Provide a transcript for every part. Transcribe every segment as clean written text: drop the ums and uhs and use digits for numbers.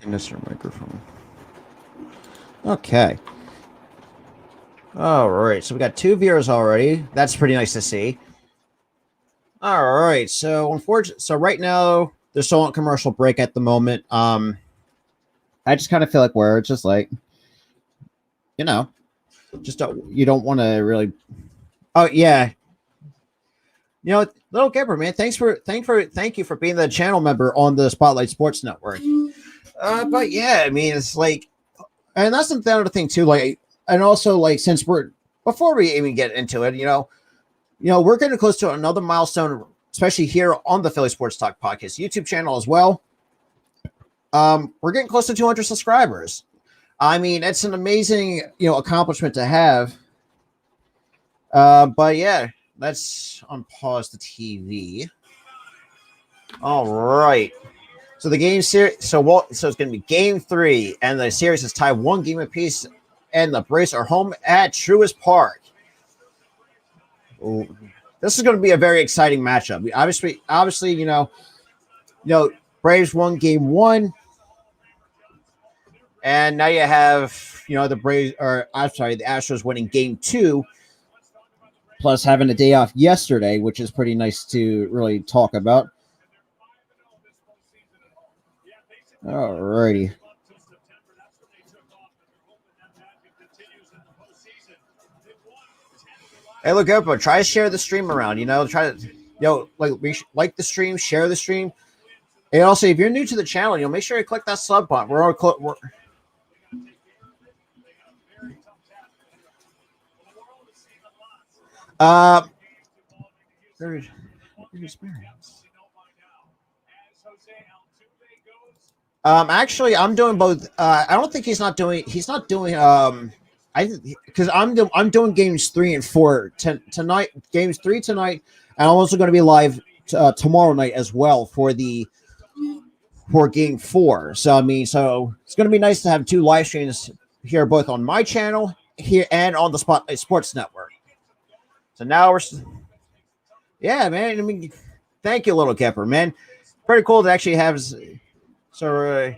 And this is your microphone. Okay. All right. So we got two viewers already. That's pretty nice to see. All right. So unfortunately, so right now there's still on commercial break at the moment. I just kind of feel like we're just like, you know, just you don't want to really. Oh yeah. Little Gipper, man. Thank you for being the channel member on the Spotlight Sports Network. But yeah, I mean, it's like, and that's the other thing too. Like, and also like, since we're before we even get into it, we're getting close to another milestone, especially here on the Philly Sports Talk Podcast YouTube channel as well. We're getting close to 200 subscribers. I mean, it's an amazing, accomplishment to have. But yeah, let's unpause the TV. All right. So the game series, so it's going to be Game 3, and the series is tied one game apiece, and the Braves are home at Truist Park. Ooh. This is going to be a very exciting matchup. Obviously, Braves won Game 1, and now you have the the Astros winning Game 2, plus having a day off yesterday, which is pretty nice to really talk about. Alrighty. Hey, look up, but try to share the stream around. Try to, like the stream, share the stream, and also if you're new to the channel, make sure you click that sub button. We're there's experience. Actually, I'm doing both. I don't think he's not doing. Because I'm doing games 3 and 4 tonight. Games 3 tonight, and I'm also going to be live tomorrow night as well for Game 4. So I mean, so it's going to be nice to have two live streams here, both on my channel here and on the Spotlight Sports Network. So now yeah, man. I mean, thank you, Little Kepper, man. Pretty cool to actually have. So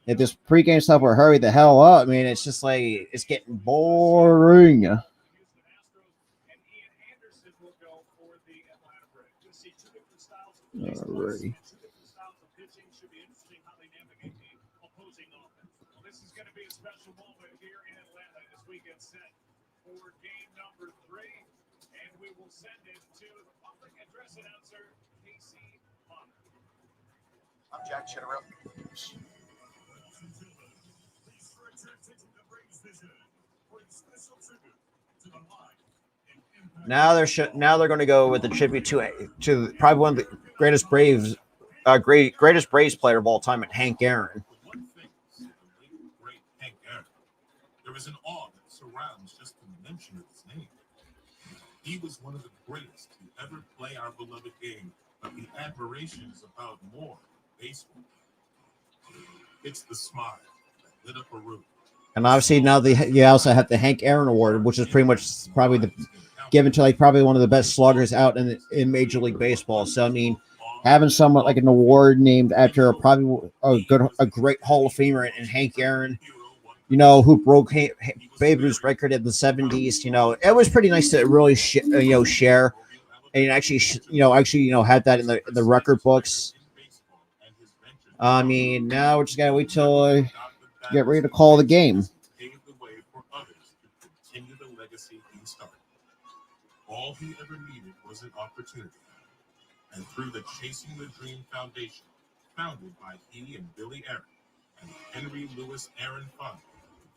if this pregame stuff will hurry the hell up, I mean, it's just like it's getting boring. Alrighty. I'm Jack Chitterell. Now they're going to go with the tribute to probably one of the greatest greatest Braves player of all time, at Hank Aaron. There is an awe that surrounds just the mention of his name. He was one of the greatest to ever play our beloved game, but the admiration is about more than baseball. It's the smile that lit up a room. And obviously now you also have the Hank Aaron Award, which is pretty much probably given to probably one of the best sluggers out in Major League Baseball. So I mean, having someone like an award named after probably a great Hall of Famer and Hank Aaron, who broke Babe Ruth's record in the 70s. It was pretty nice to really share and actually have that in the record books. I mean, now we're just gotta wait till get ready to call the game. All he ever needed was an opportunity. And through the Chasing the Dream Foundation, founded by he and Billy Aaron and Henry Louis Aaron Fund,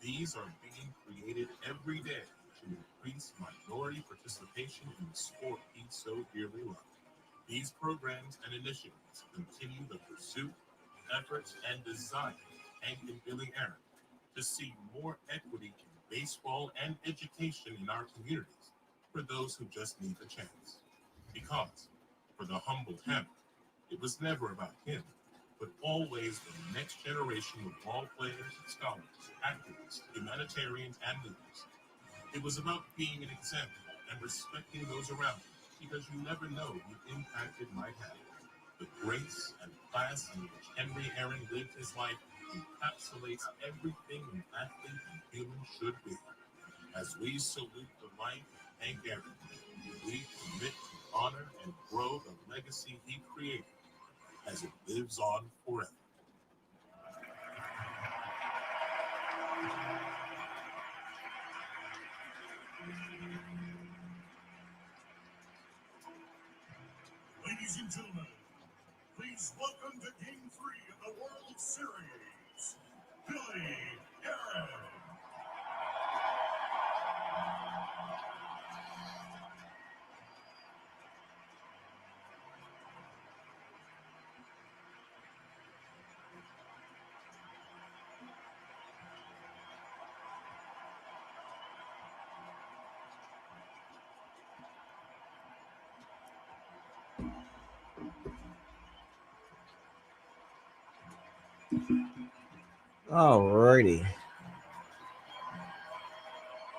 these are being created every day to increase minority participation in the sport he so dearly loved. These programs and initiatives continue the pursuit, efforts, and desire of Hank and Billy Aaron to see more equity in baseball and education in our communities for those who just need the chance. Because for the humble Hammer, it was never about him, but always the next generation of ball players, scholars, activists, humanitarians, and leaders. It was about being an example and respecting those around you, because you never know the impact it might have. The grace and class in which Henry Aaron lived his life encapsulates everything an athlete and human should be. As we salute the life of Hank Aaron, we commit to honor and grow the legacy he created as it lives on forever. Ladies and gentlemen, please welcome to Game 3 of the World Series, Billy Aaron. Alrighty.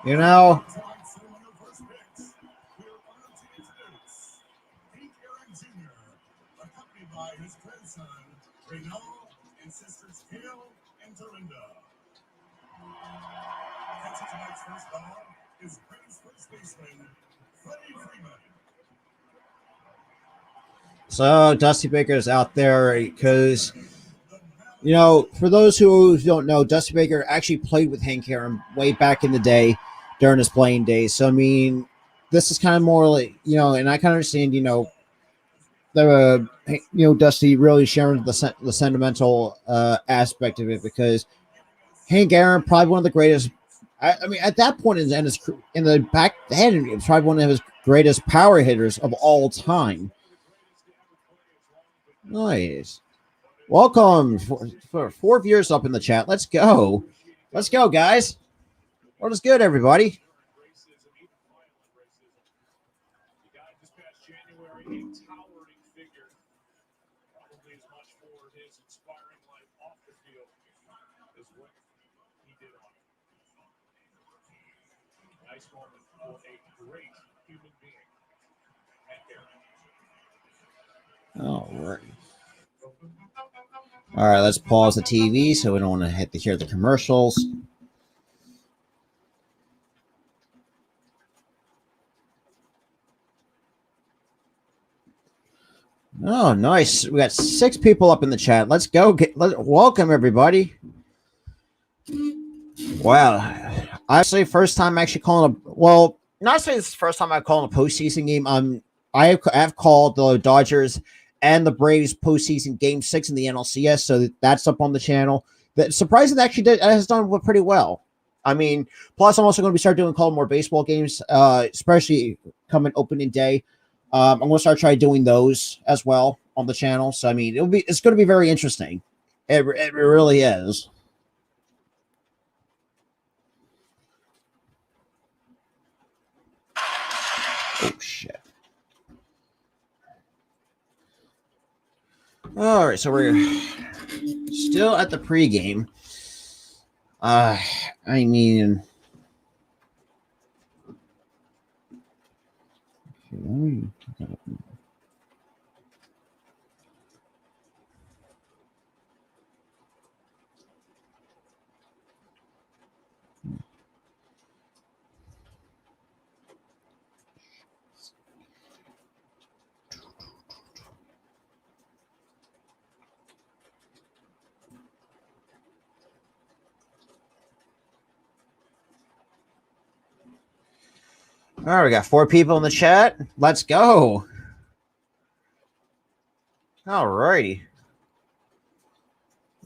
You know, Accompanied by his grandson, Renaud, and sisters Gail and Dorinda. Catching tonight's first ball is Braves first baseman, Freddie Freeman. so Dusty Baker's out there because, you know, for those who don't know, Dusty Baker actually played with Hank Aaron way back in the day during his playing days. So, I mean, this is kind of more like, you know, and I can understand, you know, Dusty really sharing the sentimental aspect of it because Hank Aaron, probably one of the greatest. I mean, at that point in the back then, it was probably one of his greatest power hitters of all time. Nice. Welcome for 4 viewers up in the chat. Let's go. Let's go, guys. What is good, everybody? All right. All right, let's pause the TV so we don't want to hit to hear the commercials. Oh, nice. We got 6 people up in the chat. Let's go. Welcome, everybody. Wow. I say first time actually calling not saying this is the first time I'm calling a postseason game. I have called the Dodgers and the Braves postseason game 6 in the NLCS, so that's up on the channel. That surprisingly actually has done pretty well. I mean, plus I'm also going to be calling more baseball games, especially coming opening day. I'm going to start trying doing those as well on the channel. So I mean, it's going to be very interesting. It really is. Oh shit. All right, so we're still at the pregame. I mean, all right, we got 4 people in the chat. Let's go. All righty.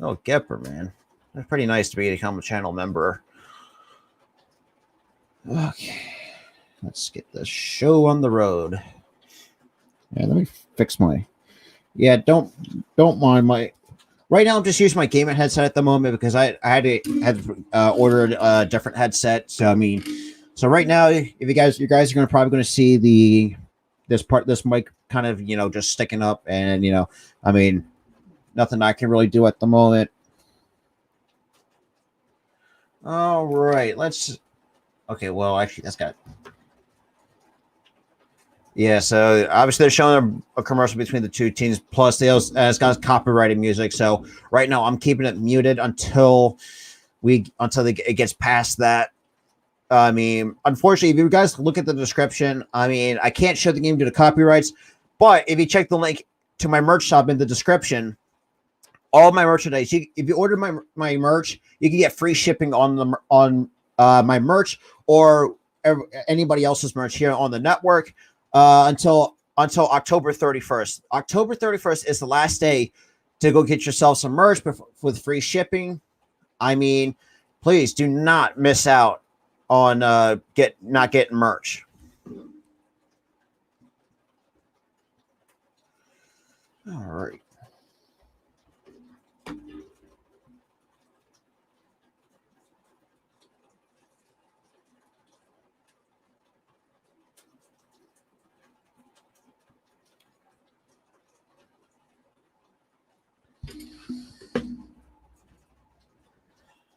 Oh, Gepper, man. That's pretty nice to become a channel member. Okay. Let's get the show on the road. Yeah, let me fix my... Yeah, don't mind my... Right now, I'm just using my gaming headset at the moment because I had to order a different headset. So, I mean... So right now, if you guys are probably going to see this mic kind of, you know, just sticking up, and, you know, I mean, nothing I can really do at the moment. All right, okay, well, actually, that's got... Yeah, so obviously they're showing a commercial between the two teams. Plus, they also, it's got copyrighted music. So right now, I'm keeping it muted until it gets past that. I mean, unfortunately, if you guys look at the description, I mean, I can't show the game due to copyrights. But if you check the link to my merch shop in the description, all my merchandise, if you order my merch, you can get free shipping on my merch or anybody else's merch here on the network until October 31st. October 31st is the last day to go get yourself some merch with free shipping. I mean, please do not miss out on not getting merch. All right.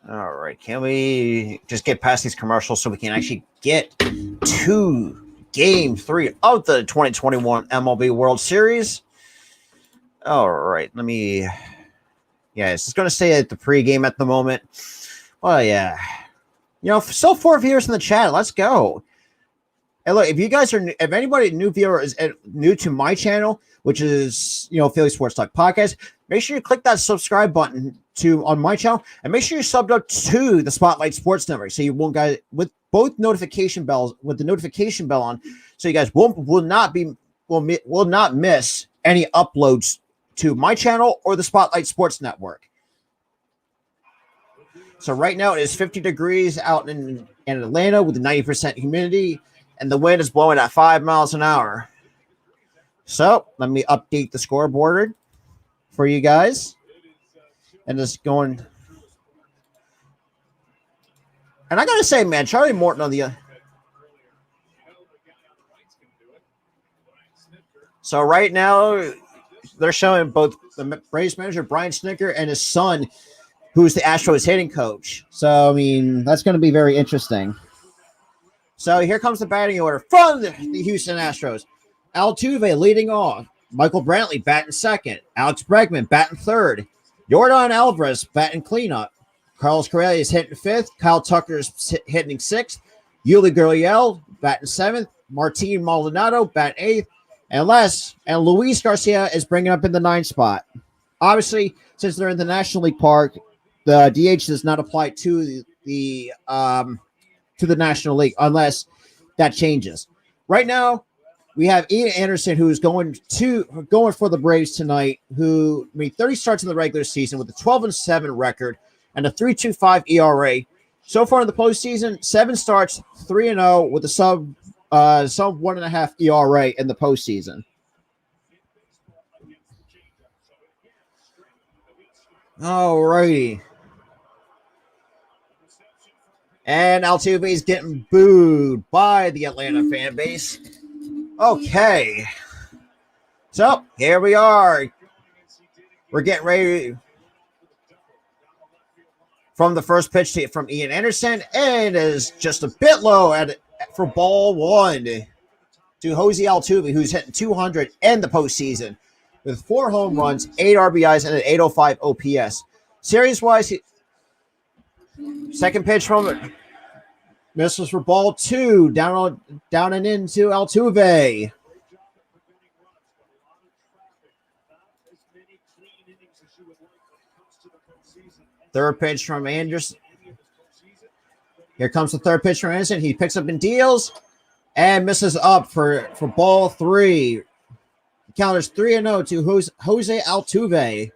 All right. Can we just get past these commercials so we can actually get to Game 3 of the 2021 MLB World Series? All right. Let me. Yeah, it's just going to stay at the pregame at the moment. Well, yeah. Still 4 viewers in the chat. Let's go. And look, if anybody new viewer is new to my channel, which is Philly Sports Talk Podcast, make sure you click that subscribe button on my channel, and make sure you're subbed up to the Spotlight Sports Network, so you won't guys with both notification bells with the notification bell on, so you guys will not miss any uploads to my channel or the Spotlight Sports Network. So right now it is 50 degrees out in Atlanta with 90% humidity, and the wind is blowing at 5 miles an hour. So let me update the scoreboard for you guys. And just going. And I got to say, man, Charlie Morton on the. So right now, they're showing both the Braves manager, Brian Snitker, and his son, who's the Astros hitting coach. So, I mean, that's going to be very interesting. So here comes the batting order from the Houston Astros. Altuve leading off. Michael Brantley batting second. Alex Bregman batting third. Yordan Alvarez batting cleanup. Carlos Correa is hitting fifth. Kyle Tucker's hitting sixth. Yuli Gurriel batting seventh. Martin Maldonado batting eighth. And Luis Garcia is bringing up in the ninth spot. Obviously, since they're in the National League Park, the DH does not apply to the National League unless that changes. Right now, we have Ian Anderson, who's going for the Braves tonight, who made 30 starts in the regular season with a 12-7 record and a 3.25 ERA. So far in the postseason, 7 starts, 3-0 with a sub 1.5 ERA in the postseason. All righty. And Altuve is getting booed by the Atlanta fan base. Okay. So, here we are. We're getting ready from the first pitch from Ian Anderson, and is just a bit low for ball one to Jose Altuve, who's hitting 200 in the postseason with 4 home runs, 8 RBIs, and an 805 OPS. Series-wise, second pitch from it. Misses for ball 2, down and into Altuve. Third pitch from Anderson. Here comes the third pitch from Anderson. He picks up and deals and misses up for ball 3. The count is 3-0 to Jose Altuve.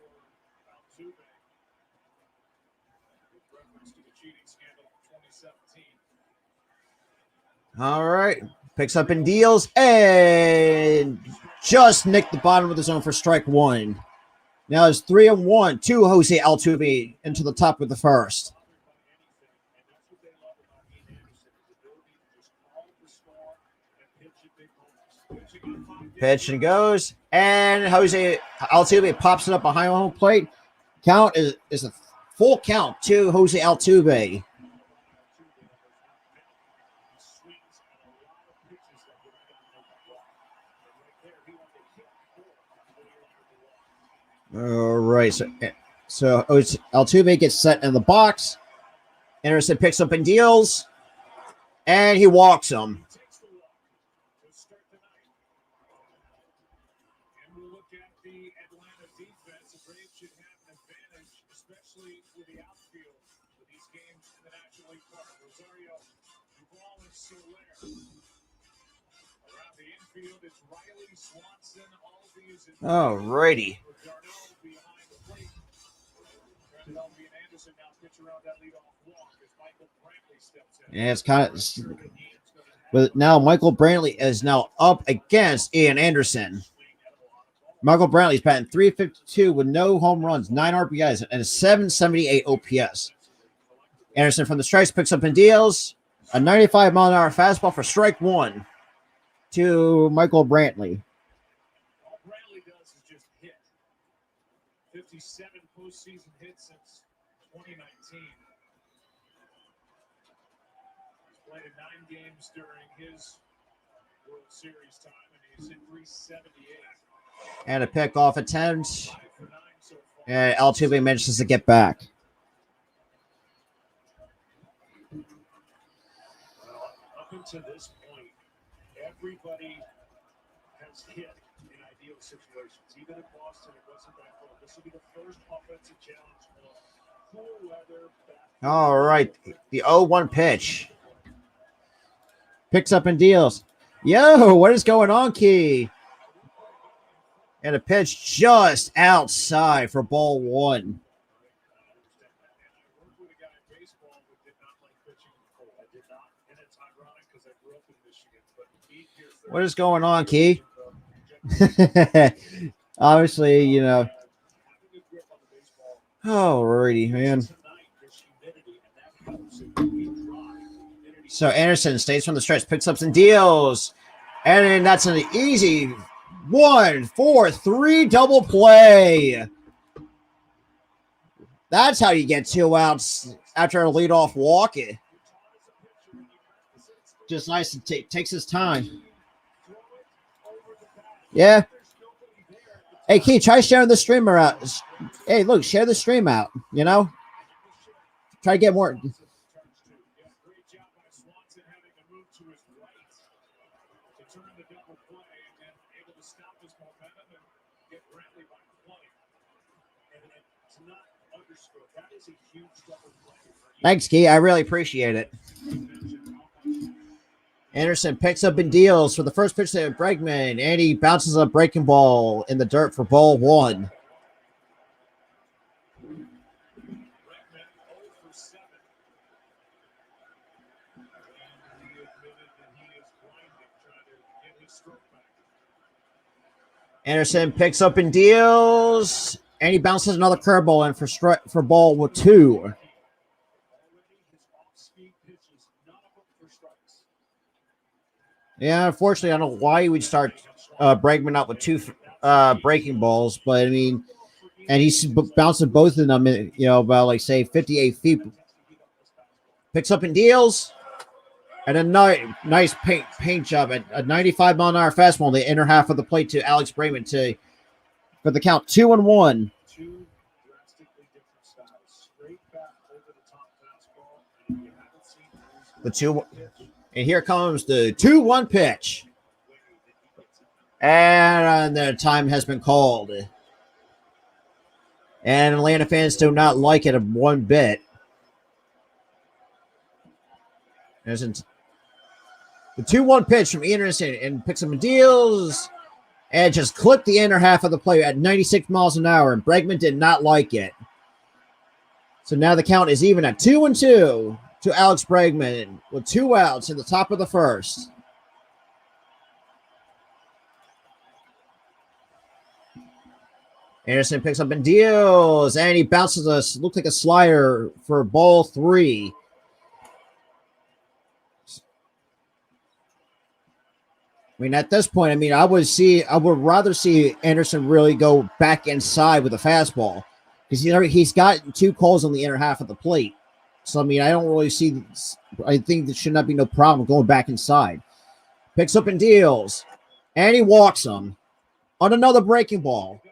All right. Picks up and deals and just nicked the bottom of the zone for strike 1. Now it's 3-1 to Jose Altuve into the top of the first. Pitch and goes. And Jose Altuve pops it up behind home plate. Count is a full count to Jose Altuve. All right. So Altuve gets set in the box. Anderson picks up and deals, and he walks him. All righty. And it's kind of, but now Michael Brantley is now up against Ian Anderson. Michael Brantley's batting .352 with no home runs, 9 RBIs, and a .778 OPS. Anderson from the strikes picks up and deals a 95-mile-an-hour fastball for strike one to Michael Brantley. All Brantley does is just hit. 57 postseason hits since 2019. He's played in 9 games during his World Series time, and he's hit .378. And a pickoff attempt. And Altuve manages to get back. Up until this point, everybody has hit in ideal situations. Even in Boston, it wasn't that cold. This will be the first offensive challenge for cool weather. All right. The 0-1 pitch. Picks up and deals. Yo, what is going on, Key? And a pitch just outside for ball one. What is going on, Key? Obviously, you know. Alrighty, man. So Anderson stays from the stretch, picks up some deals. And then that's an easy 1-4-3 double play. That's how you get 2 outs after a leadoff walk. Just nice to takes his time. Yeah. Hey, Key, try sharing the streamer out. Hey, look, share the stream out, you know? Try to get more. Thanks, Key. I really appreciate it. Anderson picks up and deals for the first pitch to Bregman, and he bounces a breaking ball in the dirt for ball one. Anderson picks up and deals, and he bounces another curveball in for ball two. Yeah, unfortunately, I don't know why he would start Bregman out with 2 breaking balls, but I mean, and he's bouncing both of them, you know, about like say 58 feet. Picks up and deals, and a nice paint job at a 95-mile-an-hour fastball in the inner half of the plate to Alex Bregman for the count 2-1. Two drastically different styles. Straight back over the top fastball, and you haven't seen the 2. And here comes the 2-1 pitch. And the time has been called. And Atlanta fans do not like it one bit. The 2-1 pitch from Anderson and picks up and deals. And just clipped the inner half of the plate at 96 miles an hour. And Bregman did not like it. So now the count is even at 2-2. To Alex Bregman with 2 outs in the top of the first. Anderson picks up and deals, and he bounces looks like a slider for ball 3. I mean, at this point, I mean, I would rather see Anderson really go back inside with a fastball because he's got 2 calls on the inner half of the plate. So, I mean, I don't really see – I think there should not be no problem going back inside. Picks up and deals, and he walks him on another breaking ball.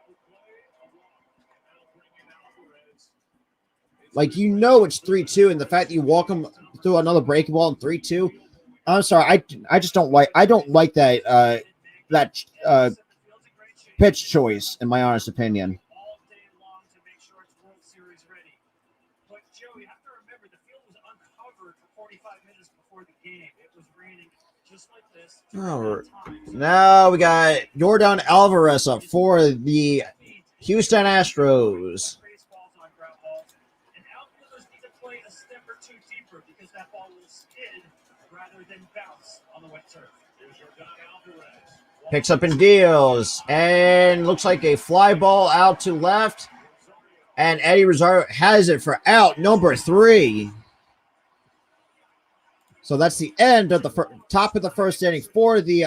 Like, you know it's 3-2, and the fact that you walk him through another breaking ball in 3-2. I'm sorry, I just don't like that pitch choice, in my honest opinion. All day long to make sure it's World Series ready. But Joe, you have to remember the field was uncovered for 45 minutes before the game. It was raining just like this. All right. Now we got Jordan Alvarez up for the Houston Astros. Baseballs on ground balls, and outfielders need to play a step or two deeper because that ball will skid rather than bounce on the wet turf. Here's Jordan Alvarez. Picks up and deals, and looks like a fly ball out to left. And Eddie Rosario has it for out number 3. So that's the end of the top of the first inning for the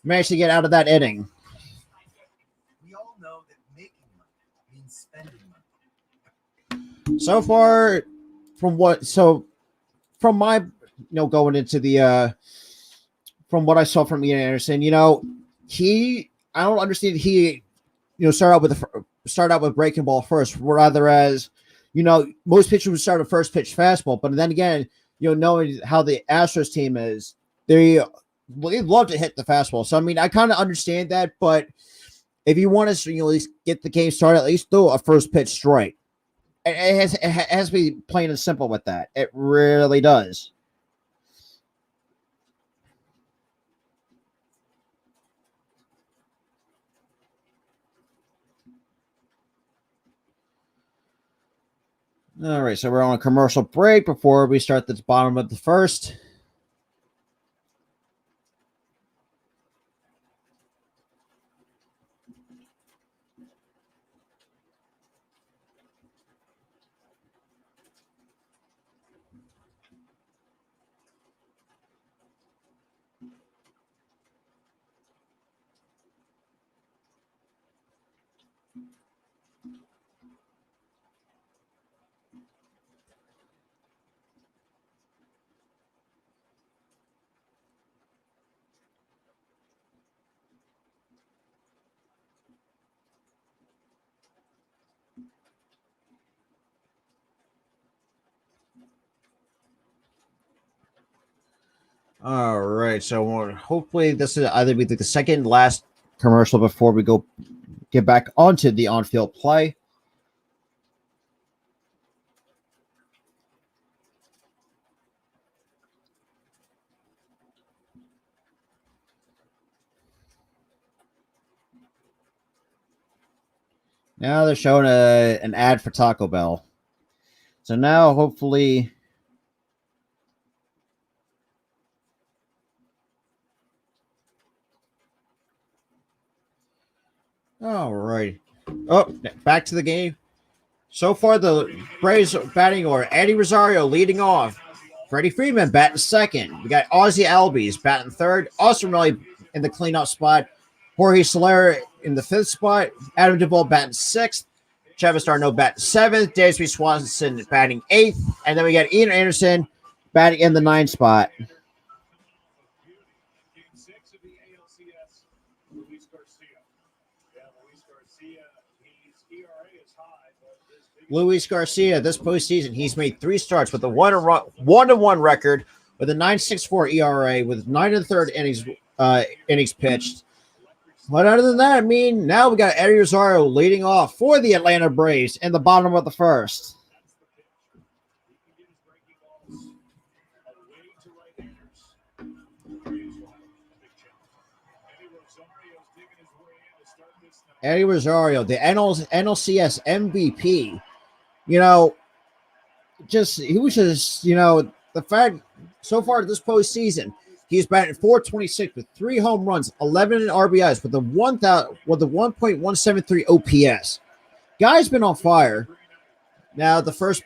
managed to get out of that inning. We all know that making money means spending money. So far, from my going into the from what I saw from Ian Anderson, I don't understand he start out with breaking ball first, rather as most pitchers would start a first pitch fastball. But then again, knowing how the Astros team is, they love to hit the fastball. So I mean, I kind of understand that, but if you want to at least get the game started, at least throw a first pitch strike. It has to be plain and simple with that. It really does. All right, so we're on a commercial break before we start the bottom of the first. All right, so hopefully this is either be the second last commercial before we get back onto the on-field play. Now they're showing an ad for Taco Bell. So now hopefully. All right. Oh, back to the game. So far, the Braves batting order: Eddie Rosario leading off. Freddie Freeman batting second. We got Ozzie Albies batting third. Austin Riley in the cleanup spot. Jorge Soler in the 5th spot. Adam Duvall batting 6th. Travis d'Arnaud batting 7th. Dansby Swanson batting 8th. And then we got Ian Anderson batting in the 9th spot. Game 6 of the ALCS, Luis Garcia. Yeah, Luis Garcia, his ERA is high, but his biggest Luis Garcia, this postseason, he's made 3 starts with a 1-1 record, with a 9.64 ERA, with 9 1/3 innings pitched. But other than that, I mean, now we got Eddie Rosario leading off for the Atlanta Braves in the bottom of the first. Eddie Rosario, the NLCS MVP, he was just, the fact so far this postseason, he's batting .426 with 3 home runs, 11 RBIs with a 1.173 OPS. Guy's been on fire. Now the first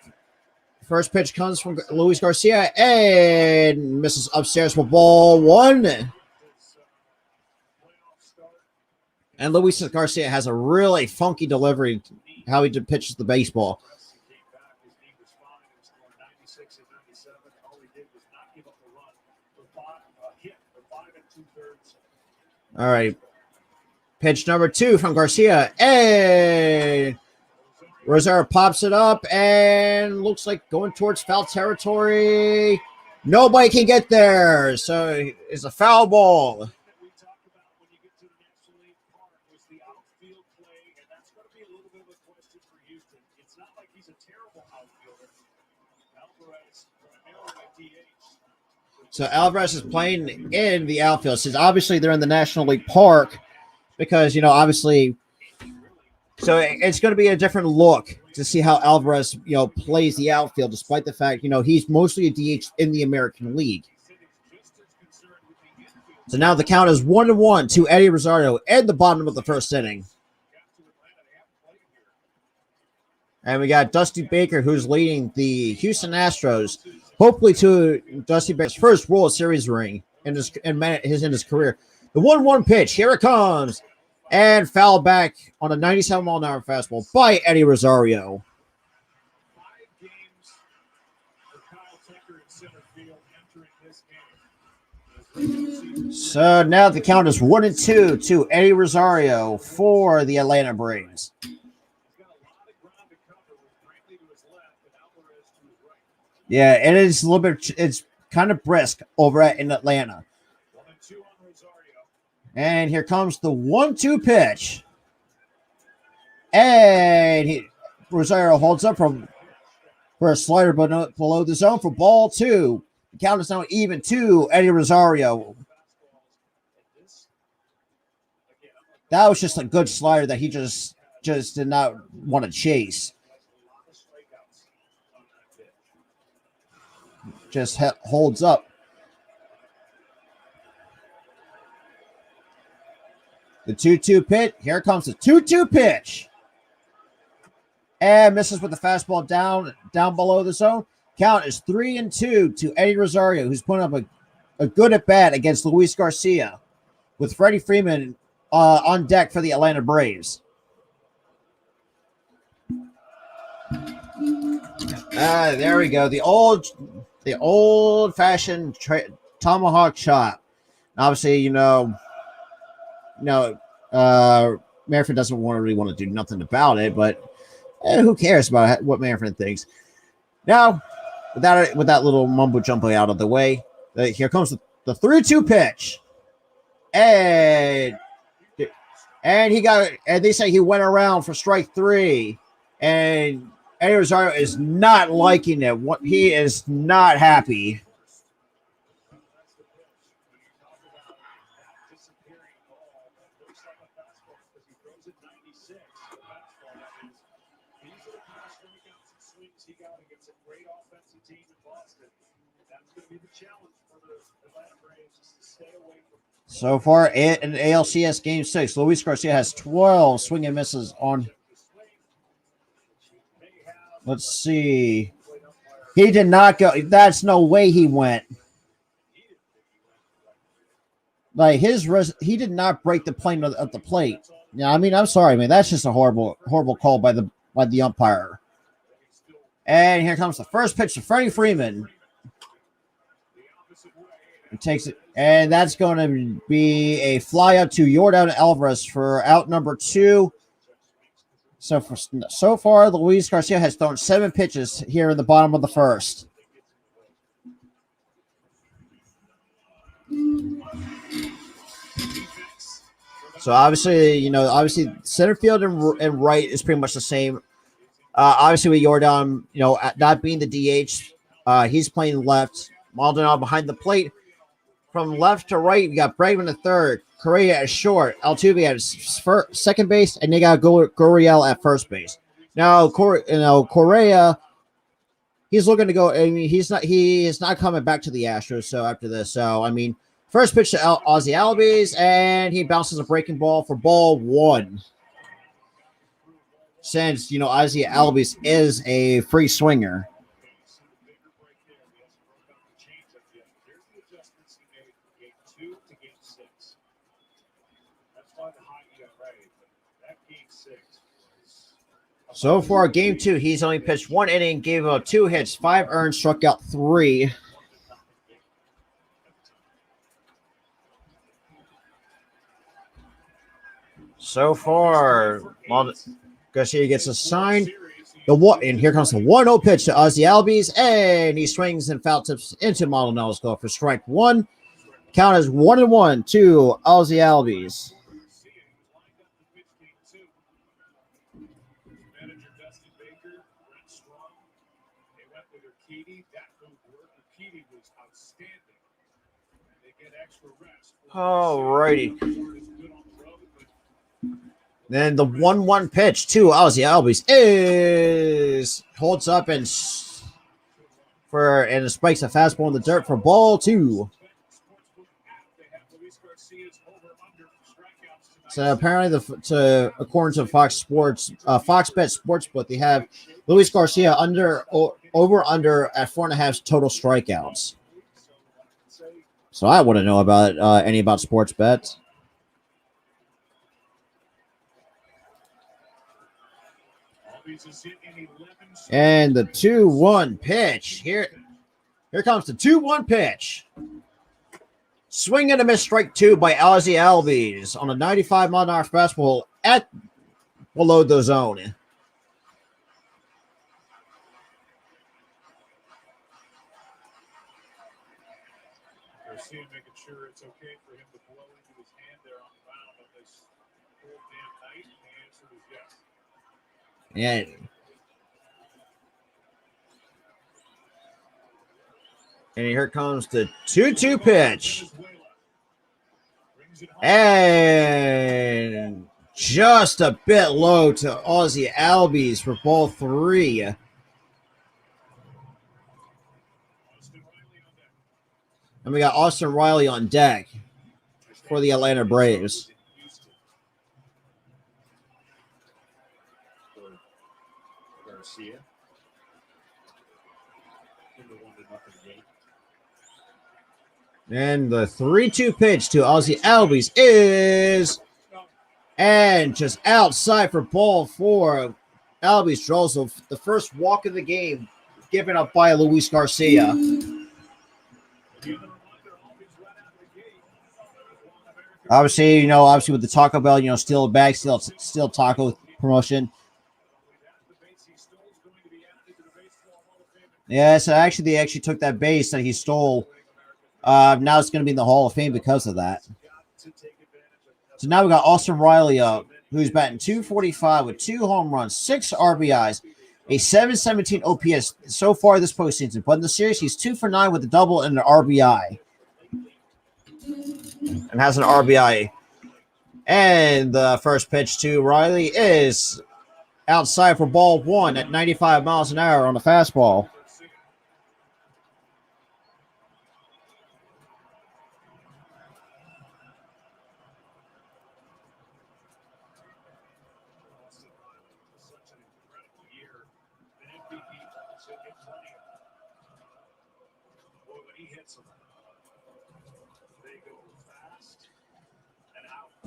pitch comes from Luis Garcia and misses upstairs for ball 1. And Luis Garcia has a really funky delivery, how he pitches the baseball. All right. Pitch number 2 from Garcia. And Rosario pops it up and looks like going towards foul territory. Nobody can get there, so it's a foul ball. That we talked about when you get to the National League Park was the outfield play, and that's going to be a little bit of a question for Houston. It's not like he's a terrible outfielder. Alvarez primarily a DH. So Alvarez is playing in the outfield. Since obviously they're in the National League Park because, obviously, so it's going to be a different look to see how Alvarez, plays the outfield, despite the fact, he's mostly a DH in the American League. So now the count is 1-1 to Eddie Rosario in the bottom of the first inning. And we got Dusty Baker, who's leading the Houston Astros, hopefully to Dusty Baker's first World Series ring in his career. The 1-1 pitch, here it comes. And foul back on a 97-mile-an-hour fastball by Eddie Rosario. 5 games for Kyle Tucker in center field entering this game. So now the count is 1-2 to Eddie Rosario for the Atlanta Braves. He's got a lot of ground to cover with Brantley to his left and Alvarez to his right. Yeah, it is a little bit. It's kind of brisk over in Atlanta. 1-2 on Rosario. And here comes the 1-2 pitch. And Rosario holds up for a slider below the zone for ball 2. The count is now even to Eddie Rosario. That was just a good slider that he just did not want to chase. Just holds up. The 2-2 pitch. Here comes the 2-2 pitch. And misses with the fastball down below the zone. Count is 3-2 to Eddie Rosario, who's putting up a good at bat against Luis Garcia, with Freddie Freeman on deck for the Atlanta Braves. There we go. The old-fashioned tomahawk chop. Obviously, Manfred doesn't really want to do nothing about it, but who cares about what Manfred thinks? Now, with that little mumbo jumbo out of the way, here comes the 3-2 pitch, and they say he went around for strike 3, and Eddie Rosario is not liking it. He is not happy. He got against a great offensive team in Boston. That's going to be the challenge for the Atlanta Braves, is to stay away from. So far in ALCS Game 6, Luis Garcia has 12 swing and misses on. Let's see. He did not go. That's no way he went. Like he did not break the plane of the plate. Yeah, I mean, I'm sorry, man. That's just a horrible call by the umpire. And here comes the first pitch to Freddie Freeman. He takes it, and that's going to be a fly out to Yordan Alvarez for out number 2. So far, Luis Garcia has thrown 7 pitches here in the bottom of the first. So obviously, center field and right is pretty much the same. Obviously, with Yordan, not being the DH, he's playing left. Maldonado behind the plate. From left to right, we got Bregman at third, Correa at short, Altuve at second base, and they got Gurriel at first base. Now, Correa, he's looking to go. I mean, he is not coming back to the Astros. So after this, first pitch to Ozzie Albies, and he bounces a breaking ball for ball 1. Since Ozzie Albies is a free swinger. So far, game 2, he's only pitched 1 inning, gave up 2 hits, 5 earned, struck out 3. So far, Garcia gets a sign. And here comes the 1-0 pitch to Ozzy Albies, and he swings and foul tips into Maldonado's goal for strike one. Count is 1-1 to Ozzy Albies. Manager Dustin Baker, Brent Strong, they went with Urquidy. That move worked. Urquidy was outstanding. And they get extra rest. Alrighty. Then the 1-1 pitch to Ozzy Albies is holds up and spikes a fastball in the dirt for ball two. So apparently, according to Fox Bet Sportsbook, they have Luis Garcia over under at 4.5 total strikeouts. So I want to know about any about sports bets. And the 2-1 pitch. Here comes the 2-1 pitch. Swing and a miss, strike two by Ozzy Albies on a 95-mile-an-hour fastball at below the zone. Garcia making sure it's okay for him to blow into his hand there on the mound on this whole damn night. And the answer is yes. Yeah. And here comes the 2-2 pitch. And just a bit low to Ozzy Albies for ball three. And we got Austin Riley on deck for the Atlanta Braves. Garcia. And the 3-2 pitch to Ozzy Albies is and just outside for ball four. Albies draws the first walk of the game given up by Luis Garcia. Obviously, obviously with the Taco Bell, still a bag, still taco promotion. Yeah, so they actually took that base that he stole. Now it's going to be in the Hall of Fame because of that. So now we got Austin Riley up, who's batting .245 with 2 home runs, 6 RBIs, a .717 OPS so far this postseason. But in the series, he's 2 for 9 with a double and an RBI. And has an RBI. And the first pitch to Riley is outside for ball one at 95 miles an hour on the fastball.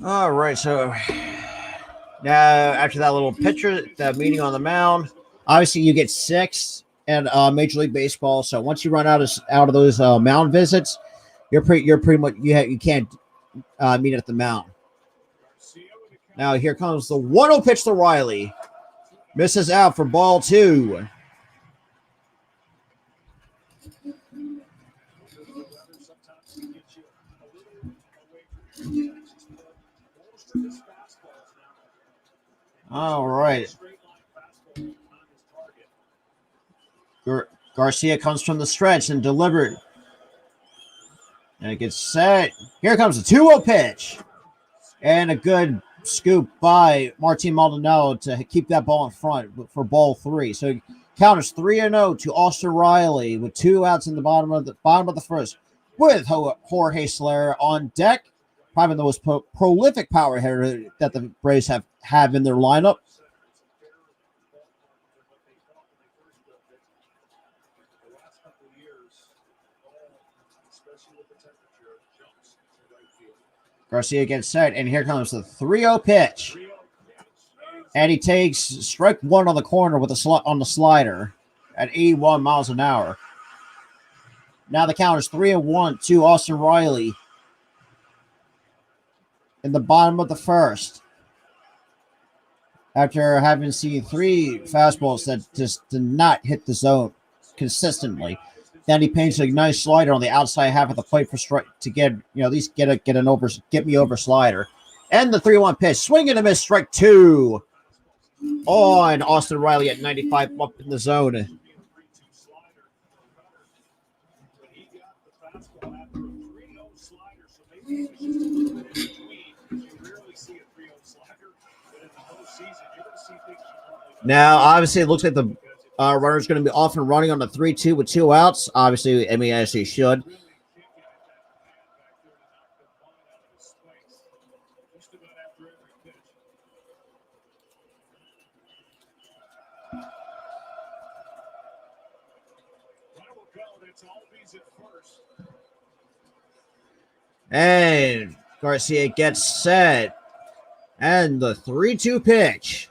All right, so now after that little picture, that meeting on the mound, obviously you get 6 in Major League Baseball. So once you run out of those mound visits, you're pretty much you can't meet at the mound. Now here comes the 1-0 pitch to Riley, misses out for ball 2. All right. Garcia comes from the stretch and delivered. And it gets set. Here comes the 2-0 pitch. And a good scoop by Martin Maldonado to keep that ball in front for ball 3. So counters 3-0 to Austin Riley with 2 outs in the bottom of the first with Jorge Soler on deck. Probably the most prolific power hitter that the Braves have in their lineup. Garcia gets set, and here comes the 3-0 pitch. And he takes strike 1 on the corner with on the slider at 81 miles an hour. Now the count is 3-1 to Austin Riley in the bottom of the first. after having seen 3 fastballs that just did not hit the zone consistently. Then he paints a nice slider on the outside half of the plate for strike to get at least get me over slider. And the 3-1 pitch, swing and a miss, strike 2 on Austin Riley at 95 up in the zone. Now, obviously, it looks like the runner's going to be off and running on the 3-2 with 2 outs. Obviously, as he should. And Garcia gets set. And the 3-2 pitch.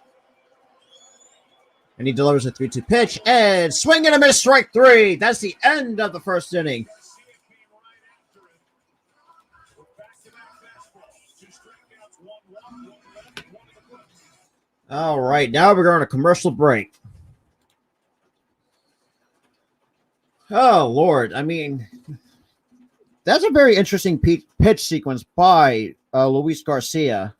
And he delivers a 3-2 pitch. And swing and a miss, strike 3. That's the end of the first inning. All right, now we're going to commercial break. Oh, Lord. I mean, that's a very interesting pitch sequence by Luis Garcia.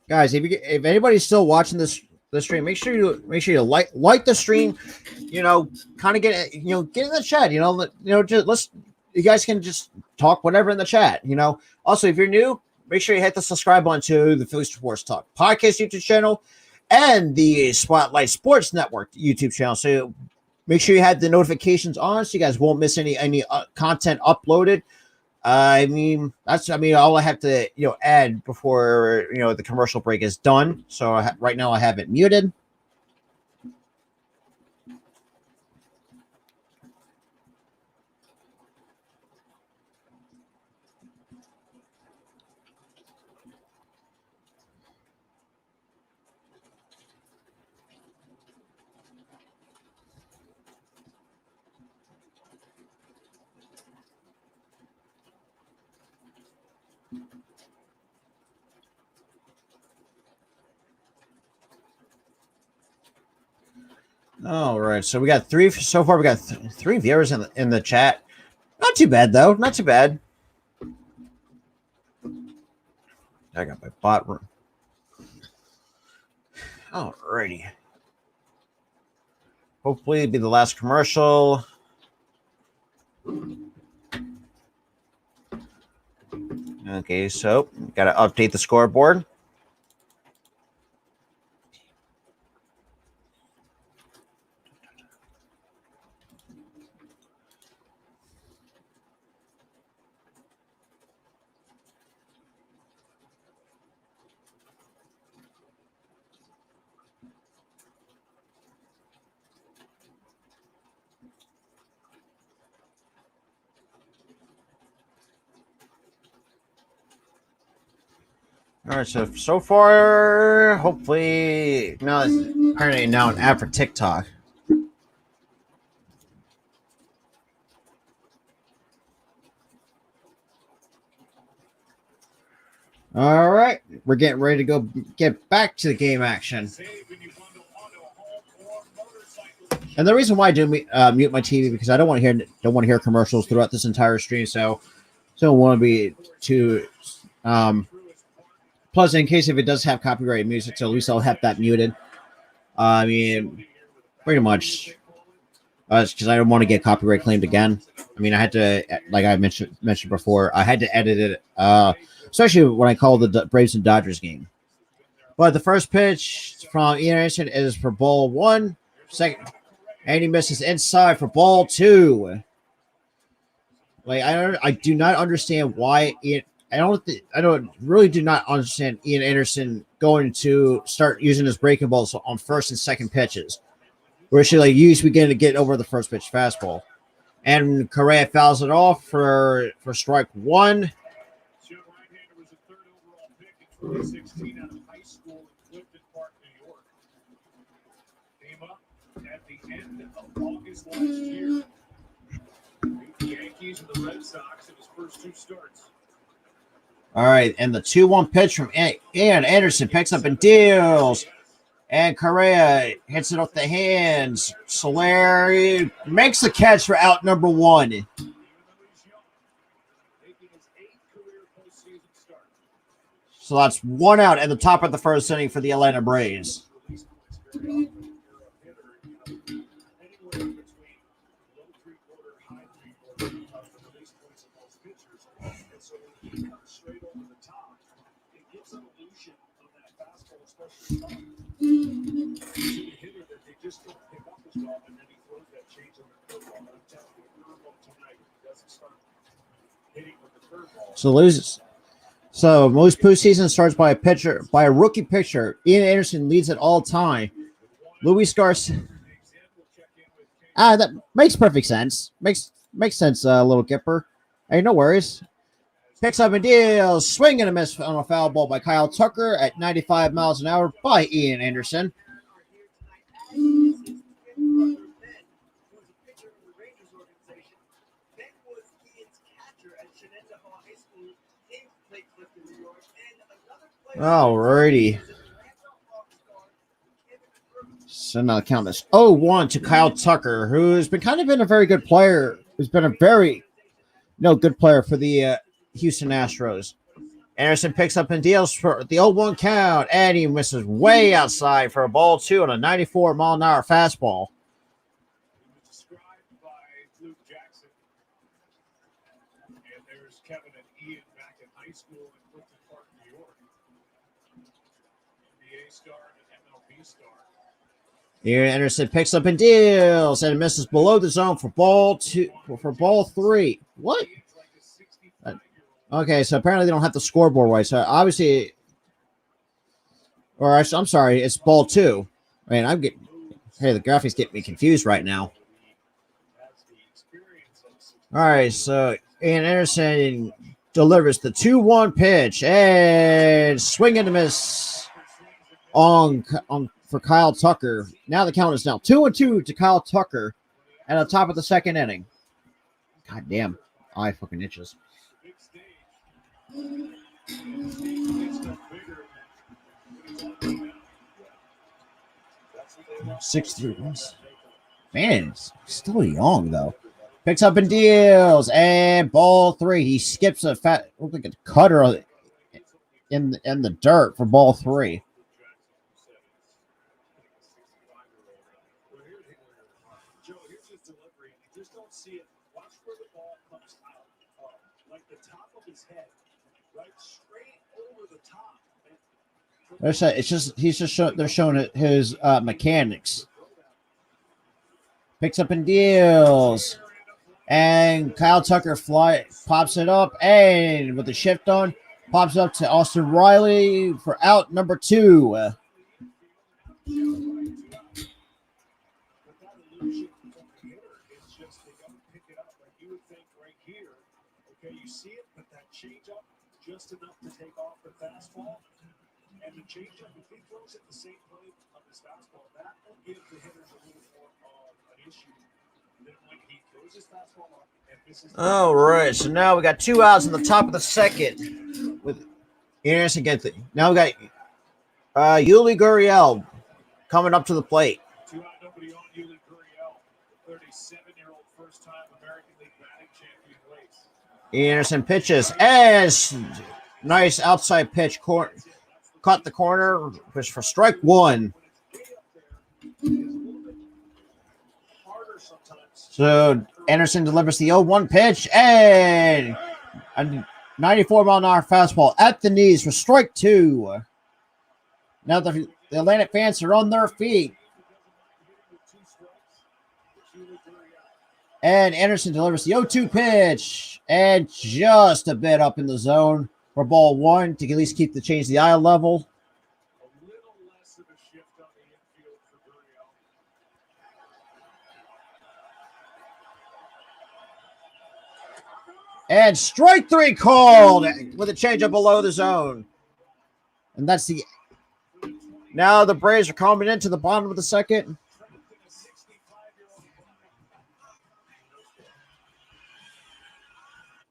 Guys, if anybody's still watching this stream, make sure you like the stream. Kind of get get in the chat. Just you guys can just talk whatever in the chat. Also, if you're new, make sure you hit the subscribe button to the Philly Sports Talk podcast YouTube channel and the Spotlight Sports Network YouTube channel. So make sure you have the notifications on so you guys won't miss any content uploaded. That's all I have to add before the commercial break is done. So right now I have it muted. All right, so we got 3 so far. We got 3 viewers in the chat. Not too bad though. Not too bad. I got my bot room. Alrighty. Hopefully it'll be the last commercial. Okay, so got to update the scoreboard. All right, so far, hopefully, apparently now an app for TikTok. All right, we're getting ready to go get back to the game action. And the reason why I do mute my TV because I don't want to hear commercials throughout this entire stream. So don't want to be too. Plus, in case if it does have copyrighted music, so at least I'll have that muted. Pretty much, because I don't want to get copyright claimed again. I had to, like I mentioned before, I had to edit it, especially when I call the Braves and Dodgers game. But the first pitch from Ian Anderson is for ball 1, second, and he misses inside for ball 2. I do not understand why it. I really do not understand Ian Anderson going to start using his breaking balls on first and second pitches, where she usually begin to get over the first pitch fastball, and Correa fouls it off for strike 1. Was a 3rd overall pick in 2016 out of high school in Clifton Park, New York. Came up at the end of August last year. Yankees and the Red Sox in his first 2 starts. All right, and the 2-1 pitch from Ian Anderson picks up and deals. And Correa hits it off the hands. Solari makes the catch for out number 1. Even though he's young, making his 8th career postseason start. So that's 1 out at the top of the first inning for the Atlanta Braves. Release points very often when you're a hitter, anywhere between low 3/4, high 3/4 the release points of most pitchers. And so when he comes straight over the top, it gives an illusion of that fastball, especially top. To the hitter that they just don't pick up as well, and then he throws that change on the curveball. I'm telling you, curveball tonight, he doesn't start hitting with the curveball. So loses. So most postseason starts by a rookie pitcher. Ian Anderson leads at all time. Luis Garcia. That makes perfect sense. Makes sense, little Kipper. Hey, no worries. Picks up and deals. Swing and a miss on a foul ball by Kyle Tucker at 95 miles an hour by Ian Anderson. Alrighty. So now the count is 0-1 to Kyle Tucker, who's been kind of been a very good player. Who's been a very good player for the Houston Astros. Anderson picks up and deals for the 0-1 count, and he misses way outside for a ball 2 on a 94-mile-an-hour fastball. He was described by Luke Jackson. And there's Kevin and Ian back in high school in Clifton Park, New York. NBA star and MLB star. Ian Anderson picks up and deals and misses below the zone for ball 3. What? Okay, so apparently they don't have the scoreboard right. So obviously, I'm sorry, it's ball 2. Man, the graphics get me confused right now. All right, so Ian Anderson delivers the 2-1 pitch and swing and a miss on for Kyle Tucker. Now the count is now 2-2 to Kyle Tucker at the top of the second inning. God damn, eye fucking itches. 6-3. Man, it's still young though. Picks up and deals and ball 3. He skips looked like a cutter in the dirt for ball 3. Joe, here's his delivery. You just don't see it. Watch where the ball comes out. Like the top of his head. Right straight over the top. They're showing his mechanics. Picks up and deals. And Kyle Tucker pops it up, and with the shift on, pops up to Austin Riley for out number 2. You see it, but that change up just enough to take off the fastball. And the change up, if he throws it the same way on his fastball, that will give the hitters a little more of an issue than when he throws his fastball up and misses. All right, so now we got 2 outs in the top of the second with Anderson against it. Now we got Yuli Gurriel coming up to the plate. 2 out, nobody on. Yuli Gurriel, the 37-year-old first-time American League batting champion waits. Anderson pitches as nice outside pitch. Caught the corner, was for strike 1. So Anderson delivers the 0-1 pitch and a 94-mile-an-hour fastball at the knees for strike 2. Now the Atlantic fans are on their feet. And Anderson delivers the 0-2 pitch and just a bit up in the zone for ball 1 to at least keep the change the eye level. A little less of a shift on the infield for Gurriel. And strike 3 called with a changeup below the zone. And that's the... Now the Braves are coming into the bottom of the second.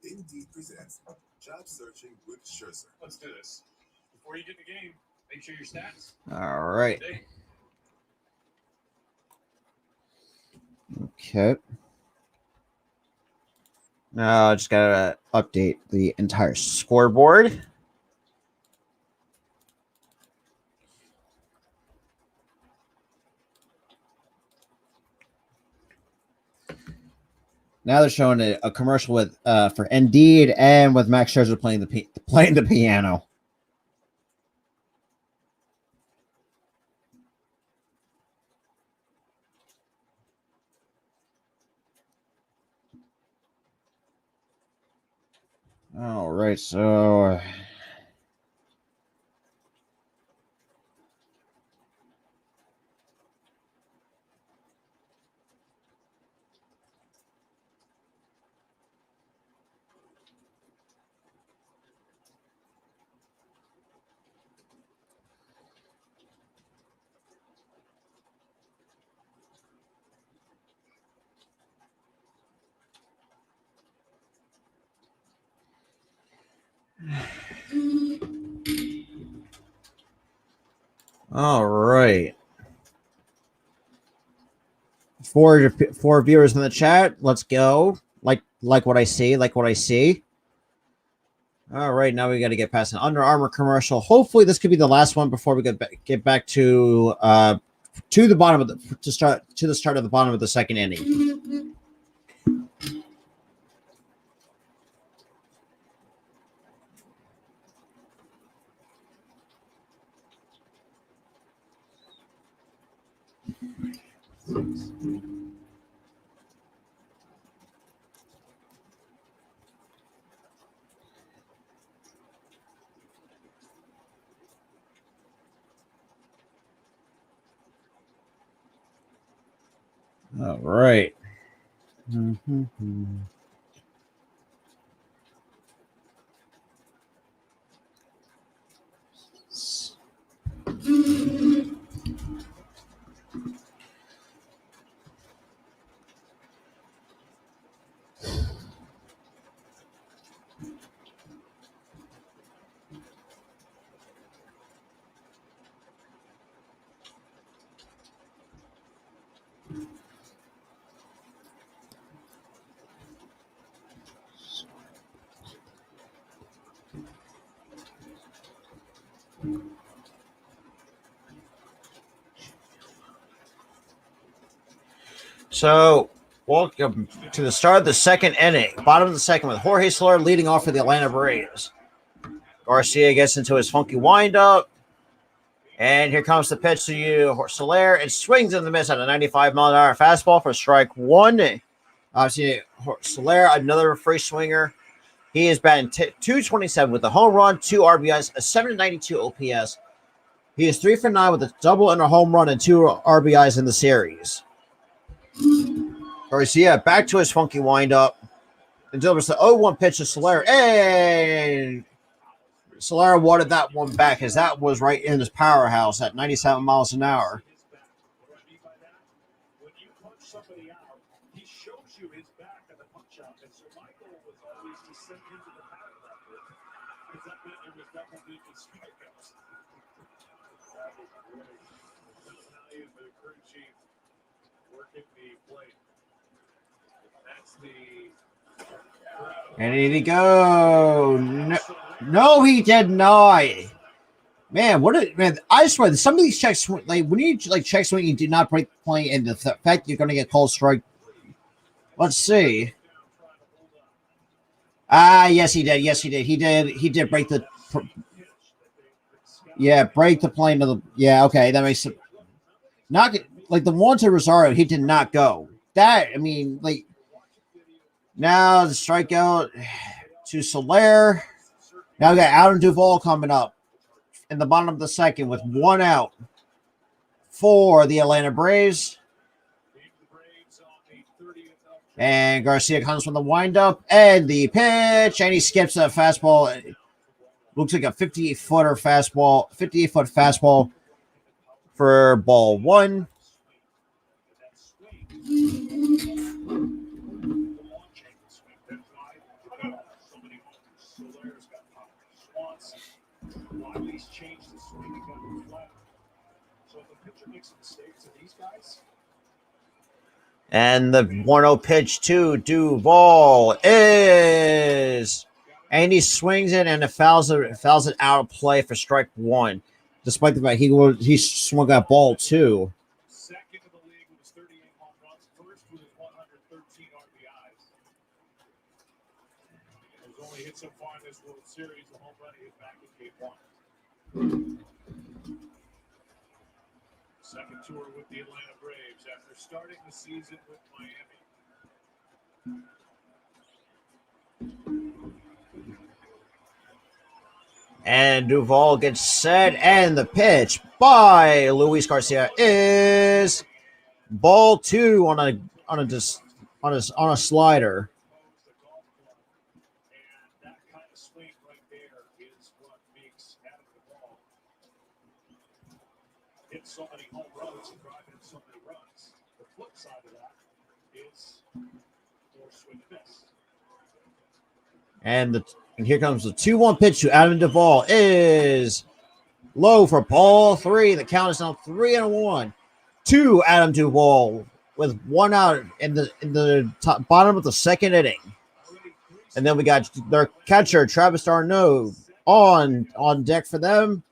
Indeed presents Job Searching with Scherzer. Let's do this. Before you get in the game, make sure your stats. All right. Hey. Okay. Now I just gotta update the entire scoreboard. Now they're showing a commercial with for Indeed and with Max Scherzer playing the piano. All right, so all right. Four viewers in the chat. Let's go. Like what I see. Like what I see. All right, now we got to get past an Under Armour commercial. Hopefully, this could be the last one before we get back to the bottom of the start of the bottom of the second inning. All right. So, welcome to the start of the second inning. Bottom of the second with Jorge Soler leading off for the Atlanta Braves. Garcia gets into his funky windup. And here comes the pitch to you, Soler. It swings in the miss at a 95-mile-an-hour fastball for strike one. Obviously, Soler, another free swinger. He is batting 227 with a home run, 2 RBIs, a 792 OPS. He is 3 for 9 with a double and a home run and 2 RBIs in the series. Garcia back to his funky windup and delivers the 0-1 pitch to Soler. And Soler wanted that one back as that was right in his powerhouse at 97 miles an hour. What I mean by that, when you punch somebody out, he shows you his back at the punch out. And so my goal was always to send him to the power record because that meant there was double-digit strikeouts. That was great. Now he is the crew chief working the plate. That's the. And did he go? No, he did not. Man, I swear, some of these checks, like when you check swing, you do not break the plane, and the fact you're going to get called strike. Let's see. Yes, he did. Yes, he did. He did break the. Yeah, break the plane to the. Yeah, okay, that makes it. Not like the one to Rosario, he did not go. That, I mean, like. Now the strikeout to Soler. Now we got Adam Duvall coming up in the bottom of the second with 1 out for the Atlanta Braves. And Garcia comes from the windup and the pitch, and he skips a fastball. It looks like a 58-foot fastball for ball one. defense. Wiley's changed his swing and gotten flat. So if a pitcher makes a mistake to these guys, And the 1-0 pitch to Duvall is, and he swings it and it fouls it out of play for strike one. Despite the fact he swung that ball too. second in the league with his 38 home runs, first with his 113 RBIs. He's only hit so far in this World Series. The home run he hit back in Game 1. Second tour with the Atlanta Braves after starting the season with Miami. And Duvall gets set, and the pitch by Luis Garcia is ball two on a slider. And that kind of swing right there is what makes Adam Duvall hit so many home runs and drive in so many runs. The flip side of that is more swing and miss. And here comes the 2-1 pitch to Adam Duvall is low for ball three. The count is now 3-1 to Adam Duvall with one out in the top, bottom of the second inning. And then we got their catcher Travis d'Arnaud on deck for them.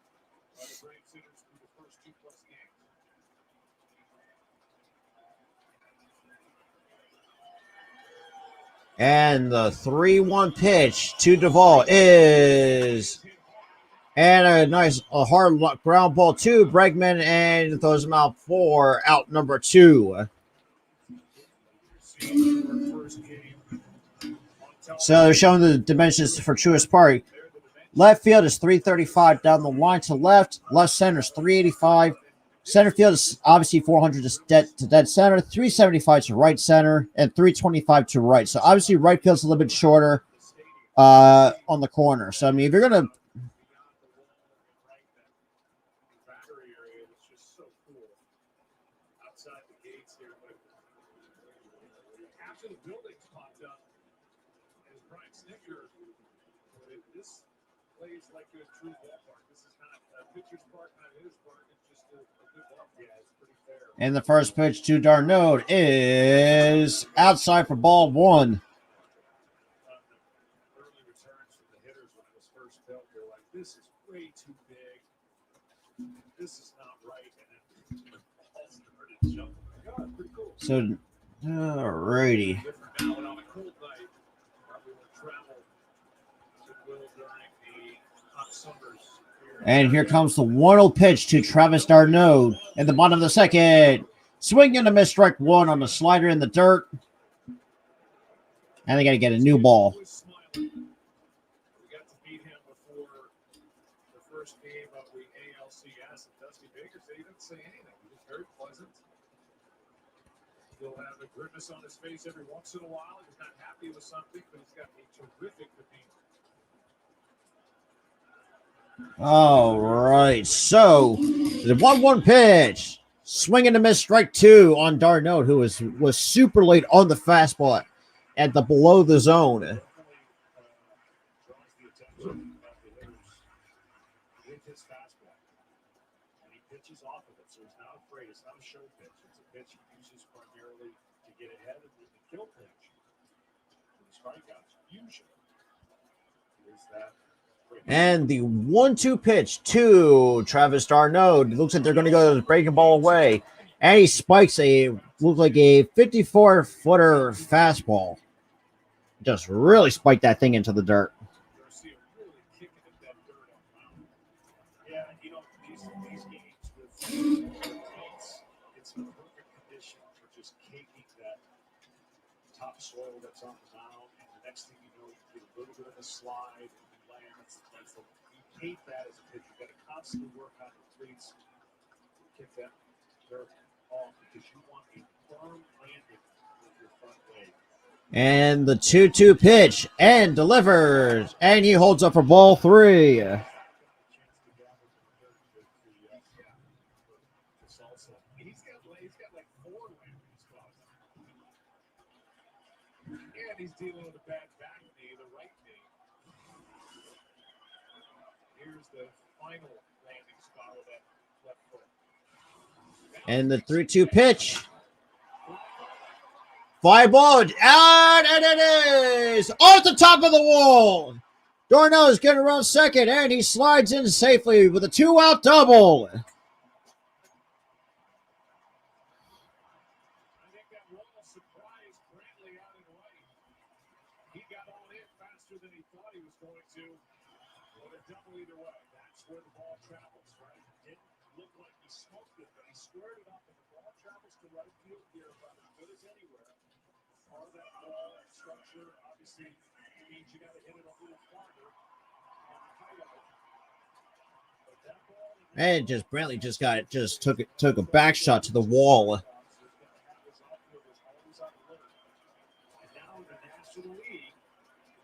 And the 3-1 pitch to Duvall is, and a hard ground ball to Bregman, and throws him out for out number 2. So they're showing the dimensions for Truist Park. Left field is 335 down the line to left. Left center is 385. Center field is obviously 400 to dead center, 375 to right center, and 325 to right. So obviously right field's a little bit shorter on the corner. So I mean, if you're gonna after the buildings popped up, as Brian Snicker, this plays like a true ballpark. This is not a pitcher's park, not his park. It's just a good ballpark. Yeah, it's pretty fair. And the first pitch to d'Arnaud is outside for ball 1. Early returns from the hitters when it was first built, they're like, this is way too big. This is not right. And then the ball started jumping. God, pretty cool. So, alrighty. Different now, and on a cold night, we will travel to Will during the hot summers. And here comes the 1-0 pitch to Travis d'Arnaud in the bottom of the second. Swing and a miss, strike one on the slider in the dirt. And they got to get a new ball. We got to beat him before the first game of the ALCS. And Dusty Baker said he didn't say anything. He was very pleasant. He'll have a grimace on his face every once in a while. He's not happy with something, but he's got a terrific demeanor. All right, so the 1-1 pitch, swing and a miss, strike two on d'Arnaud, who was super late on the fastball at the below the zone. Draws the attention of the hitters with his fastball, and he pitches off of it, so he's not afraid. It's not a show pitch. It's a pitch he uses primarily to get ahead of the kill pitch. And the strikeouts usually is that. And the 1-2 pitch to Travis d'Arnaud. It looks like they're going to go to the breaking ball away. And he spikes looks like a 54-footer fastball. Just really spiked that thing into the dirt. Garcia really kicking at that dirt on mound. Yeah, you know, these games with it's the perfect condition for just caking that topsoil that's on the mound. And the next thing you know, you get a little bit of a slide. You hate that as a pitcher. You got to constantly work on the cleats to kick that dirt off because you want a firm landing with your front leg. And the 2-2 pitch and delivers. And he holds up for ball 3. He's got like 4 landing spots. And he's dealing with a bad back knee, the right knee. here's the final landing spot of that left foot. And the 3-2 pitch. Fly ball, and it is off the top of the wall. Darnell is getting around second, and he slides in safely with a 2-out double. I think that wall surprised Brantley out in right. He got on in faster than he thought he was going to. But a double either way. That's where the ball travels, right? It didn't look like he smoked it, but he squared it up, and the ball travels to right field here about as good as anywhere. Part of that ball structure obviously means you got to hit it a little farther. And Brantley took a back shot to the wall.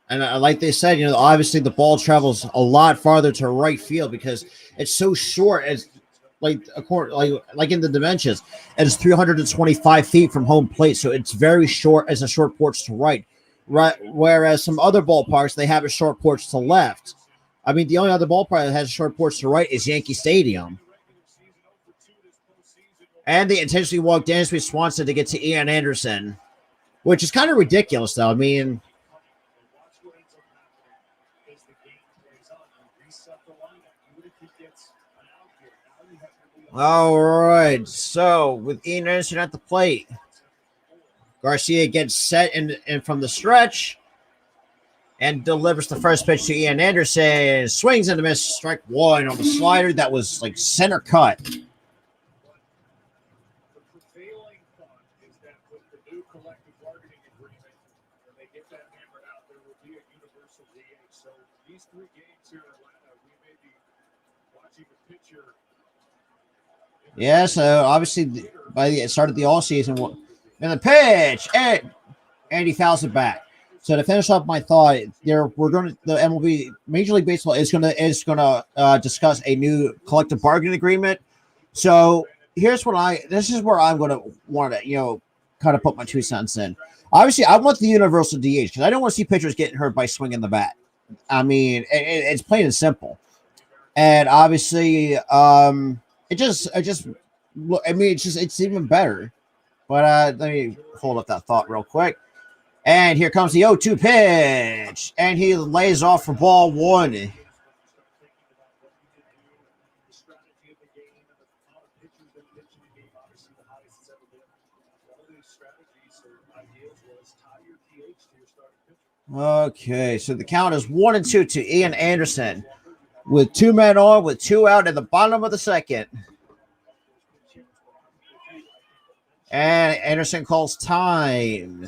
And like they said, obviously the ball travels a lot farther to right field because it's so short. As like in the dimensions, it's 325 feet from home plate, so it's very short as a short porch to right. Right, whereas some other ballparks they have a short porch to left. I mean, the only other ballpark that has a short porch to right is Yankee Stadium. And they intentionally walked Dansby Swanson to get to Ian Anderson, which is kind of ridiculous, though. I mean, all right. So with Ian Anderson at the plate, Garcia gets set in from the stretch and delivers the first pitch to Ian Anderson. Swings and a miss, strike one on the slider. That was like center cut. The prevailing thought is that with the new collective bargaining agreement, when they get that hammered out, there will be a universal DH. So these 3 games here in Atlanta, we may be watching the pitcher. Yeah, so obviously by the start of the all season, and the pitch, and he fouls it back. So to finish up my thought, the MLB Major League Baseball is gonna discuss a new collective bargaining agreement. So this is where I'm gonna want to kind of put my 2 cents in. Obviously, I want the universal DH because I don't want to see pitchers getting hurt by swinging the bat. I mean, it's plain and simple. And obviously, it's even better. But let me hold up that thought real quick. And here comes the 0-2 pitch. And he lays off for ball 1. Okay, so the count is 1-2 to Ian Anderson with 2 men on, with 2 out in the bottom of the second. And Anderson calls time.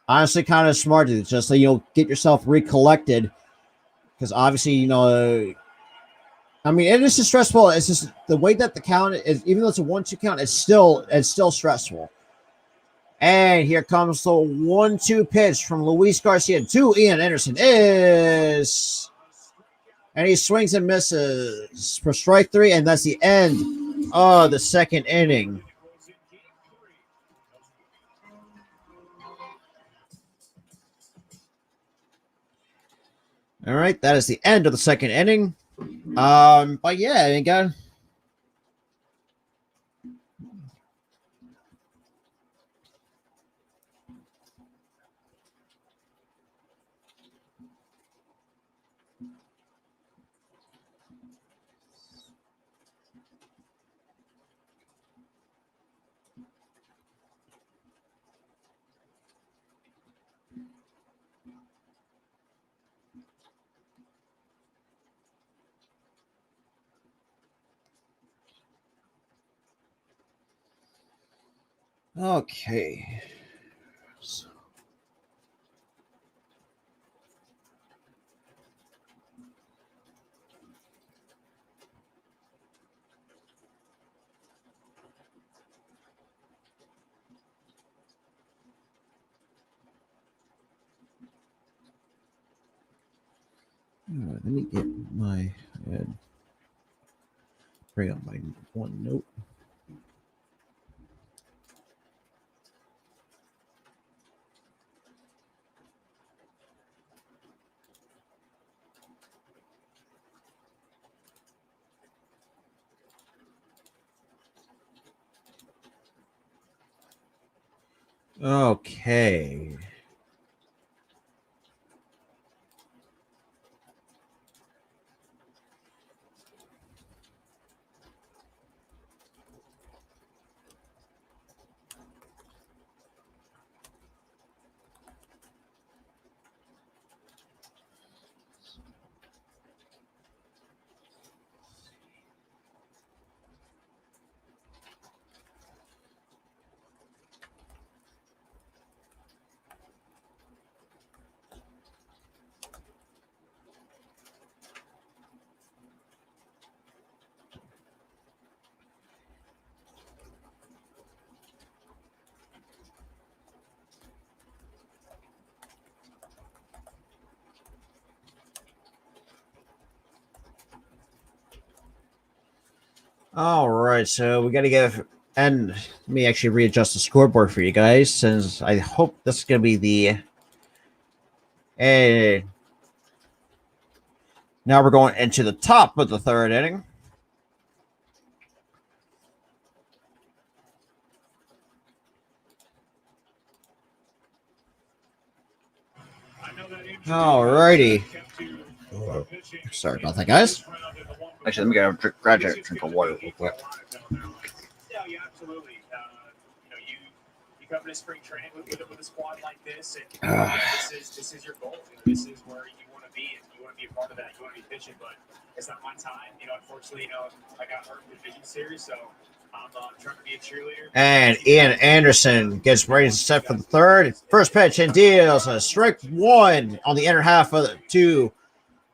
Honestly, kind of smart to just so get yourself recollected, because obviously I mean it is stressful. It's just the way that the count is, even though it's a 1-2 count, it's still stressful. And here comes the 1-2 pitch from Luis Garcia to Ian Anderson. And he swings and misses for strike 3, and that's the end of the second inning. All right, that is the end of the second inning. But yeah, again. Okay. All right, let me get my bring up my OneNote. Okay. All right, so we got to get and let me actually readjust the scoreboard for you guys, since I hope this is going to be the. And now we're going into the top of the third inning. All righty. Sorry about that, guys. Actually, let me go grab a drink of water real quick. Yeah, yeah, absolutely. You come to spring training with a squad like this, and this is your goal. This is where you want to be, and you want to be a part of that. You want to be pitching, but it's not my time. Unfortunately, I got hurt in the division series, so I'm trying to be a cheerleader. And Ian Anderson gets ready to set for the third. First pitch and deals a strike one on the inner half of the two.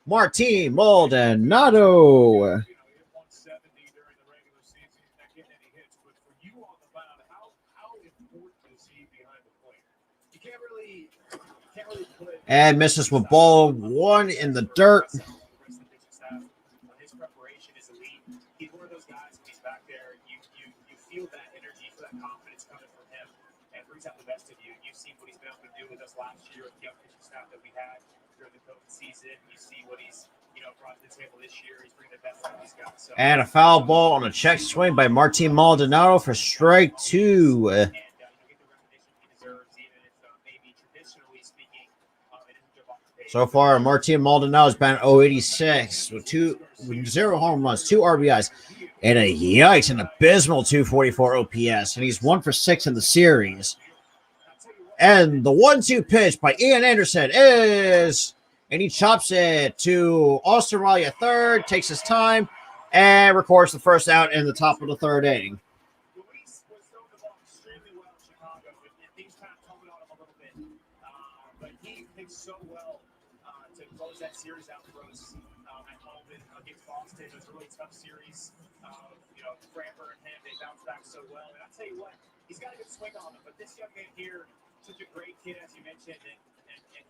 Martin Maldonado. And misses with ball one in the dirt. His preparation is elite. He's one of those guys when he's back there. You feel that energy, feel that confidence coming from him, and brings out the best of you. You've seen what he's been able to do with us last year with the young pitching staff that we had during the COVID season. You see what he's brought to the table this year. He's bringing the best out of these guys. So, and a foul ball on a check swing by Martin Maldonado for strike two. Get the recognition he deserves, even if maybe traditionally speaking, it isn't job occupation. So far, Martin Maldonado's been 086 with zero home runs, 2 RBIs, and an abysmal 244 OPS. And he's 1 for 6 in the series. And the 1-2 pitch by Ian Anderson and he chops it to Austin Riley at third, takes his time, and records the first out in the top of the third inning. Luis was throwing the ball extremely well in Chicago, and things kind of tumbled on him a little bit. But he pitched so well to close that series out for us at home against Boston. It was a really tough series. Framber and him, they bounced back so well. And I'll tell you what, he's got a good swing on him. But this young man here, such a great kid, as you mentioned, and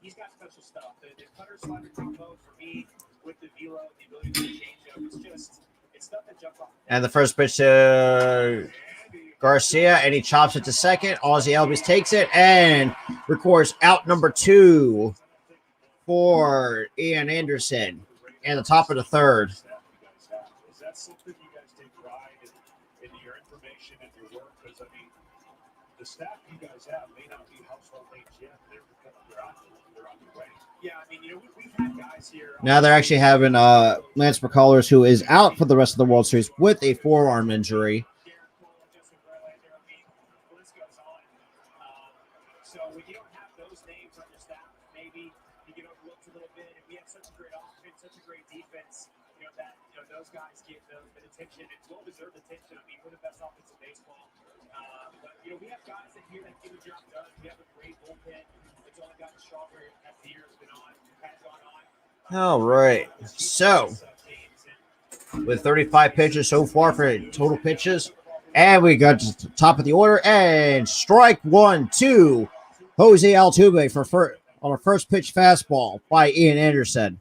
he's got special stuff. The cutter slider combo for me with the velo, the ability to change up, it's stuff that jumps off. And the first pitch to Garcia, and he chops it to second. Ozzie Albies takes it and records out number 2 for Ian Anderson and the top of the third. Is that something you guys take pride in your information and your work? Because, the staff you guys have may not be household names yet. They're on the way. Yeah, we've had guys here. Now they're actually having Lance McCullers, who is out for the rest of the World Series with a forearm injury. So when you don't have those names on your staff, maybe you get overlooked a little bit. And we have such a great offense, such a great defense. Those guys get the attention. It's well-deserved attention. We're the best offense in baseball. But we have guys in here that get the job done. We have a great bullpen. It's only gotten stronger as the year has been on. Has gone on. All right. So, with 35 pitches so far for total pitches, and we got to the top of the order, and strike 1, 2, Jose Altuve on a first pitch fastball by Ian Anderson.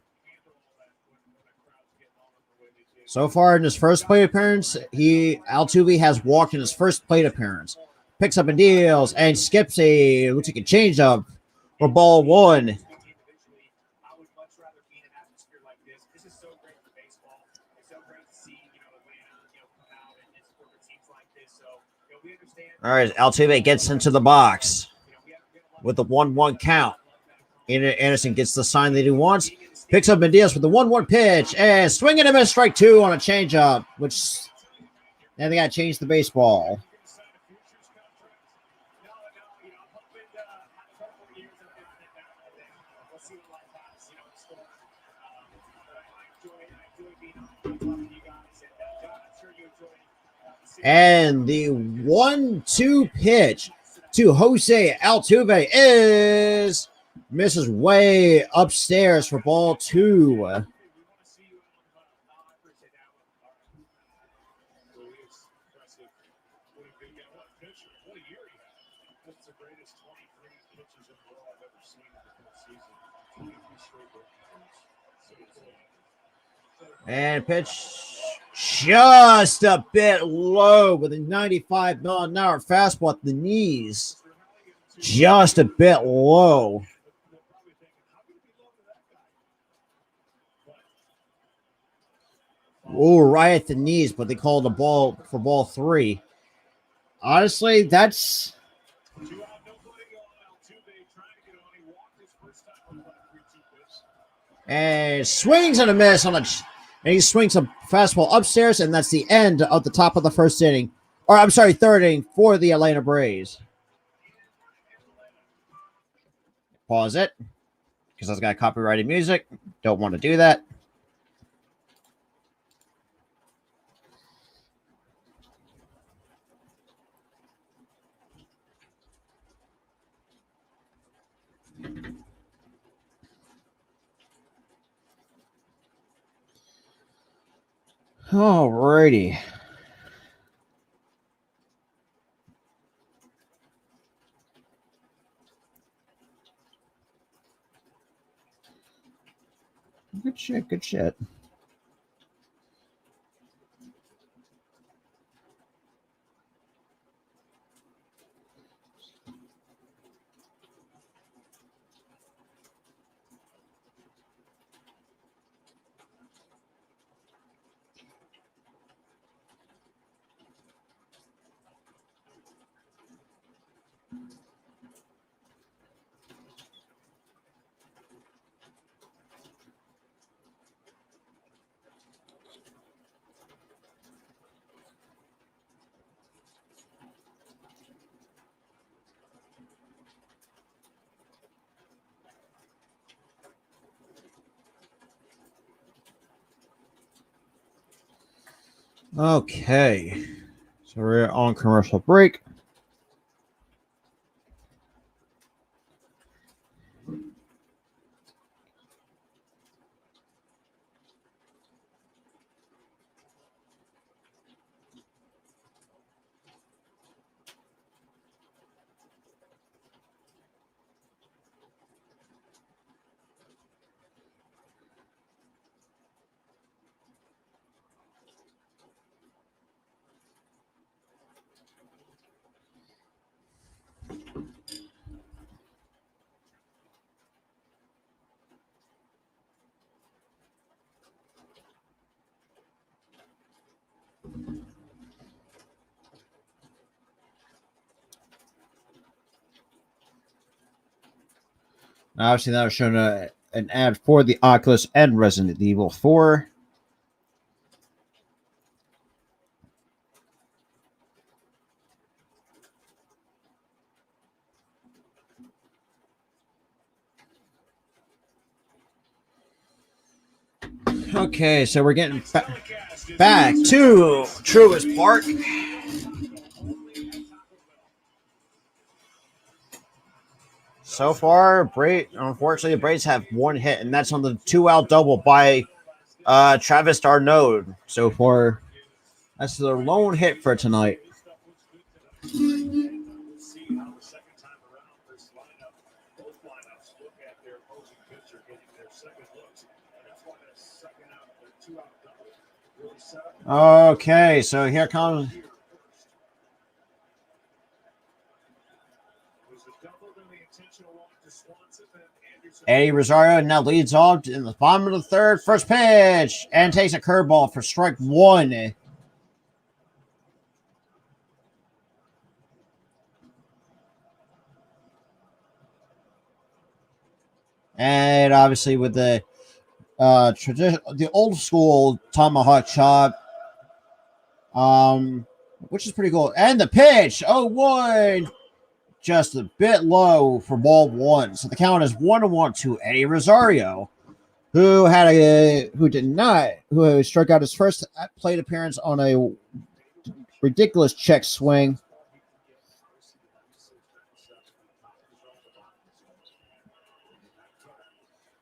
So far in his first plate appearance, Altuve has walked in his first plate appearance. Picks up and deals and skips looks like a changeup for ball 1. I would much rather be in an atmosphere like this. This is so great for baseball. It's so great to see, Atlanta, come out and support the teams like this. So, we understand. All right, Altuve gets into the box. with the 1-1 count. Anderson gets the sign that he wants. Picks up Medias with the 1-1 pitch. And swing and a miss, strike 2 on a changeup, which now they got to change the baseball. And the 1-2 pitch to Jose Altuve misses way upstairs for ball 2. And pitch just a bit low with a 95-mile-an-hour fastball at the knees. Just a bit low. Oh, right at the knees, but they called the ball for ball 3. Honestly, that's... And swings and a miss on a... And he swings a fastball upstairs, and that's the end of the top of the first inning. Or, I'm sorry, third inning for the Atlanta Braves. Pause it, because I've got copyrighted music. Don't want to do that. Alrighty. Good shit, good shit. Okay, so we're on commercial break. Obviously, that was showing an ad for the Oculus and Resident Evil 4. Okay, so we're getting back to Truist Park. So far, unfortunately, the Braves have 1 hit, and that's on the 2-out double by Travis d'Arnaud. So far, that's their lone hit for tonight. Okay, so here comes Eddie Rosario now leads off in the bottom of the third. First pitch, and takes a curveball for strike 1. and obviously with the the old school tomahawk chop, which is pretty cool. And the pitch, 0-1, just a bit low for ball one. So the count is 1-1 to Eddie Rosario, who struck out his first plate appearance on a ridiculous check swing.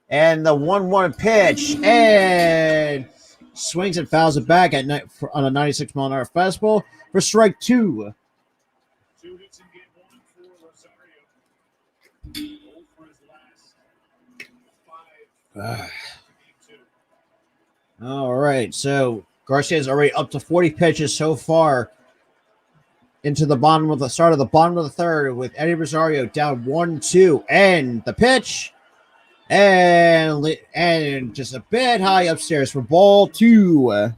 And the 1-1 pitch, and swings and fouls it back on a 96-mile-an-hour fastball for strike two. 2 hits in game 1 for Rosario. 0 for his last 5. Game 2. All right, so Garcia is already up to 40 pitches so far into the start of the bottom of the third, with Eddie Rosario down 1-2, and the pitch. And just a bit high upstairs for ball two. Eddie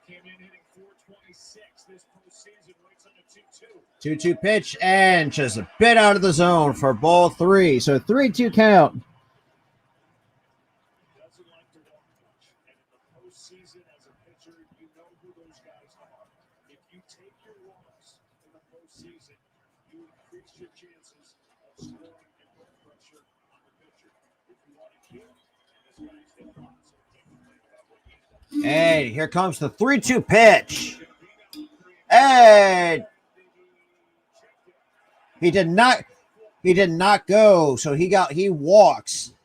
came in hitting 426 this postseason. Waits on a 2-2. 2-2 pitch, and just a bit out of the zone for ball three. So 3-2 count. Doesn't like to walk much. And in the postseason, as a pitcher, you know who those guys are. If you take your walks in the postseason, you increase your chances of scoring and putting pressure on the pitcher. If you want to kill, and this guy's hit lots, so take a look at what he's done. And here comes the 3-2 pitch. And he did not go, so he walks.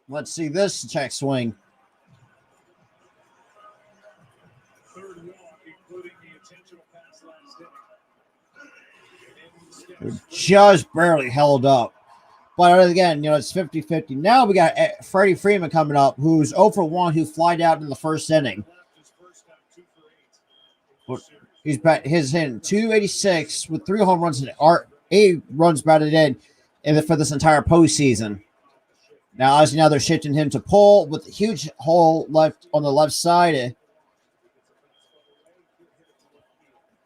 Let's see this check swing. Third walk, including the intentional pass last inning. Just barely held up. But again, it's 50-50. Now we got Freddie Freeman coming up, who's 0 for 1, who flied out in the first inning. He's hitting 286 with 3 home runs and 8 runs batted in for this entire postseason. Now, obviously, they're shifting him to pull with a huge hole left on the left side.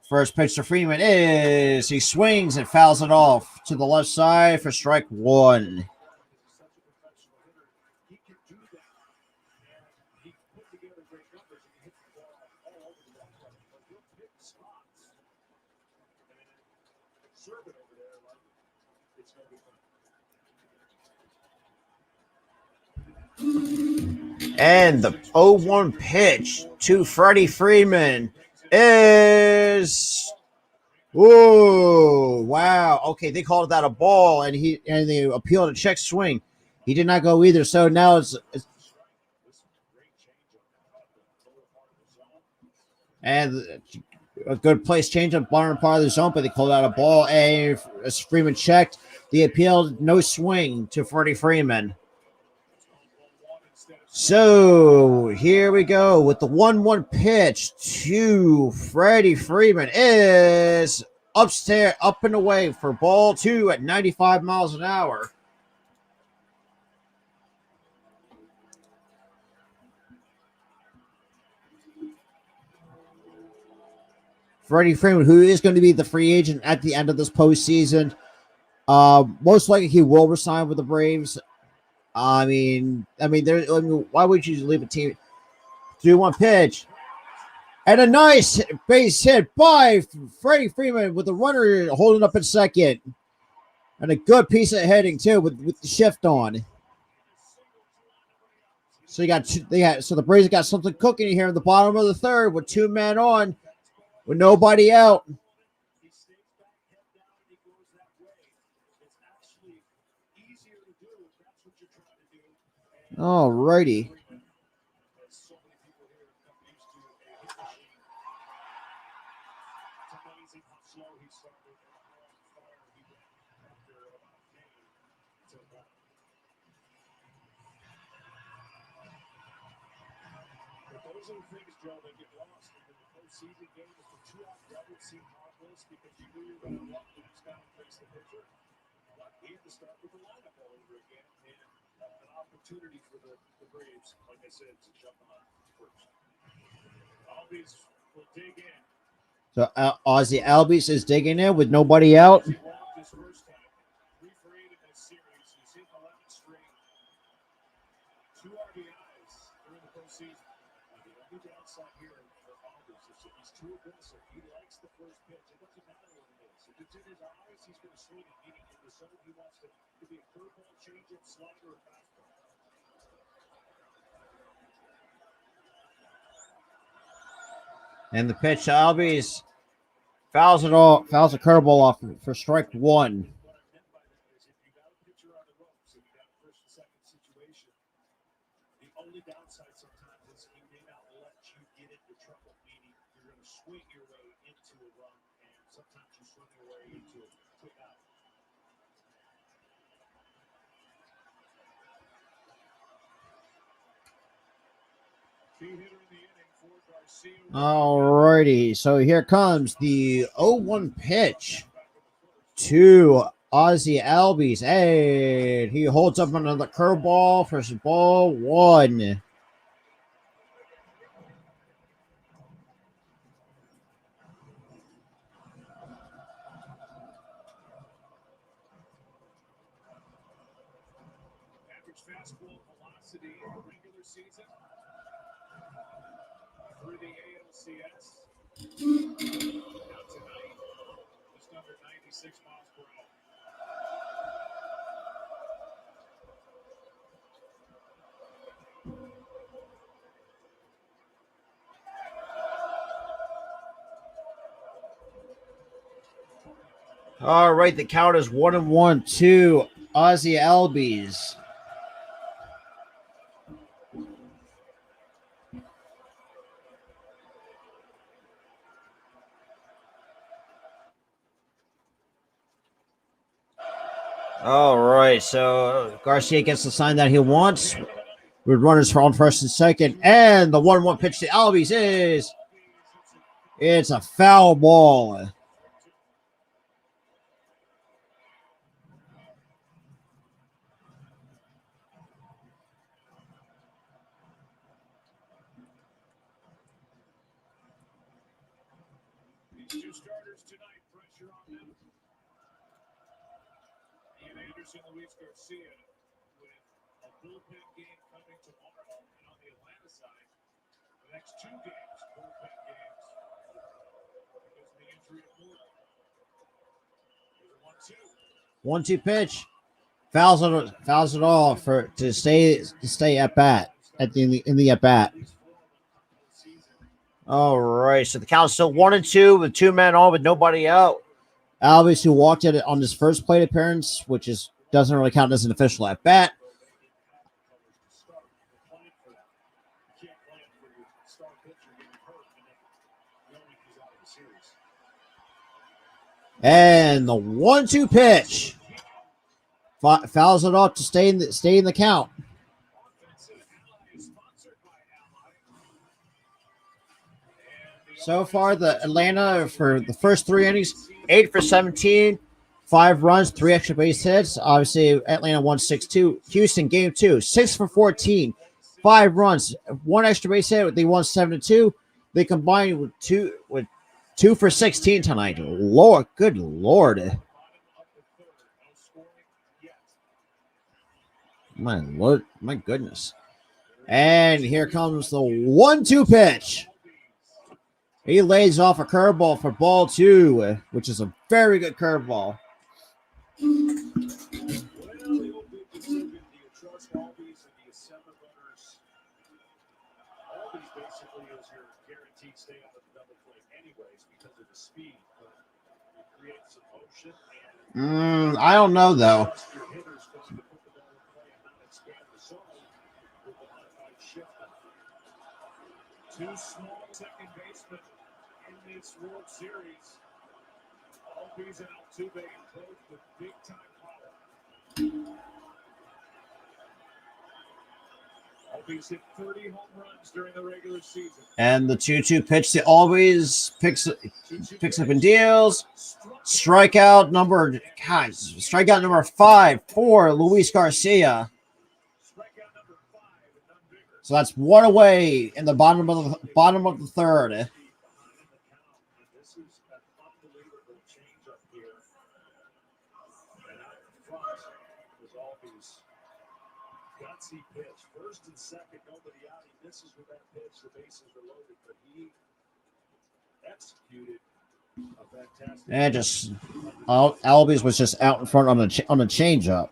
First pitch to Freeman is he swings and fouls it off to the left side for strike one. He can do that, and he put together great numbers, and he hits the ball all over the ballpark. But he'll pick spots and serve it over there like it's going to be fun. And the 0-1 pitch to Freddie Freeman is, oh wow, okay, they called that a ball, and they appealed a check swing. He did not go either, so now it's and a good place change up bottom part of the zone, but they called out a ball, and as Freeman checked, they appealed no swing to Freddie Freeman. So here we go with the 1-1 pitch to Freddie Freeman is upstairs, up and away for ball two at 95 miles an hour. Freddie Freeman, who is going to be the free agent at the end of this postseason, most likely he will resign with the Braves. I mean, why would you leave a team? 2-1 pitch. And a nice base hit by Freddie Freeman with the runner holding up in second. And a good piece of heading, too, with the shift on. So the Braves got something cooking here in the bottom of the third with 2 men on, with nobody out. All righty. Those are the things, Joe, that get lost in the postseason game. Is the 2-out double seem harmless because you knew you were going to walk the next guy and face the pitcher. But we had to start with the lineup all over again. And opportunity for the Braves, like I said, to jump on first. Albies will dig in. So Ozzy Albies is digging in with nobody out. He walked his first time. 3 for 8 in this series. He's hit 11 straight. 2 RBIs during the postseason. The only downside here for Albies is if he's too aggressive, he likes the first pitch. It doesn't matter what it is. If it's in his eyes, he's going to swing it. Meaning in the zone, he wants to be a curveball, changeup, slider, or fastball. And the pitch to Albies fouls a curveball off for strike 1. What I meant by that is if you got a pitcher on the ropes and you got a first and second situation, the only downside sometimes is he may not let you get into trouble, meaning you're going to swing your way into a run, and sometimes you swing your way into a quick out. Key hitter in the inning for Garcia. Alrighty, so here comes the 0-1 pitch to Ozzy Albies. Hey, he holds up another curveball for ball 1. Average fastball velocity in the regular season through the ALCS. Now tonight, just under 96 miles per hour. All right, the count is 1-1 to Ozzy Albies. All right, so Garcia gets the sign that he wants. With runners on first and second, and the 1-1 pitch to Albies is it's a foul ball. These 2 starters tonight, pressure on them. Ian Anderson, Luis Garcia, with a bullpen game coming tomorrow. And on the Atlanta side, the next 2 games, bullpen games, because of the injury of Moore. There's a 1-2. 1-2 pitch, fouls it all for to stay at bat in the at bat. All right, so the count's still 1-2 with 2 men on with nobody out. Albies, who walked it on his first plate appearance, which doesn't really count as an official at bat. And the 1-2 pitch fouls it off to stay in the count. So far, the Atlanta for the first 3 innings, 8 for 17, 5 runs, 3 extra base hits. Obviously, Atlanta won 6-2. Houston, game 2, 6 for 14, 5 runs, 1 extra base hit. They won 7-2. They combined with 2 for 16 tonight. Lord, good Lord. My Lord, my goodness. And here comes the 1-2 pitch. He lays off a curveball for ball 2, which is a very good curveball. Basically is your guaranteed stay on the double play anyways because of the speed, but it creates some motion and I don't know though. your hitter's going to put the ball in play and not expand the zone with the modified shift. 2 small second basemen in this World Series. Albies and Altuve both with big time power. Albies hit 30 home runs during the regular season. And the 2-2 pitch to Albies picks up and deals. Strikeout number 5 for Luis Garcia. So that's one away in the bottom of the third. This is an unbelievable change up here. And out in front was all these gutsy pitch. First and second, nobody out. He misses with that pitch. The bases are loaded, but he executed a fantastic. And just Albies was just out in front on the changeup.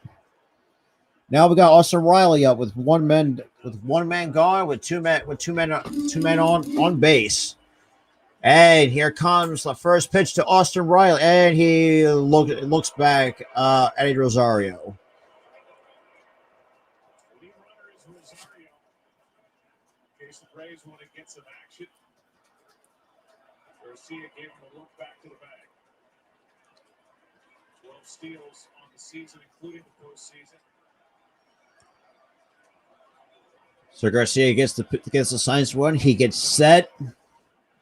Now we got Austin Riley up with one man gone, with two men on base. And here comes the first pitch to Austin Riley, and he looks back at Eddie Rosario. Leading runner is Rosario. In case the Braves want to get some action, Garcia gave him a look back to the bag. 12 steals on the season, including the postseason. So Garcia gets the science run. He gets set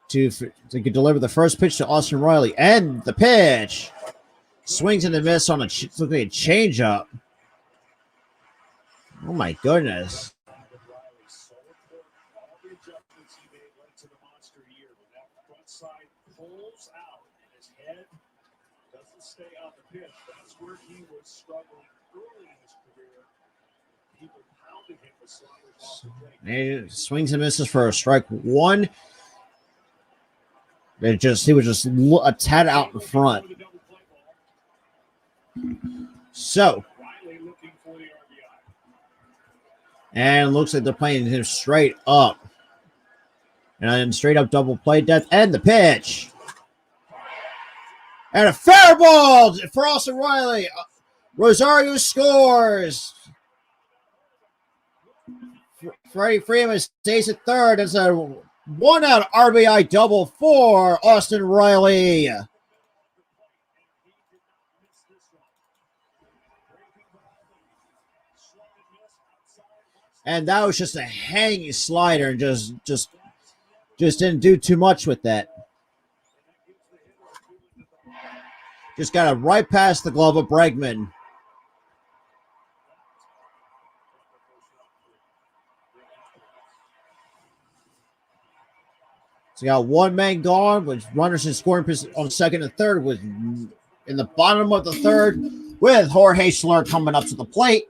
to deliver the first pitch to Austin Riley, and the pitch swings and a miss on a changeup. Oh my goodness! Riley so important. All the adjustments he made led to the monster year. When that front side pulls out and his head doesn't stay on the pitch, that's where he was struggling early in his career. People pounded him with sliders off the plate. He swings and misses for a strike one. He was just a tad out in front. So, Riley looking for the RBI. and it looks like they're playing him straight up. And then straight up double play depth, and the pitch. And a fair ball for Austin Riley. Rosario scores. Freddie Freeman stays at third. It's a one-out RBI double for Austin Riley. And that was just a hanging slider, and just didn't do too much with that. Just got it right past the glove of Bregman. So you got one man gone, with runners in scoring position on second and third, with in the bottom of the third, with Jorge Soler coming up to the plate.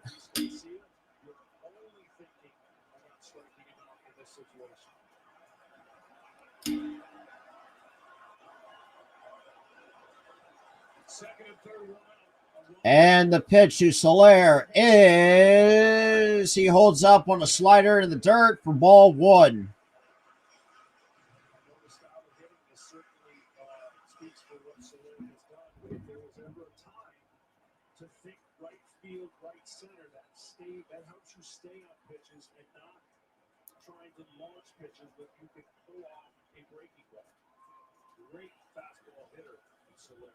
And the pitch to Soler is, he holds up on a slider in the dirt for ball one. To think right field, right center, that helps you stay on pitches and not trying to launch pitches, but you can pull off a breaking ball. Great fastball hitter, Soler.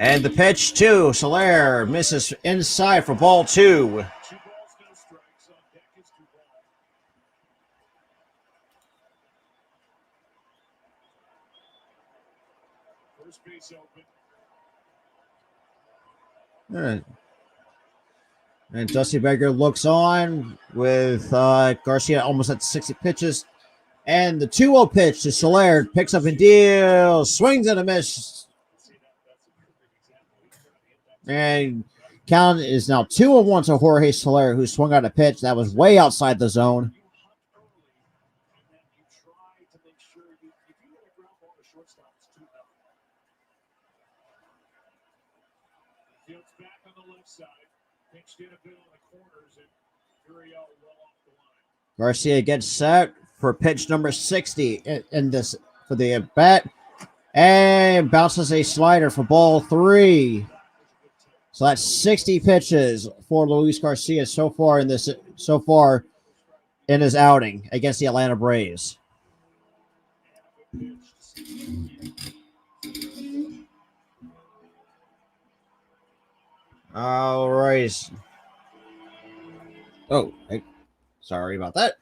And the pitch to Soler misses inside for ball two. 2 balls, no strikes. On deck is 2 balls. First base open. All right. And Dusty Baker looks on with Garcia almost at 60 pitches. And the 2-0 pitch to Soler, picks up and deals, swings and a miss. And count is now 2-1 to Jorge Soler, who swung out a pitch that was way outside the zone. Back on the left side, pitched in a bit on the corners, and Gurriel well off the line. Garcia gets set for pitch number 60 in this for the at bat, and bounces a slider for ball 3. So that's 60 pitches for Luis Garcia so far in his outing against the Atlanta Braves. All right. Oh, sorry about that.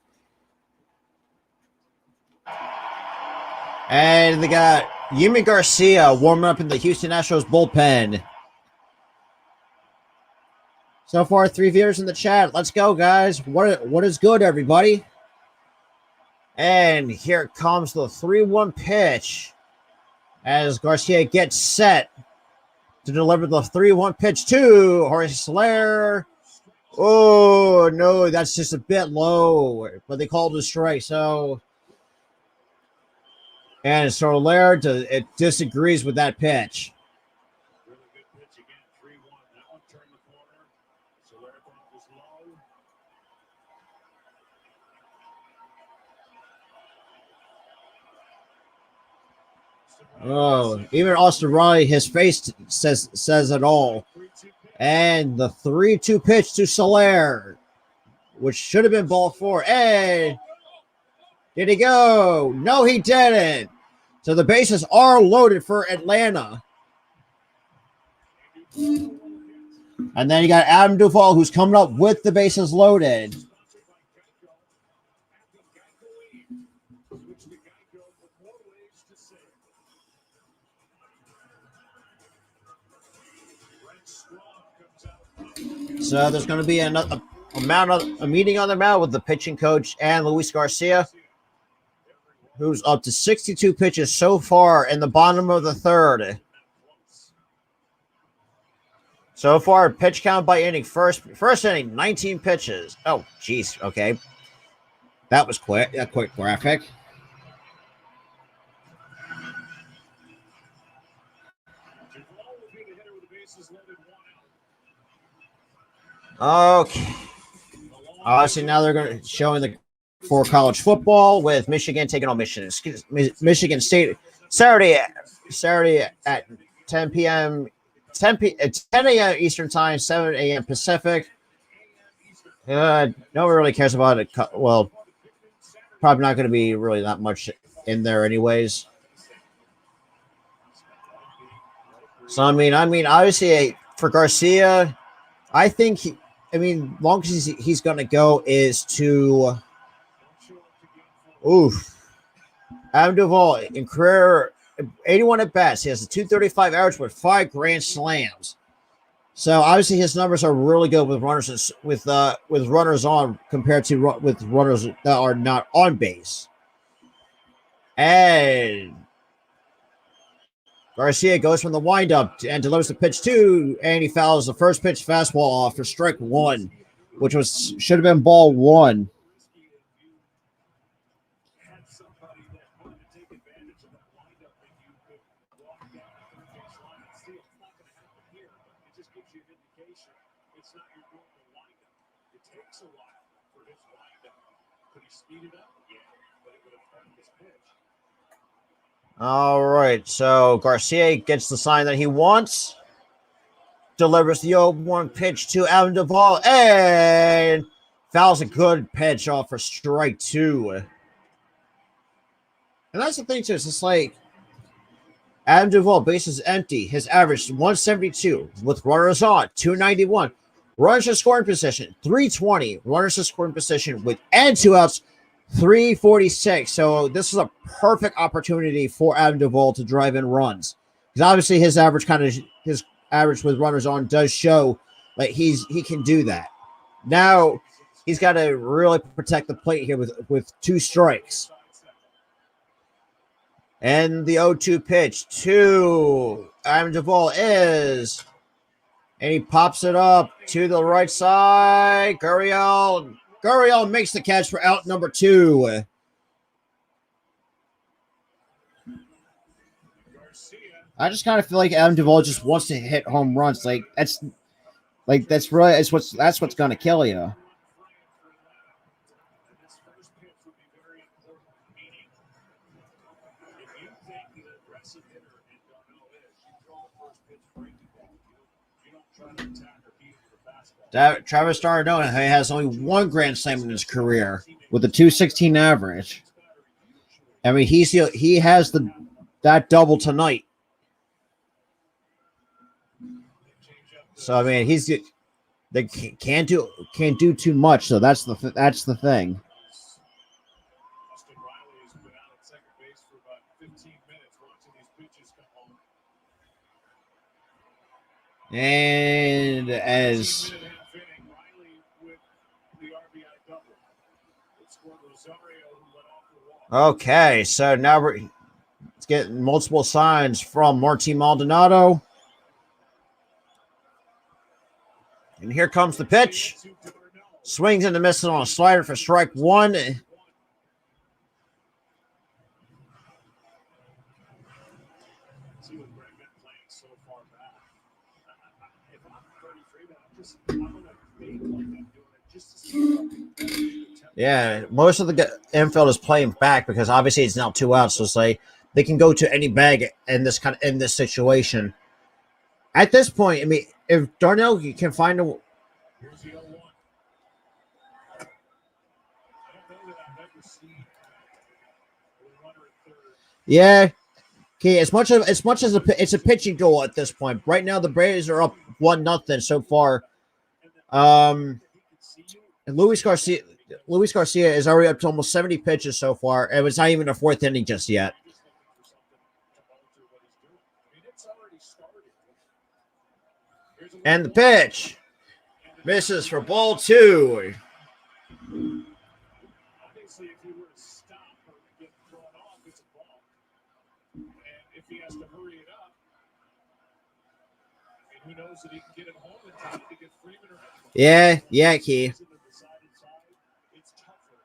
And they got Yimi Garcia warming up in the Houston Astros bullpen. So far, 3 viewers in the chat. Let's go, guys. What is good, everybody? And here comes the 3-1 pitch as Garcia gets set to deliver the 3-1 pitch to Jorge Soler. Oh, no, that's just a bit low, but they called it a strike. And Soler it disagrees with that pitch. Really good pitch again, 3-1. That one turned the corner. Soler thought was low. Oh, even Austin Riley, his face says it all. 3-2 pitch. And the 3-2 pitch to Soler, which should have been ball 4. And did he go? No, he didn't. So the bases are loaded for Atlanta. And then you got Adam Duvall, who's coming up with the bases loaded. Sponsored by Geico. Happy Geico. Switch to Geico for more ways to save. Brent Straub comes out. So there's going to be a meeting on the mound with the pitching coach and Luis Garcia, who's up to 62 pitches so far in the bottom of the third. So far, pitch count by inning. First inning, 19 pitches. Oh, geez. Okay. That was quick. A quick graphic. Duvall will be the hitter with the bases loaded, 1 out. Okay. Obviously, now they're going to showing the for college football with Michigan taking on Michigan State Saturday at 10 p.m. 10 a.m. Eastern Time, 7 a.m. Pacific. No one really cares about it. Well, probably not going to be really that much in there anyways. So, I mean, obviously for Garcia, I think longest he's going to go is to Adam Duvall in career 81 at bats. He has a 235 average with 5 grand slams. So obviously his numbers are really good with runners with runners on compared to with runners that are not on base. And Garcia goes from the windup and delivers the pitch 2, and he fouls the first pitch fastball off for strike 1, which should have been ball 1. It's not your normal windup. It takes a while for his windup. Could he speed it up? Yeah, but it would have hurt his pitch. All right, so Garcia gets the sign that he wants, delivers the 0-1 pitch to Adam Duvall, and fouls a good pitch off for strike 2. And that's the thing too. It's just like Adam Duvall, bases empty. His average 172 with runners on, 291. Runners in scoring position, 320. Runners in scoring position with and 2 outs, 346. So this is a perfect opportunity for Adam Duvall to drive in runs. Because obviously his average with runners on does show like he can do that. Now he's got to really protect the plate here with 2 strikes. And the 0-2 pitch to Adam Duvall is, and he pops it up to the right side. Gurriel makes the catch for out number 2. I just kind of feel like Adam Duvall just wants to hit home runs. That's what's going to kill you. Travis d'Arnaud has only 1 grand slam in his career with a 216 average. I mean, he has that double tonight. So I mean, they can't do too much. So that's the thing. Austin Riley has been out at second base for about 15 minutes watching these pitches come home. And as Okay, so now we're getting multiple signs from Martin Maldonado. And here comes the pitch. Swings and a misses on a slider for strike one. See what Greg been playing so far back. If I'm Freddie Freeman, I'm gonna fake like I'm doing it just to see. Yeah, most of the infield is playing back because obviously it's now 2 outs. So it's like they can go to any bag in this situation. At this point, I mean, if Darnell can find a Here's the 0-1. I don't know that I've ever seen a runner at third. yeah. Okay, as much as it's a pitching goal at this point. Right now, the Braves are up 1-0 so far. And Luis Garcia is already up to almost 70 pitches so far. It was not even a fourth inning just yet. And the pitch misses for ball two. Obviously, if he were to stop or get thrown off, it's a ball. And if he has to hurry it up, I mean, who knows that he can get it home in time to get Freeman or Yeah, Key.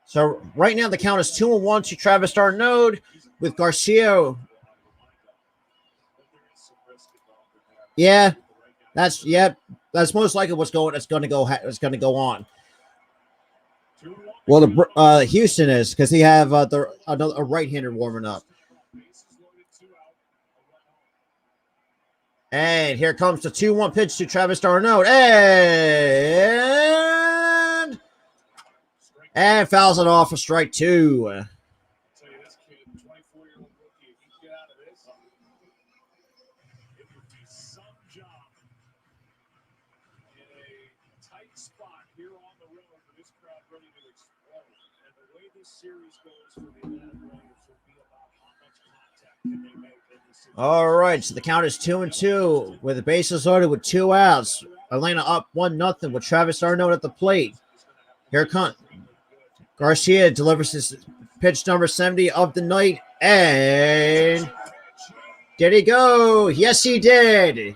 So right now the count is 2-1 to Travis d'Arnaud with Garcia. Yeah, that's most likely what's going to go on. Well, the Houston is because he have a right-hander warming up. And here comes the 2-1 pitch to Travis d'Arnaud. And fouls it off for strike two. All right, so the count is 2-2 with the bases loaded with 2 outs. Atlanta up 1-0 with Travis d'Arnaud at the plate. Here comes Garcia, delivers his pitch number 70 of the night, and did he go? Yes, he did.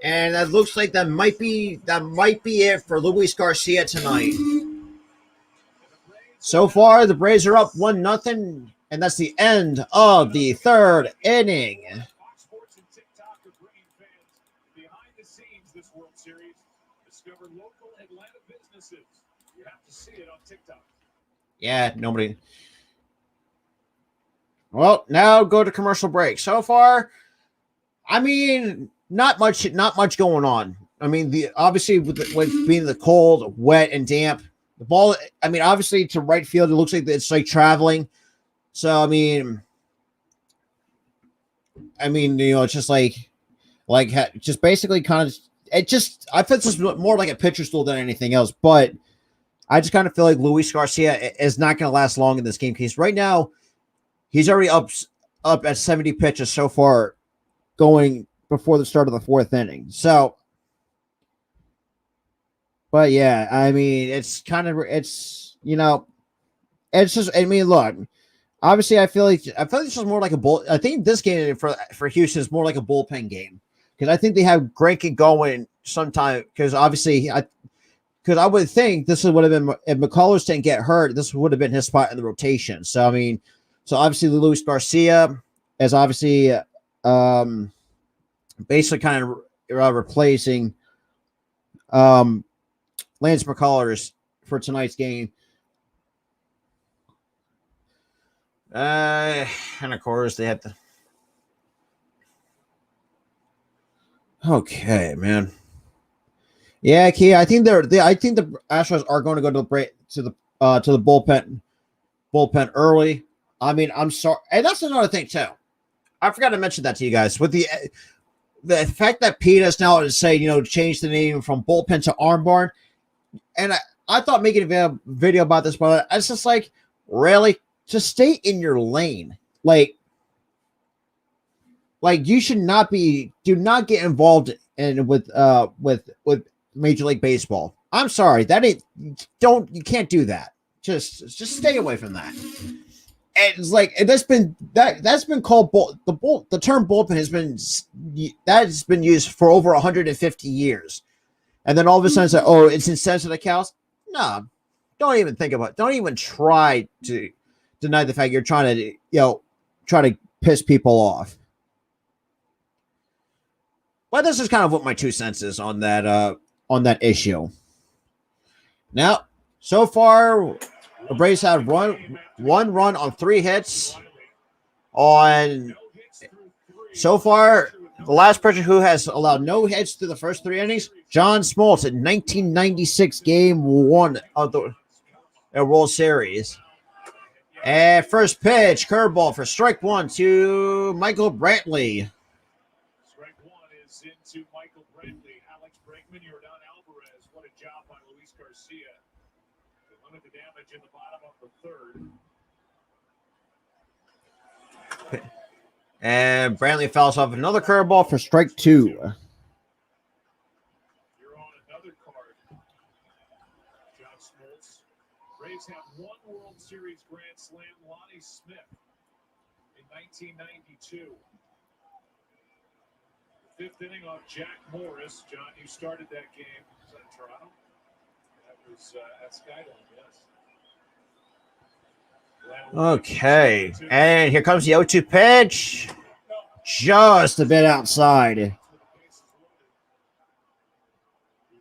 And that looks like that might be it for Luis Garcia tonight. So far, the Braves are up 1-0. And that's the end of the third inning. Yeah, nobody. Well, now go to commercial break. So far, I mean, not much going on. I mean, obviously with being the cold, wet, and damp, the ball. I mean, obviously to right field, it looks like it's like traveling. So I mean, it's just just basically kind of it. Just I feel it's more like a pitcher stool than anything else. But I just kind of feel like Luis Garcia is not going to last long in this game because right now he's already up at 70 pitches so far, going before the start of the fourth inning. So, but yeah, I mean, it's just. I mean, look. Obviously, I feel like this is more like a bull. I think this game for Houston is more like a bullpen game because I think they have Greinke going sometime. Because obviously, I would think this would have been if McCullers didn't get hurt, this would have been his spot in the rotation. So I mean, obviously Luis Garcia is obviously basically kind of replacing Lance McCullers for tonight's game. And of course they have to. Okay, man. Yeah, Key. I think I think the Astros are going to go to the bullpen early. I mean, I'm sorry, and that's another thing too. I forgot to mention that to you guys with the fact that Pete is now saying change the name from bullpen to arm barn, and I thought making a video about this, but it's just like really. Just stay in your lane. Like you should not do not get involved with Major League Baseball. I'm sorry. You can't do that. Just stay away from that. And it's like that's been called the term bullpen has been used for over 150 years. And then all of a sudden it's like, oh, it's insensitive to cows. No, don't even think about it. Don't even try to deny the fact you're trying to, try to piss people off. But this is kind of what my 2 cents is on that issue. Now, so far, the Braves have one run on 3 hits. So far, the last person who has allowed no hits through the first 3 innings, John Smoltz in 1996 Game 1 of the World Series. And first pitch, curveball for strike 1 to Michael Brantley. Strike 1 is into Michael Brantley. Alex Bregman, Yordan Alvarez. What a job by Luis Garcia to limit the damage in the bottom of the 3rd. And Brantley fouls off another curveball for strike 2. You're on another card. John Smoltz. Braves have 1 World Series Grand Slam, Lonnie Smith, in 1992. The 5th inning off Jack Morris. John, you started that game. Was that in Toronto? That was at Skydome, yes. Okay. And here comes the 0-2 pitch. Just a bit outside. We've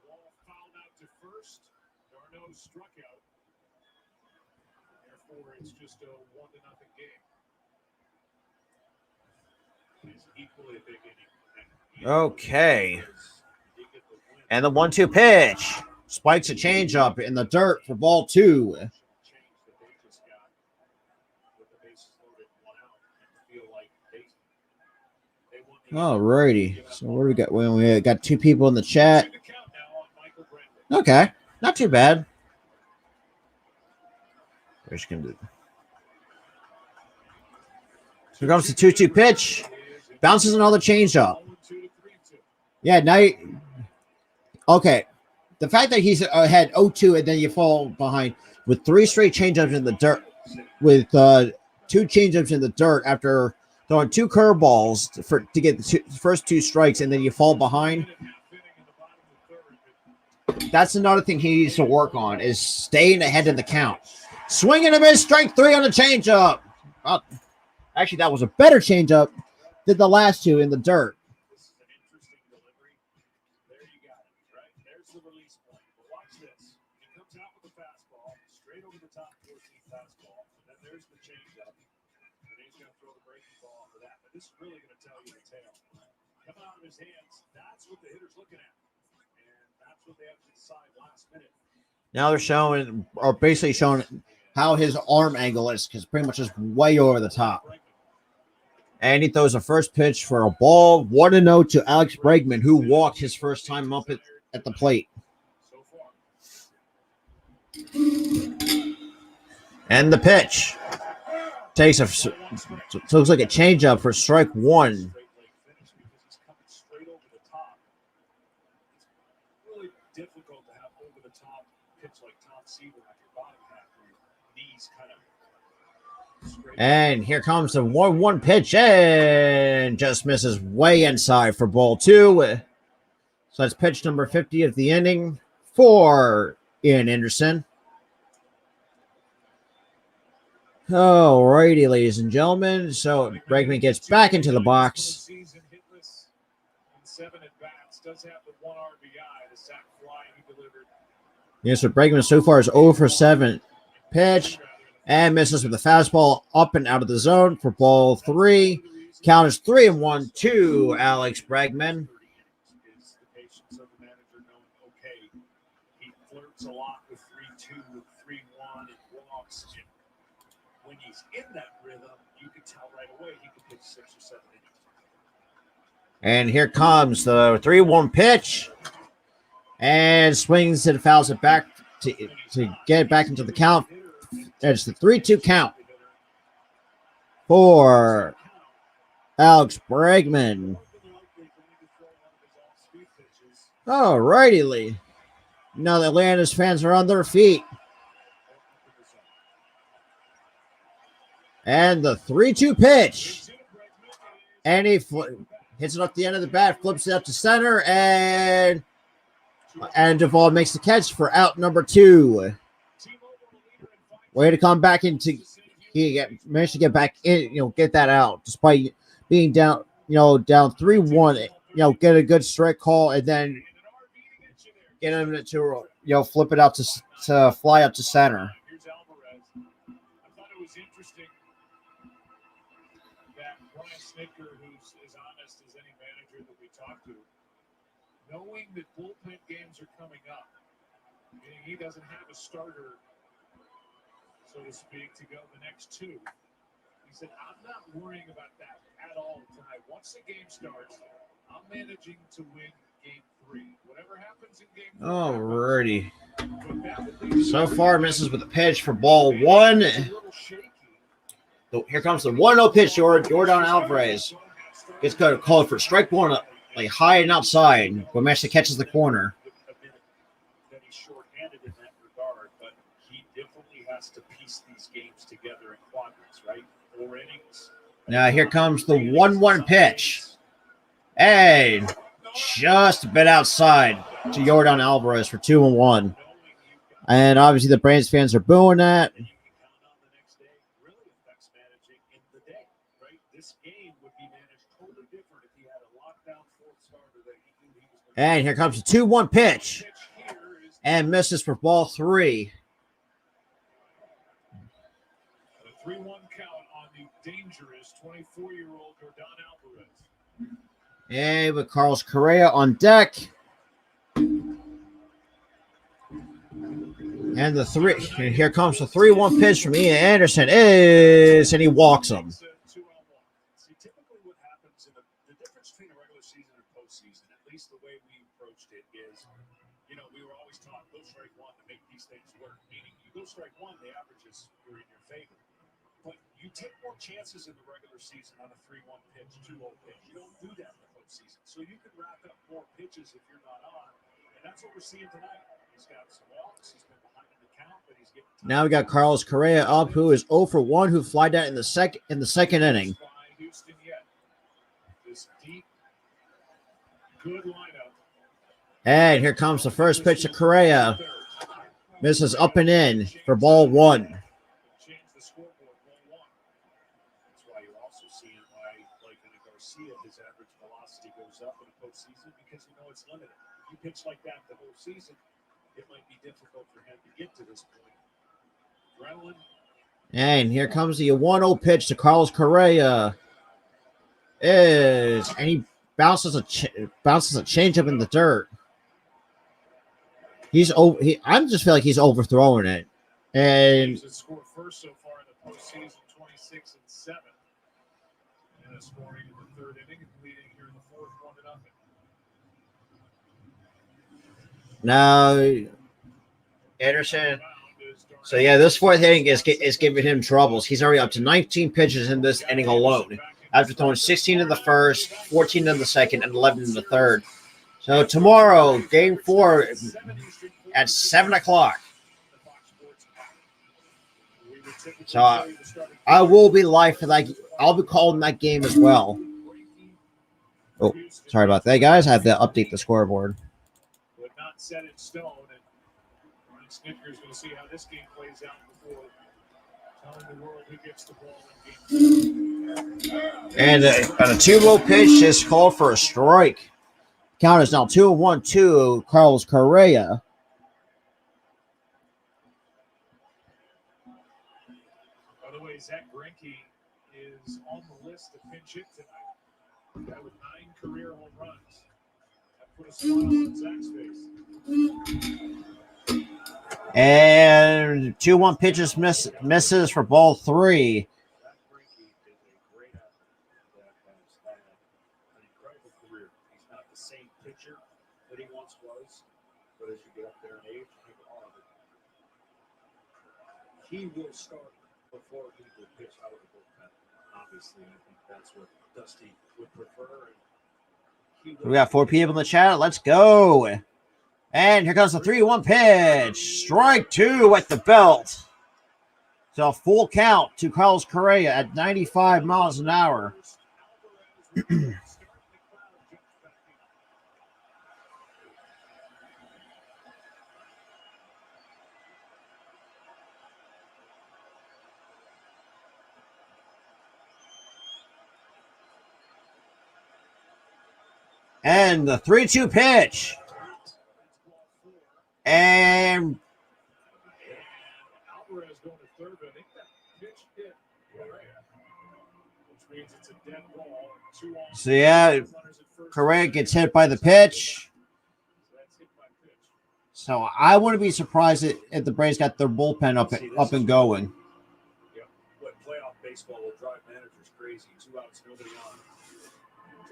all fouled out to first. Darno struck out. Therefore, it's just a 1-0 game. It's equally a big inning. Okay. And the 1-2 pitch. Spikes a changeup in the dirt for ball 2. Alrighty. So what do we got? Well, we got 2 people in the chat. Okay. Not too bad. Here comes the 2-2 pitch. Bounces another changeup. Yeah, now okay. The fact that he's had 0-2 and then you fall behind with 3 straight changeups in the dirt, with 2 changeups in the dirt after throwing 2 curveballs to get the first 2 strikes, and then you fall behind. That's another thing he needs to work on, is staying ahead of the count. Swing and a miss, strike 3 on a changeup. Actually, that was a better changeup than the last 2 in the dirt. This is an interesting delivery. There you got it, right? There's the release point. But watch this. He comes out with a fastball, straight over the top 14 fastball. And then there's the changeup. And he's going to throw the breaking ball for that. But this is really going to tell you the tale. Coming out of his hands, that's what the hitter's looking at. And that's what they have to decide last minute. Now they're showing, or basically showing, how his arm angle is, because pretty much just way over the top. And he throws a first pitch for a ball, 1-0 to Alex Bregman, who walked his first time up at the plate. And the pitch takes looks like a changeup for strike 1. Difficult to have over the top pitch like Tom Seaver at your bottom half where your knees kind of straight. And here comes the 1-1 pitch and just misses way inside for ball 2. So that's pitch number 50 of the inning for Ian Anderson. Alrighty, ladies and gentlemen. So Bregman gets back into the box. Seven at bats, does have the 1 RBI, the sac fly he delivered. Yes, so Bregman so far is 0 for 7 pitch and misses with a fastball up and out of the zone for ball 3. Count is 3-1 to Alex Bregman. Is the patience of the manager knowing, okay, he flirts a lot with 3-2, with 3-1, and walks. And when he's in that rhythm, you can tell right away he can pitch 6 or 7 innings. And here comes the 3-1 pitch. And swings and fouls it back to get it back into the count. It's the 3-2 count for Alex Bregman. All righty, Lee. Now the Atlantis fans are on their feet. And the 3-2 pitch. And he hits it up the end of the bat, flips it up to center, and Duvall makes the catch for out number 2. Way to come back into. He managed to get back in, get that out despite being down, down 3-1. Get a good strike call and then get him to, flip it out to fly up to center. Here's Alvarez. I thought it was interesting that Brian Snitker, who's as honest as any manager that we talk to, knowing that bullpen games are coming up, meaning he doesn't have a starter, so to speak, to go the next 2. He said, I'm not worrying about that at all tonight. Once the game starts, I'm managing to win game 3. Whatever happens in game 4. Alrighty. So far, misses with a pitch for ball 1. Here comes the 1-0 pitch, Jordan Alvarez. Gets called for strike 1, like high and outside, but managed to catches the corner. He's shorthanded in that regard, but he definitely has to piece these games together in quadrants, right? 4 innings. Now here comes the 1-1 pitch. And just a bit outside to Jordan Alvarez for 2-1. And obviously the Braves fans are booing that. And here comes the 2-1 pitch. And misses for ball 3. A 3-1 count on the dangerous 24-year-old Jordan Alvarez. And with Carlos Correa on deck. And here comes the 3-1 pitch from Ian Anderson. And he walks him. See, typically what happens in the difference between a regular season and postseason, at least the way we approached it, is, we were always taught go strike 1 to make these things work. Meaning, you go strike 1, the averages are in your favor. But you take more chances in the regular season on a 3-1 pitch, 2-0 pitch. You don't do that in the postseason. So you can rack up more pitches if you're not on. And that's what we're seeing tonight. He's got some walks. He's been behind in the count, but he's getting time. Now we got Carlos Correa up, who is 0 for 1, who flied out in the second inning. Houston yet. This deep, good lineup. And here comes the first pitch to Correa. Misses up and in for ball 1. Change the scoreboard 1-1. That's why you're also seeing why, like in a Garcia, his average velocity goes up in a postseason because it's limited. If you pitch like that the whole season, it might be difficult for him to get to this point. Adrenaline. And here comes the 1-0 pitch to Carlos Correa. And he bounces a changeup in the dirt. I'm just feel like he's overthrowing it. And Scored first so far in the postseason, 26-7. And scoring in the 3rd inning and leading here in the 4th, 1-0. now Anderson. So yeah, this 4th inning is giving him troubles. He's already up to 19 pitches in this inning alone, after throwing 16 in the first, 14 in the second, and 11 in the third. So tomorrow, game 4 at 7 o'clock. So I will be live for that. I'll be calling that game as well. Oh, sorry about that, guys. I have to update the scoreboard. But not set in stone. And Brian Snitker is going to see how this game plays out before telling the world who gets the ball in game 2. And a 2-0 pitch is called for a strike. Count is now 2-1 to Carlos Correa. By the way, Zach Greinke is on the list to pinch hit tonight. Guy with 9 career home runs. That put a smile on Zach's face. And 2-1 pitches misses for ball 3. Zach Greinke is a great athlete that has had an incredible career. He's not the same pitcher that he once was, but as you get up there in age, he will start before he will pitch out of the bullpen. Obviously, I think that's what Dusty would prefer. We got 4 people in the chat. Let's go. And here comes the 3-1 pitch. Strike 2 at the belt. So full count to Carlos Correa at 95 miles an hour. And the 3-2 pitch. And Alvarez going to third, but I think that pitch hit Correa, which means it's a dead ball. 2 on. so, yeah, Correa gets hit by the pitch. So that's hit by pitch. So I wouldn't be surprised if the Braves got their bullpen up and going. Yep. What playoff baseball will drive managers crazy. 2 outs, nobody on.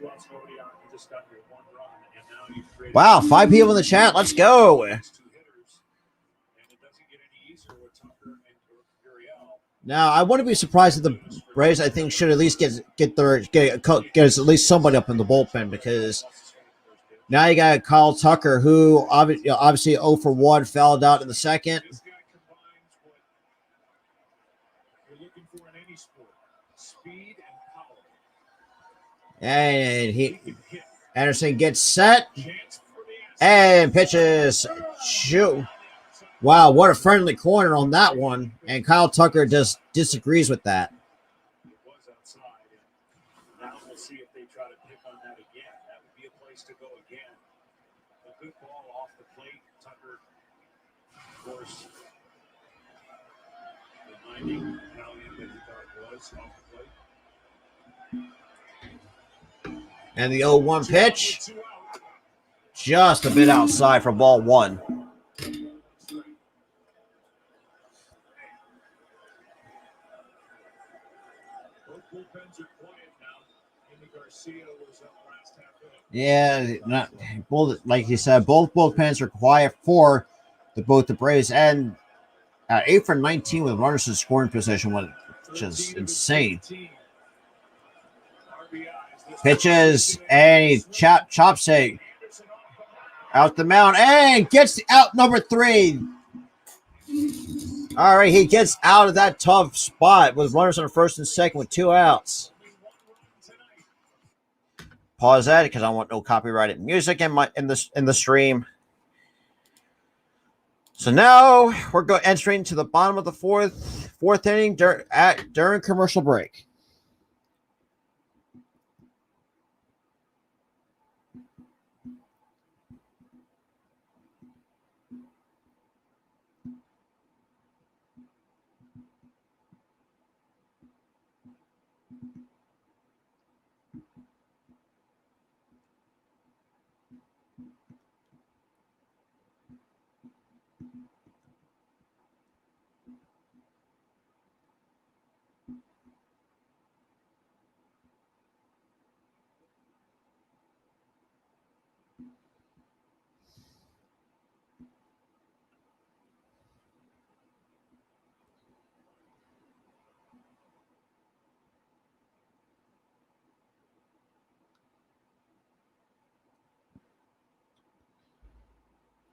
2 outs, nobody on. You just got your 1 run, and now you've traded. Wow, 5 people in the chat. Let's go. 2 hitters, and it doesn't get any easier with Tucker and Gurriel. Now I wouldn't be surprised if the Braves, I think, should at least get at least somebody up in the bullpen, because now you got Kyle Tucker, who obviously 0 for 1, fouled out in the second. This guy combines what you're looking for in any sport: speed and power. And Anderson gets set Chance for the and pitches. Shoot. Wow, what a friendly corner on that one. And Kyle Tucker just disagrees with that. It was outside, and now we'll see if they try to pick on that again. That would be a place to go again. A good ball off the plate. Tucker, of course, reminding Valiant that he thought it was off the plate. And the 0-1 pitch, 2 out. just a bit outside for ball 1. Both bullpens are quiet now. Andy Garcia was up last half inning. Yeah, like you said, both bullpens are quiet for both the Braves, and 8 for 19 with runners in scoring position, which is insane. Pitches and chop say out the mound and gets out number 3. All right, he gets out of that tough spot with runners on first and second with 2 outs. Pause that because I want no copyrighted music in the stream. So now we're entering to the bottom of the fourth inning during commercial break.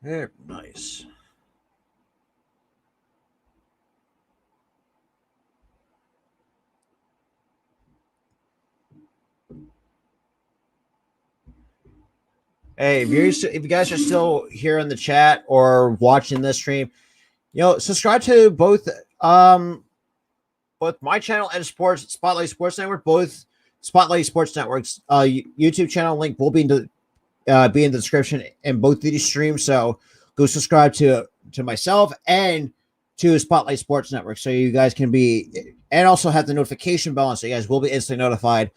Very nice. Hey, if you guys are still here in the chat or watching this stream, subscribe to both my channel and Spotlight Sports Network. Both Spotlight Sports Network's YouTube channel link will be in the description in both of these streams. So go subscribe to myself and to Spotlight Sports Network, so you guys can be, and also have the notification bell on, so you guys will be instantly notified.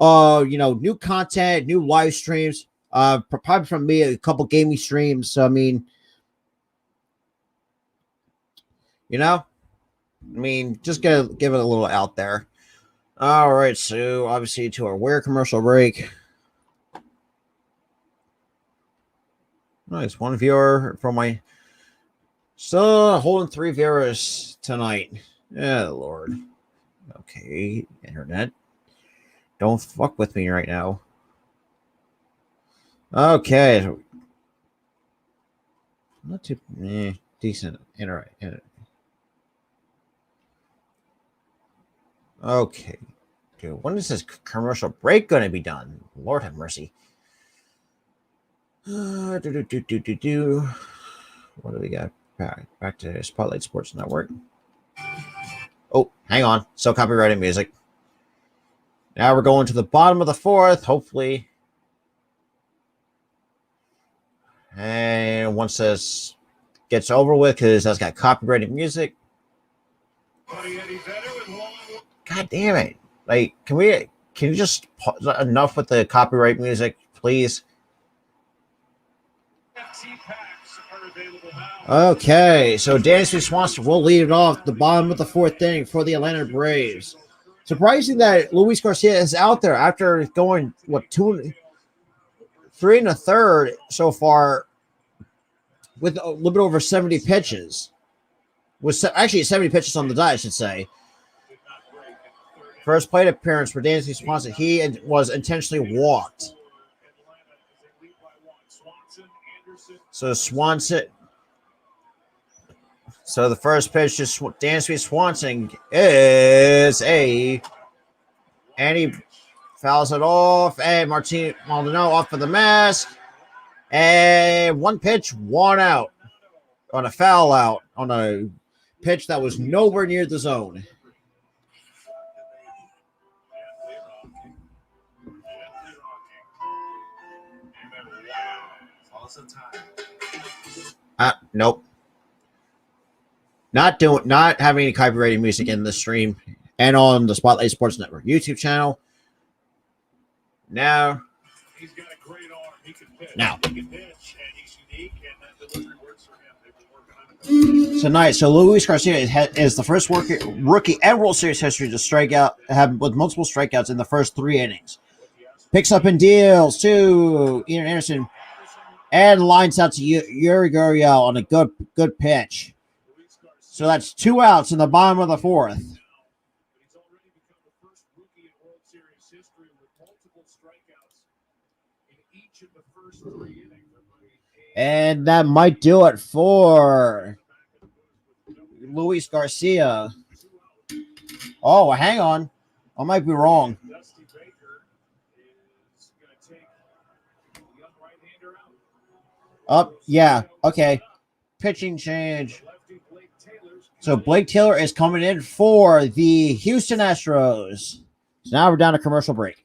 New content, new live streams. Probably from me, a couple gaming streams. So, just give it a little out there. All right. So, obviously, to our weird commercial break. Nice. 1 viewer from my. Still holding 3 viewers tonight. Yeah, Lord. Okay, internet. Don't fuck with me right now. Okay. Not too decent internet. Okay. Dude, when is this commercial break going to be done? Lord have mercy. Do, do, do, do, do, do. What do we got? Back to Spotlight Sports Network. Oh, hang on. So copyrighted music. Now we're going to the bottom of the fourth, hopefully. And once this gets over with, because that's got copyrighted music. God damn it. Like, can you just enough with the copyright music, please? Okay, so Dansby Swanson will lead it off the bottom of the fourth inning for the Atlanta Braves. Surprising that Luis Garcia is out there after going, 3 and a third so far with a little bit over 70 pitches. With actually 70 pitches on the die, I should say. First plate appearance for Dansby Swanson. He was intentionally walked. So Swanson. So the first pitch to Dansby Swanson is and he fouls it off, and Martin Maldonado off of the mask, and one pitch, one out on a foul out on a pitch that was nowhere near the zone. Nope. Not having any copyrighted music in the stream and on the Spotlight Sports Network YouTube channel. Now, he's got a great arm. He can pitch. Now, he can pitch, and he's unique, and that delivery works for him. They've been working on it. Tonight, so Luis Garcia is the first rookie and World Series history to strike out, with multiple strikeouts in the first 3 innings. Picks up and deals to Ian Anderson, and lines out to Yuri Gurriel on a good pitch. So that's 2 outs in the bottom of the fourth. He's already become the first rookie in World Series history with multiple strikeouts in each of the first 3 innings. And that might do it for Luis Garcia. Oh, hang on. I might be wrong. Dusty Baker is going to take the young right-hander out. Yeah. Okay. Pitching change. So Blake Taylor is coming in for the Houston Astros. So now we're down to commercial break.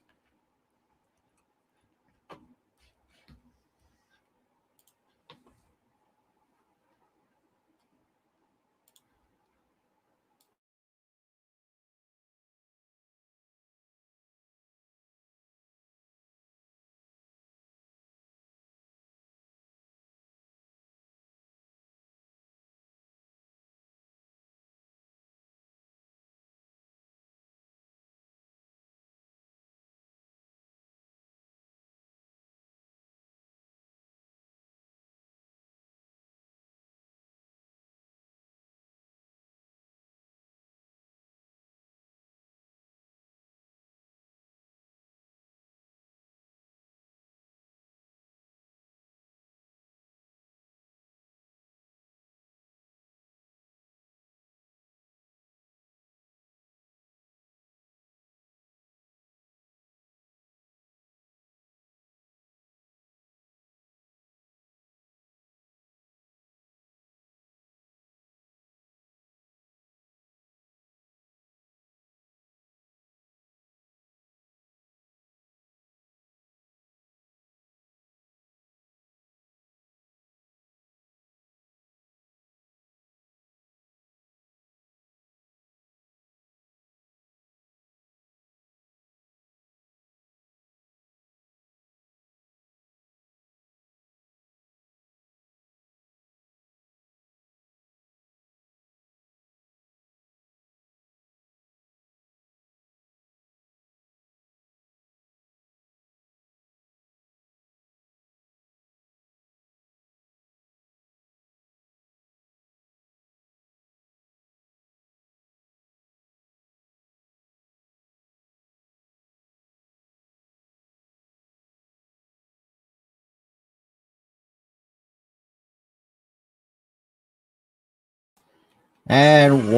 And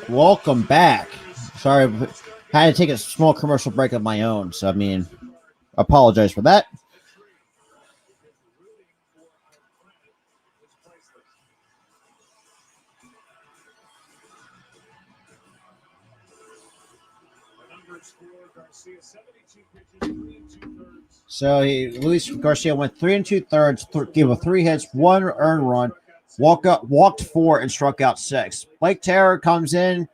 welcome back. Sorry, but I had to take a small commercial break of my own. So, I mean, apologize for that. So Luis Garcia went 3 2/3, gave up 3 hits, 1 earned run, walked 4, and struck out 6. Blake Taylor comes in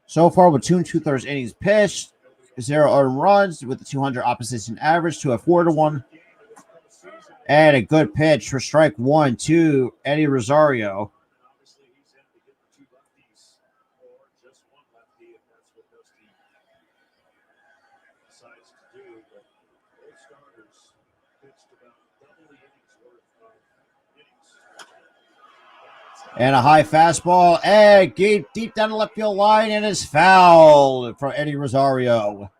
so far with 2 2/3 innings pitched, 0 earned runs with the 200 opposition average to a 4-1, and a good pitch for strike 1 to Eddie Rosario. And a high fastball, and deep down the left field line, and is fouled for Eddie Rosario.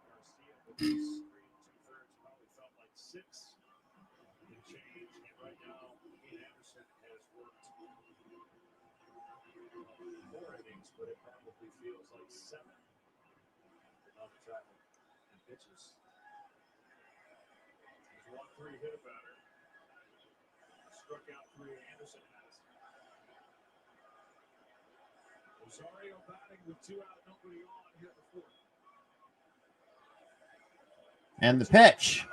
Rosario batting with 2 out, nobody on here in the 4th. And the pitch.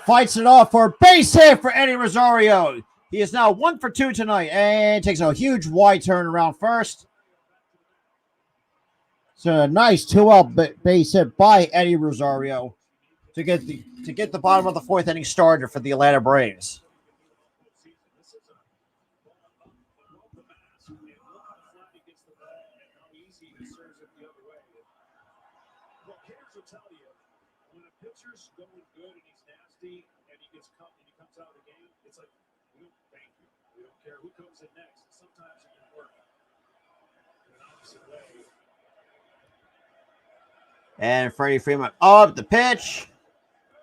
Fights it off for a base hit for Eddie Rosario. He is now 1 for 2 tonight and takes a huge wide turn around first. So a nice 2-out base hit by Eddie Rosario to get the bottom of the 4th inning started for the Atlanta Braves. Tell you, when a pitcher's going good and he's nasty and he comes out of the game, it's like, we don't thank you. We don't care who comes in next. Sometimes it can work in an opposite way. And Freddie Freeman up the pitch.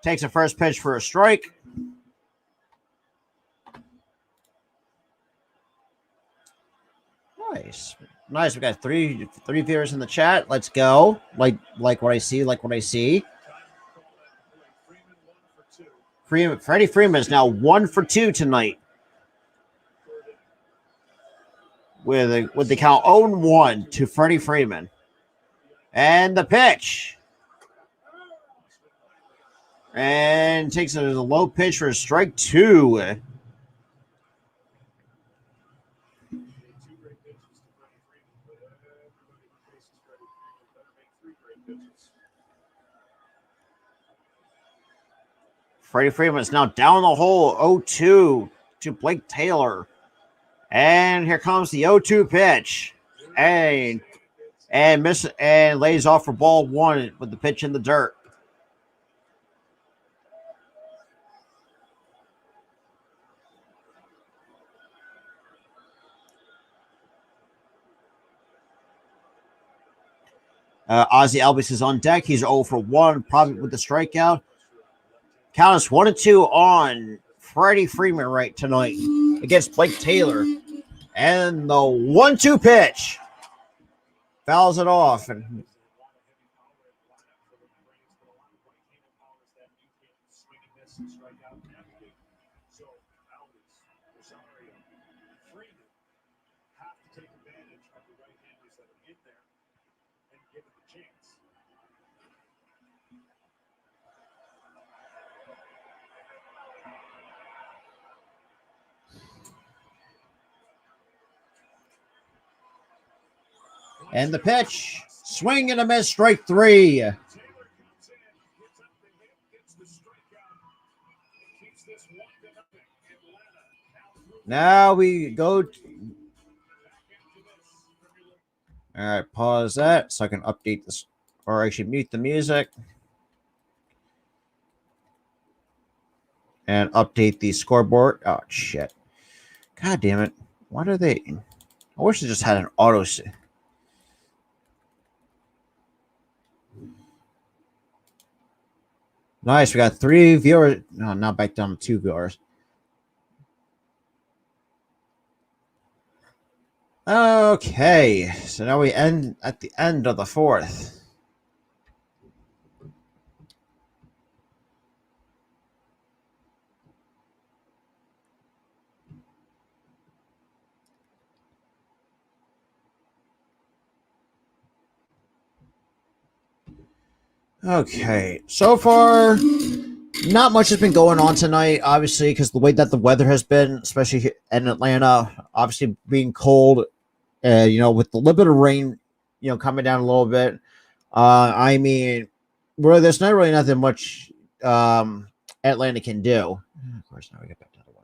Takes a first pitch for a strike. Nice. Nice. We got three viewers in the chat. Let's go. Like what I see. Freddie Freeman is now 1 for 2 tonight. With the count 0-1 to Freddie Freeman. And the pitch. And takes a low pitch for a strike 2. Freddie Freeman is now down the hole, 0-2 to Blake Taylor. And here comes the 0-2 pitch. And lays off for ball 1 with the pitch in the dirt. Ozzie Albies is on deck. He's 0 for 1, probably with the strikeout. Count is 1-2 on Freddie Freeman right tonight against Blake Taylor. And the 1-2 pitch. Fouls it off. And So Albies, Rosario, Freeman have to take advantage of the right-handers that are in there and give them a chance. And the pitch. Swing and a miss, strike 3. Taylor comes in, gets up the hit, gets the strikeout, keeps this 1-0. Atlanta Now we go. All right, pause that so I can update this, or actually mute the music. And update the scoreboard. Oh, shit. God damn it. Why do they? I wish they just had an auto. Nice. We got 3 viewers. No, now back down to 2 viewers. Okay, so now we end at the end of the fourth. Okay, so far, not much has been going on tonight, obviously, because the way that the weather has been, especially here in Atlanta, obviously being cold, with the little bit of rain, coming down a little bit. I mean, well, there's not really nothing much Atlanta can do. Of course, now we get back to the one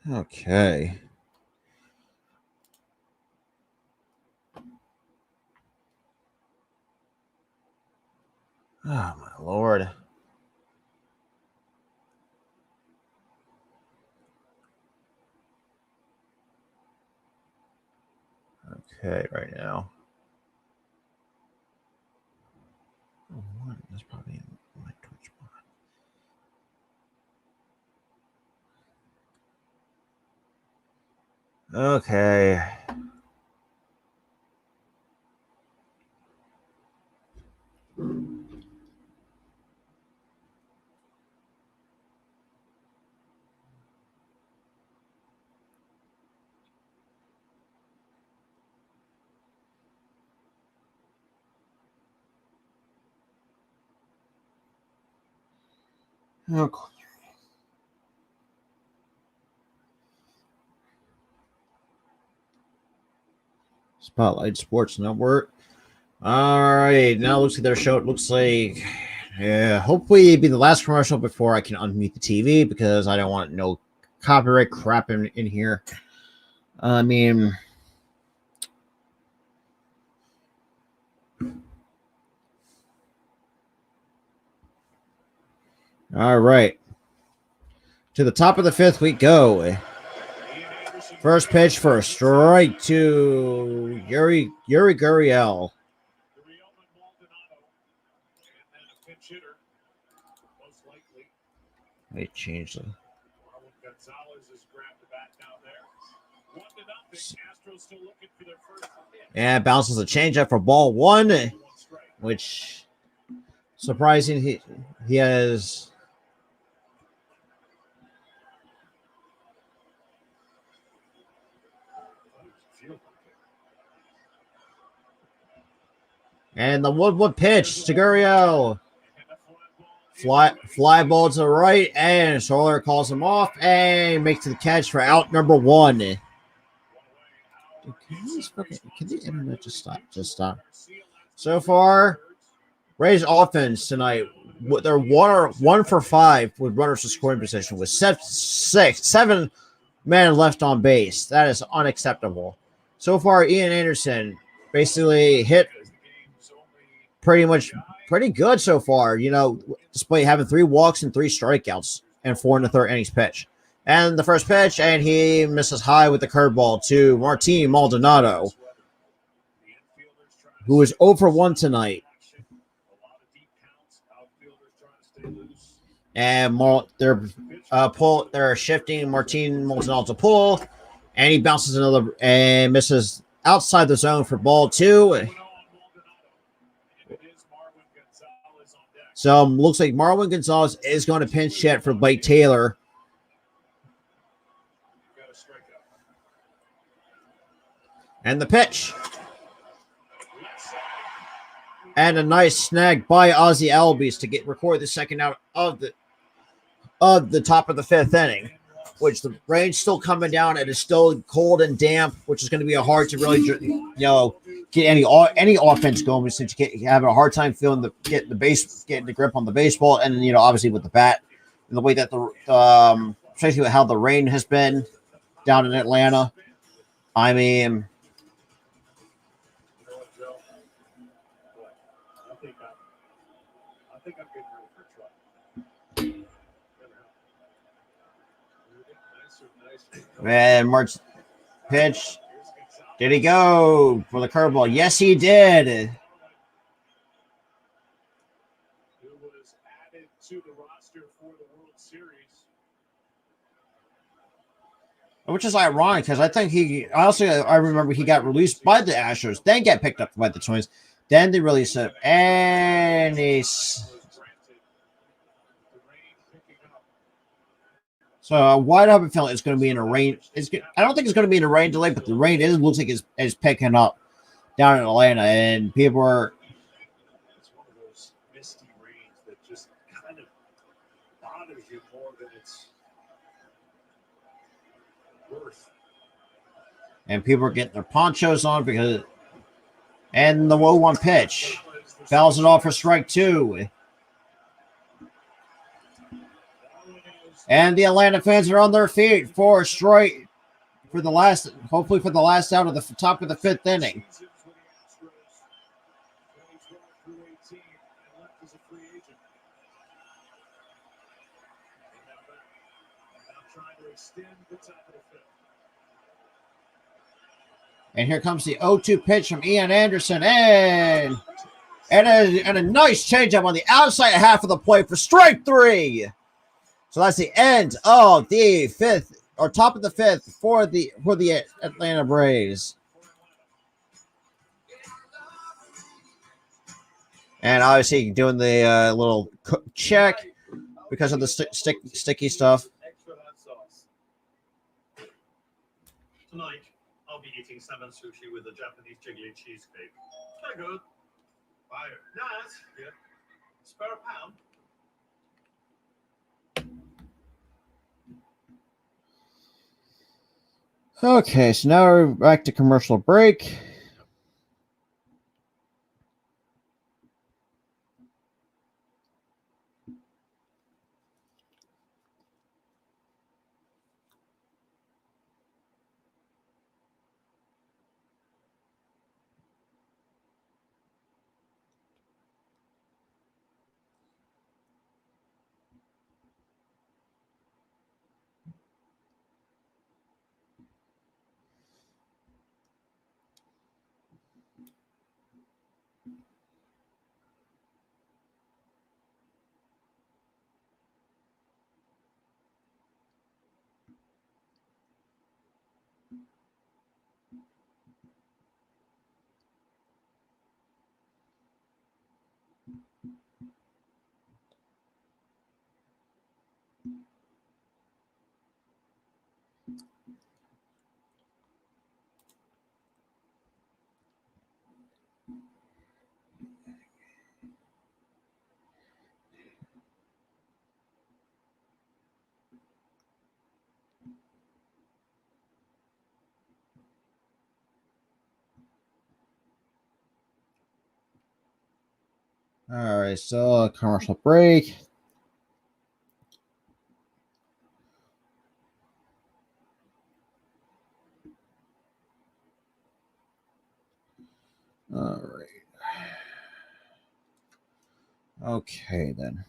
viewer. Okay. Oh my lord. Okay, right now. Oh, what? That's probably in my Twitch bot. Okay. Okay. Spotlight Sports Network. All right, now looks like their show. It looks like, yeah. Hopefully, it'd be the last commercial before I can unmute the TV because I don't want no copyright crap in here. I mean, all right. To the top of the fifth we go. First pitch for a strike to Yuri Gurriel. They changed it. And bounces a changeup for ball one, which surprising he has. And the Woodwood pitch to Gurriel. Fly ball to the right, and Solar calls him off and makes the catch for out number one. Dude, can the internet just stop? Just stop. So far, Rays offense tonight, they're 1 for 5 with runners in scoring position with 7 men left on base. That is unacceptable. So far, Ian Anderson basically hit pretty good so far, despite having 3 walks and 3 strikeouts and 4 in the third innings pitch. And the first pitch, and he misses high with the curveball to Martin Maldonado, who is 0 for 1 tonight. And they're shifting Martin Maldonado to pull, and he bounces another and misses outside the zone for ball 2. So looks like Marwin Gonzalez is going to pinch hit for Blake Taylor. And the pitch. And a nice snag by Ozzie Albies to record the second out of the top of the fifth inning, which the rain's still coming down. It is still cold and damp, which is going to be hard to really, get any offense going since you're having a hard time getting the grip on the baseball, and obviously with the bat and the way that especially with how the rain has been down in Atlanta. I mean, I think I'm getting ready for a try. And March pitch. Did he go for the curveball? Yes, he did. Who was added to the which is ironic because I think I remember he got released by the Astros, then got picked up by the Twins, then they released him, and he's so wide open feeling it's going to be in a rain. I don't think it's going to be in a rain delay, but the rain looks like it's picking up down in Atlanta, and people are. It's one of those misty rains that just kind of bothers you more than it's worth. And people are getting their ponchos on because. And the 0-1 pitch. Fouls it off for strike 2. And the Atlanta fans are on their feet for strike hopefully for the last out of the top of the 5th inning. And here comes the 0-2 pitch from Ian Anderson. And a nice changeup on the outside half of the plate for strike 3. So that's the end of the 5th, or top of the 5th for the Atlanta Braves. And obviously doing the little check because of the sticky stuff. Extra hot sauce. Tonight, I'll be eating salmon sushi with a Japanese jiggly cheesecake. Very good. Fire. Nice. Yeah. Spare a pound. Okay, so now we're back to commercial break. All right, so commercial break. All right. Okay, then.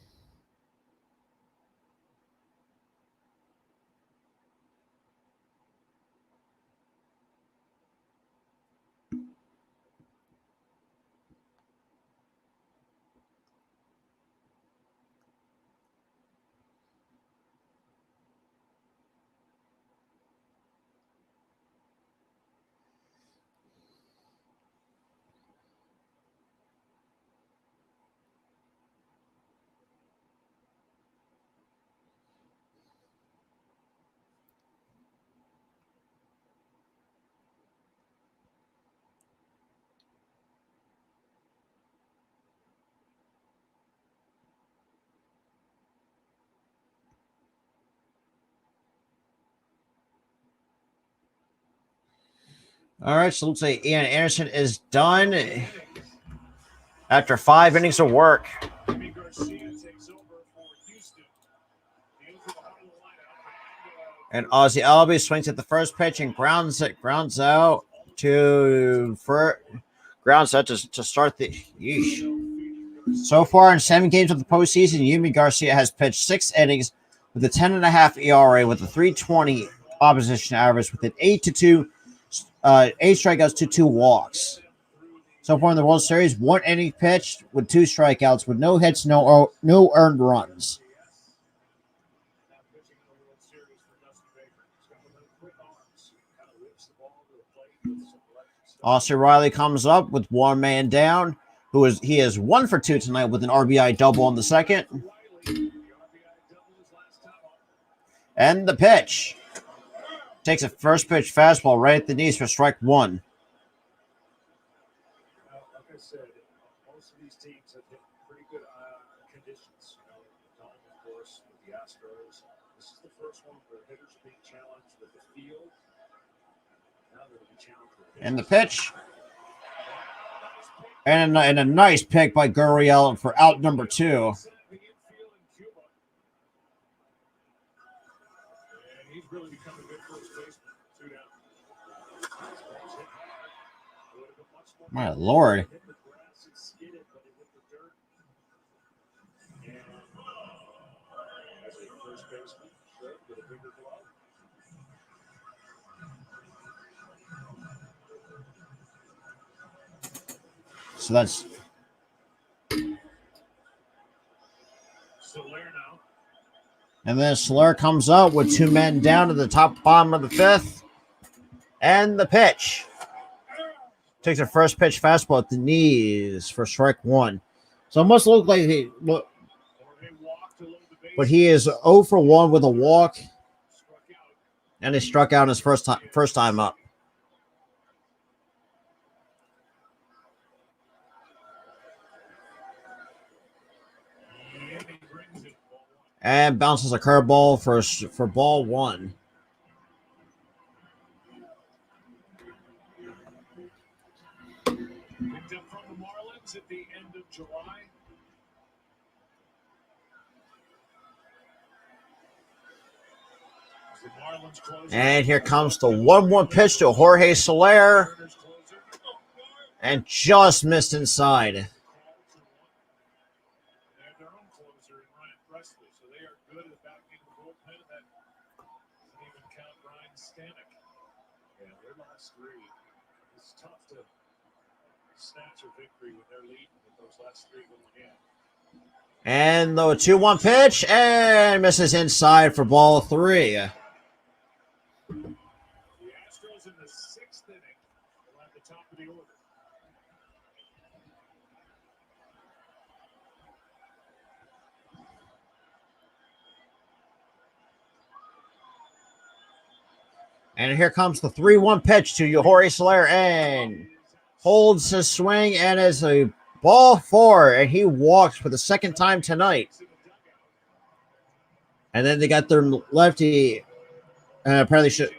All right, so it looks like Ian Anderson is done after 5 innings of work. Jimmy Garcia takes over for Houston. And Ozzie Albies swings at the first pitch and grounds out to start the yeesh. So far in 7 games of the postseason, Yimi Garcia has pitched 6 innings with a 10.5 ERA with a 3.20 opposition average with an 8 strikeouts to 2 walks. So far in the World Series, 1 inning pitched with 2 strikeouts with no hits, no earned runs. Austin Riley comes up with one man down. He is 1 for 2 tonight with an RBI double on the second. And the pitch. Takes a first pitch fastball right at the knees for strike one. Like I said, most of these teams have hit pretty good conditions. Dom, of course, with the Astros. This is the first one where hitters are being challenged with the field. Now they're being challenged with And the pitch. And a nice pick by Gurriel for out number 2. He's really become a good first baseman. 2 down. My Lord. Hit the grass and skidded, but it hit the dirt. And as a first baseman, should with a bigger glove. So that's Soler now. and then Soler comes up with 2 men down to the bottom of the 5th. And the pitch. Takes a first pitch fastball at the knees for strike 1. So it must look like but he is 0 for 1 with a walk. And he struck out his first time up. And bounces a curveball for ball 1. Picked up from the Marlins at the end of July. The Marlins closer. And here comes the 1-1 pitch to Jorge Soler. And just missed inside. They have their own closer in Ryan Presley, so they are good at backing the bullpen. That doesn't even count Ryan Stanek. Yeah, their last 3. It's tough to snatch a victory when they're leading with those last 3 going in. And the 2-1 pitch and misses inside for ball 3. The Astros in the 6th inning are at the top of the order. And here comes the 3-1 pitch to Jorge Soler and holds his swing and is a ball 4. And he walks for the second time tonight. And then they got their lefty. Apparently should.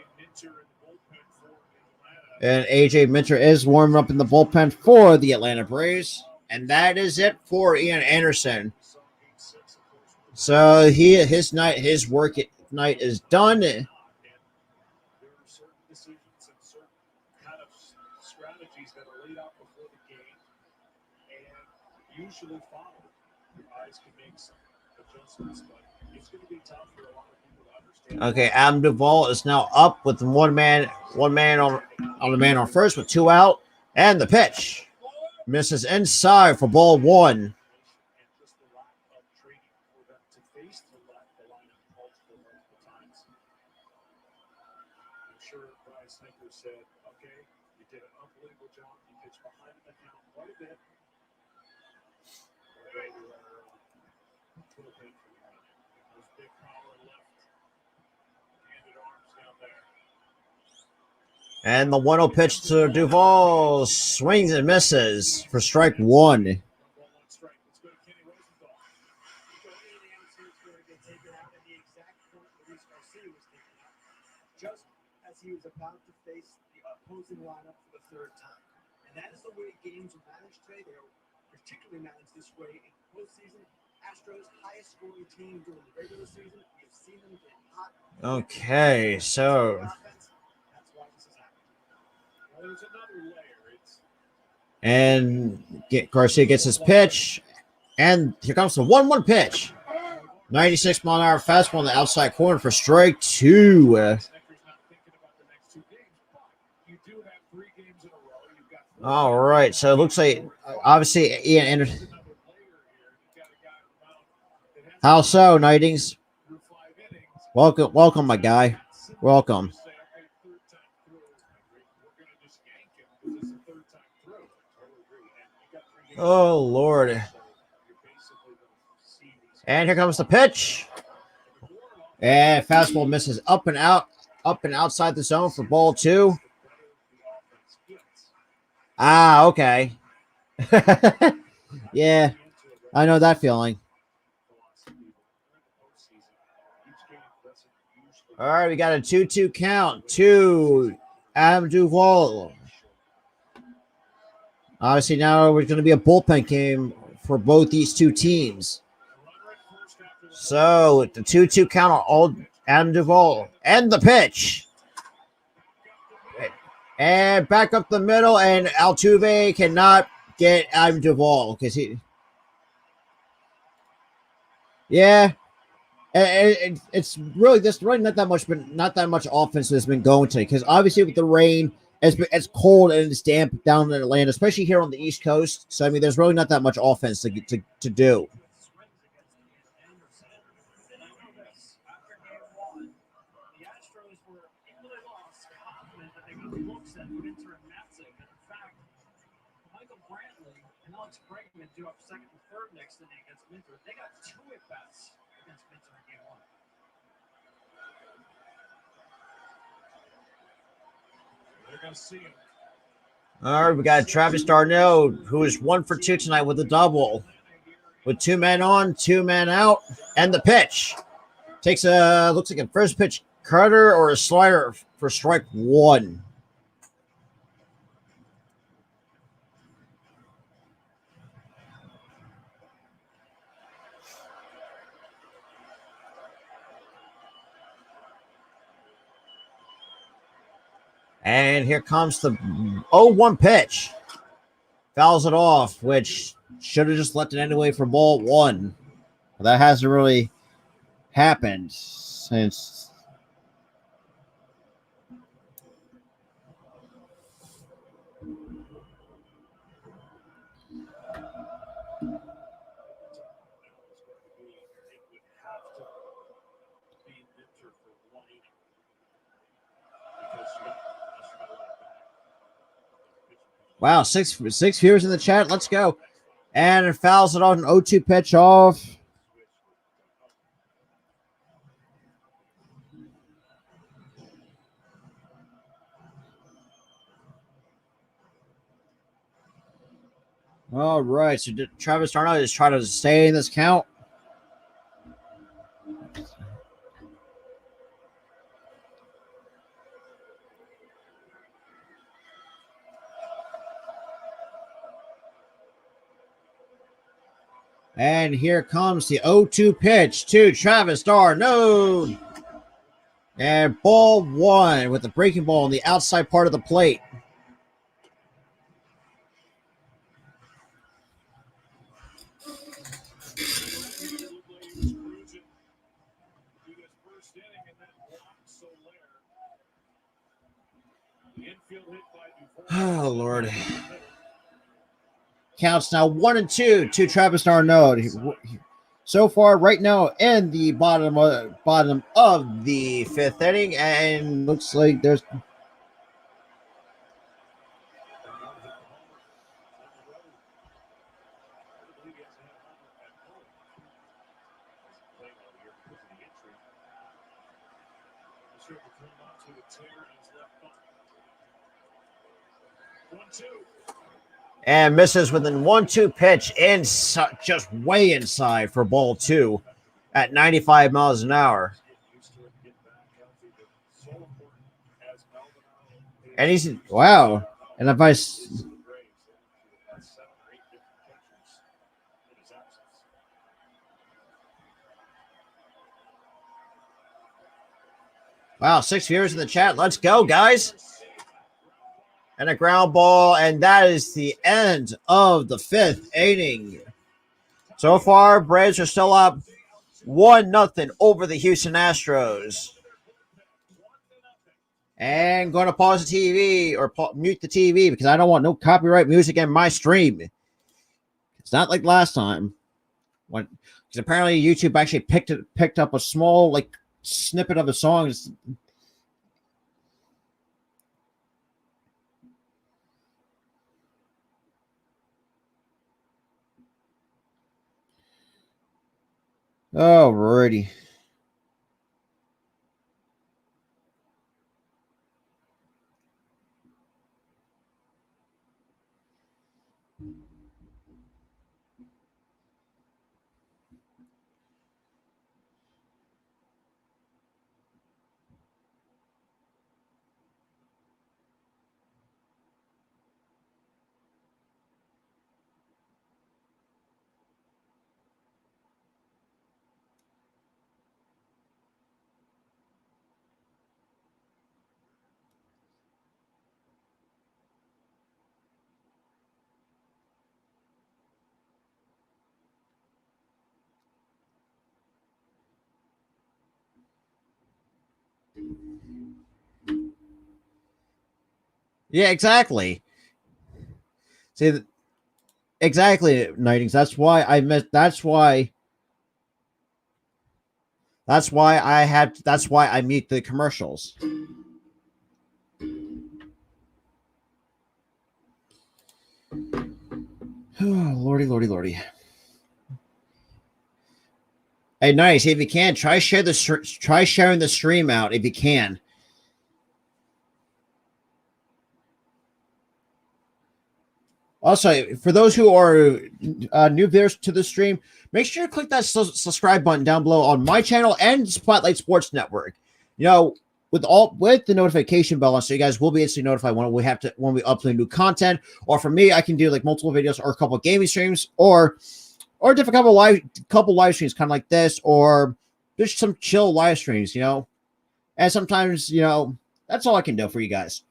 And AJ Minter is warming up in the bullpen for the Atlanta Braves. And that is it for Ian Anderson. So his work night is done. There are certain decisions and certain kind of strategies that are laid out before the game and usually followed. Your eyes can make some adjustments, but it's going to be tough for a lot of people to understand. Okay, Adam Duvall is now up with one man on the man on first with 2 out. And the pitch misses inside for ball 1. And just the lack of training for them to face the lineup multiple times. I'm sure Brian Snitker said, okay, you did an unbelievable job. You pitched behind the count quite a bit. Those big power left-handed arms down there. And the 1-0 pitch to Duvall swings and misses for strike 1. 1-1 strike. Let's go to Kenny Rosenthal. Just as he was about to face the opposing lineup for the 3rd time. And that is the way games are managed today. They are particularly managed this way in postseason. Astros, highest scoring team during the regular season. We have seen them get hot. Okay, so Offense, that's why this is happening. Well, there's another layer. It's Garcia gets his pitch. And here comes the 1-1 pitch. 96-mile-an-hour fastball on the outside corner for strike 2. Snitker's not thinking about the next 2 games, but you do have 3 games in a row. You've got 4 All right, so it looks like obviously Ian Anderson. another layer here. You've got a guy on the mound that has How so, Nightings? through 5 innings. Welcome, my guy. Welcome. Say, okay, 3rd time through, we're going to just yank him because it's Oh, Lord. And here comes the pitch. And fastball misses up and outside the zone for ball 2. Ah, okay. Yeah, I know that feeling. All right, we got a 2-2 count to Adam Duvall. Obviously, now we're going to be a bullpen game for both these two teams. So, the 2-2 count on old Adam Duvall. And the pitch. And back up the middle, and Altuve cannot get Adam Duvall because he. Yeah, it's really there's really not that much offense that's been going today because obviously with the rain, it's cold and it's damp down in Atlanta, especially here on the East Coast. So I mean, there's really not that much offense to do. And I know this. After game 1, the Astros were in the loss, confident that they got the looks at Winter and Matzik. And in fact, Michael Brantley and Alex Bregman do up second and third next inning against Minter. They got 2 at-bats against Minter in game 1. They're going to see him. All right, we got Travis Darno, who is 1 for 2 tonight with a double, with 2 men on, 2 men out, and the pitch takes looks like a first pitch cutter or a slider for strike 1. And here comes the 0-1 pitch. Fouls it off, which should have just left it anyway for ball 1. But that hasn't really happened since. Wow, six viewers in the chat. Let's go. And it fouls it on an 0-2 pitch off. All right, so Travis Darno is trying to stay in this count. And here comes the 0-2 pitch to Travis Darno. And ball 1 with the breaking ball on the outside part of the plate. Oh, Lord. Counts now 1-2 to Travis Darno. So far, right now, in the bottom of the 5th inning, and looks like there's. And misses with a 1-2 pitch just way inside for ball 2 at 95 miles an hour. And he's wow. And if I wow, 6 viewers in the chat. Let's go, guys. And a ground ball, and that is the end of the 5th inning. So far, Braves are still up 1-0 over the Houston Astros. And going to pause the TV or mute the TV because I don't want no copyright music in my stream. It's not like last time because apparently YouTube actually picked up a small snippet of a song. Alrighty. Yeah, exactly. See, exactly, Nightings. That's why I missed. That's why I had. That's why I mute the commercials. Lordy, lordy, lordy. Hey, nice. If you can, try sharing the stream out if you can. Also, for those who are new viewers to the stream, make sure you click that subscribe button down below on my channel and Spotlight Sports Network. You know, with the notification bell on, so you guys will be instantly notified when we upload new content. Or for me, I can do like multiple videos or a couple of gaming streams, or different couple live streams, kind of like this, or just some chill live streams. You know, and sometimes that's all I can do for you guys.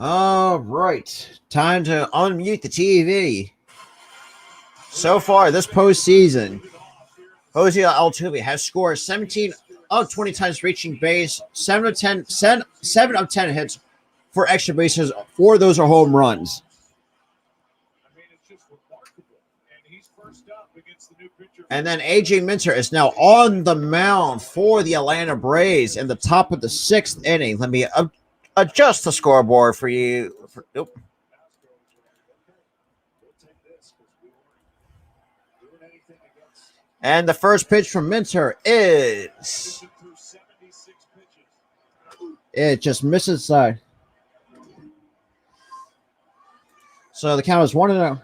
All right, time to unmute the TV. So far, this postseason, Jose Altuve has scored 17 of 20 times, reaching base, 7 of 10 hits for extra bases. 4 of those are home runs. I mean, it's just remarkable. And he's first up against the new pitcher. And then A.J. Minter is now on the mound for the Atlanta Braves in the top of the 6th inning. Let me adjust the scoreboard for you. Nope. And the first pitch from Minter is... It just misses side. So the count is 1-0.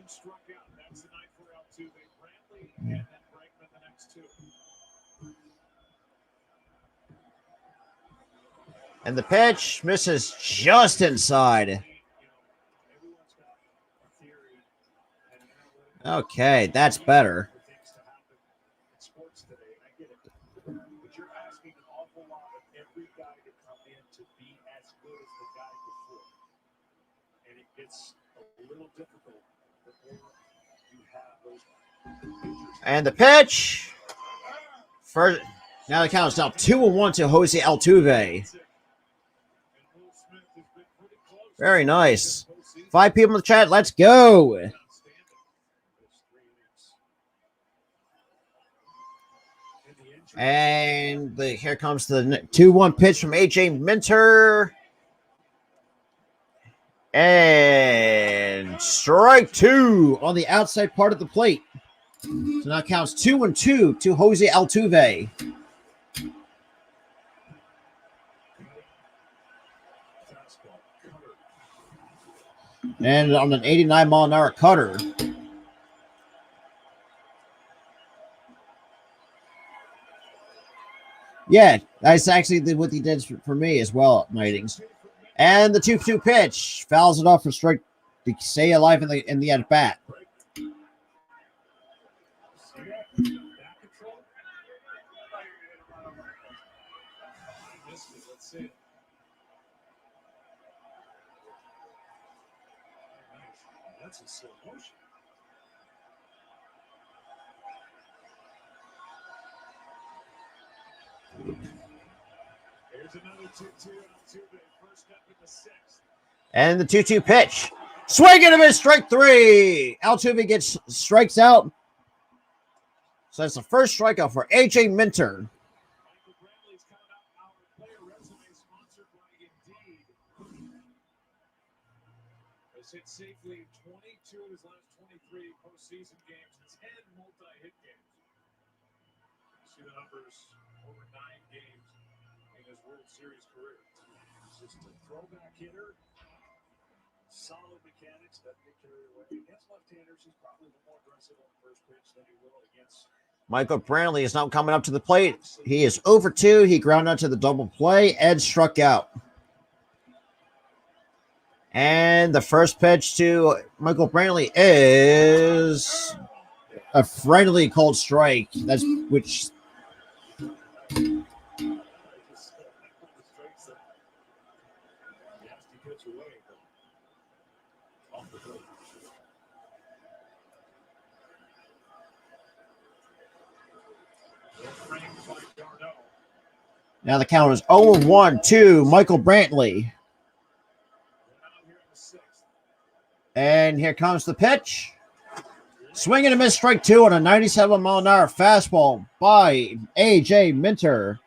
Struck out. That's the night for Altuve. Brantley and then Bregman the next 2. And the pitch misses just inside. Okay, that's better. Sports today, I get it. But you're asking an awful lot of every guy to come in to be as good as the guy before. And it gets a little difficult. And the pitch. First, now the count is now 2-1 to Jose Altuve. Very nice. 5 people in the chat. Let's go. And here comes the 2-1 pitch from A.J. Minter. And strike 2 on the outside part of the plate. So now it counts 2-2 to Jose Altuve. And on an 89-mile-an-hour cutter. Yeah, that's actually what he did for me as well, Nightings. And the 2-2 pitch fouls it off for strike to stay alive in the at bat. That's a slow motion. Here's another 2-2 Altuve. First up in the sixth. And the 2-2 pitch. Swing and a miss, strike three. Altuve gets strikes out. So that's the first strikeout for A.J. Minter. Michael Bradley's coming up. Our player resume sponsored by Indeed. Has hit safely in 22 of his last 23 postseason games, 10 multi-hit games. You see the numbers over 9 games in his World Series career. Just a throwback hitter. Solid mechanics that they carry away. Against left-handers, he's probably a little more aggressive on the first pitch than he will against. Michael Brantley is now coming up to the plate. He is over 2. He grounded out to the double play. Ed struck out. And the first pitch to Michael Brantley is a friendly called strike. That's which. Now the count is 0-1 to Michael Brantley. And here comes the pitch. Swing and a miss, strike 2 on a 97-mile-an-hour fastball by A.J. Minter.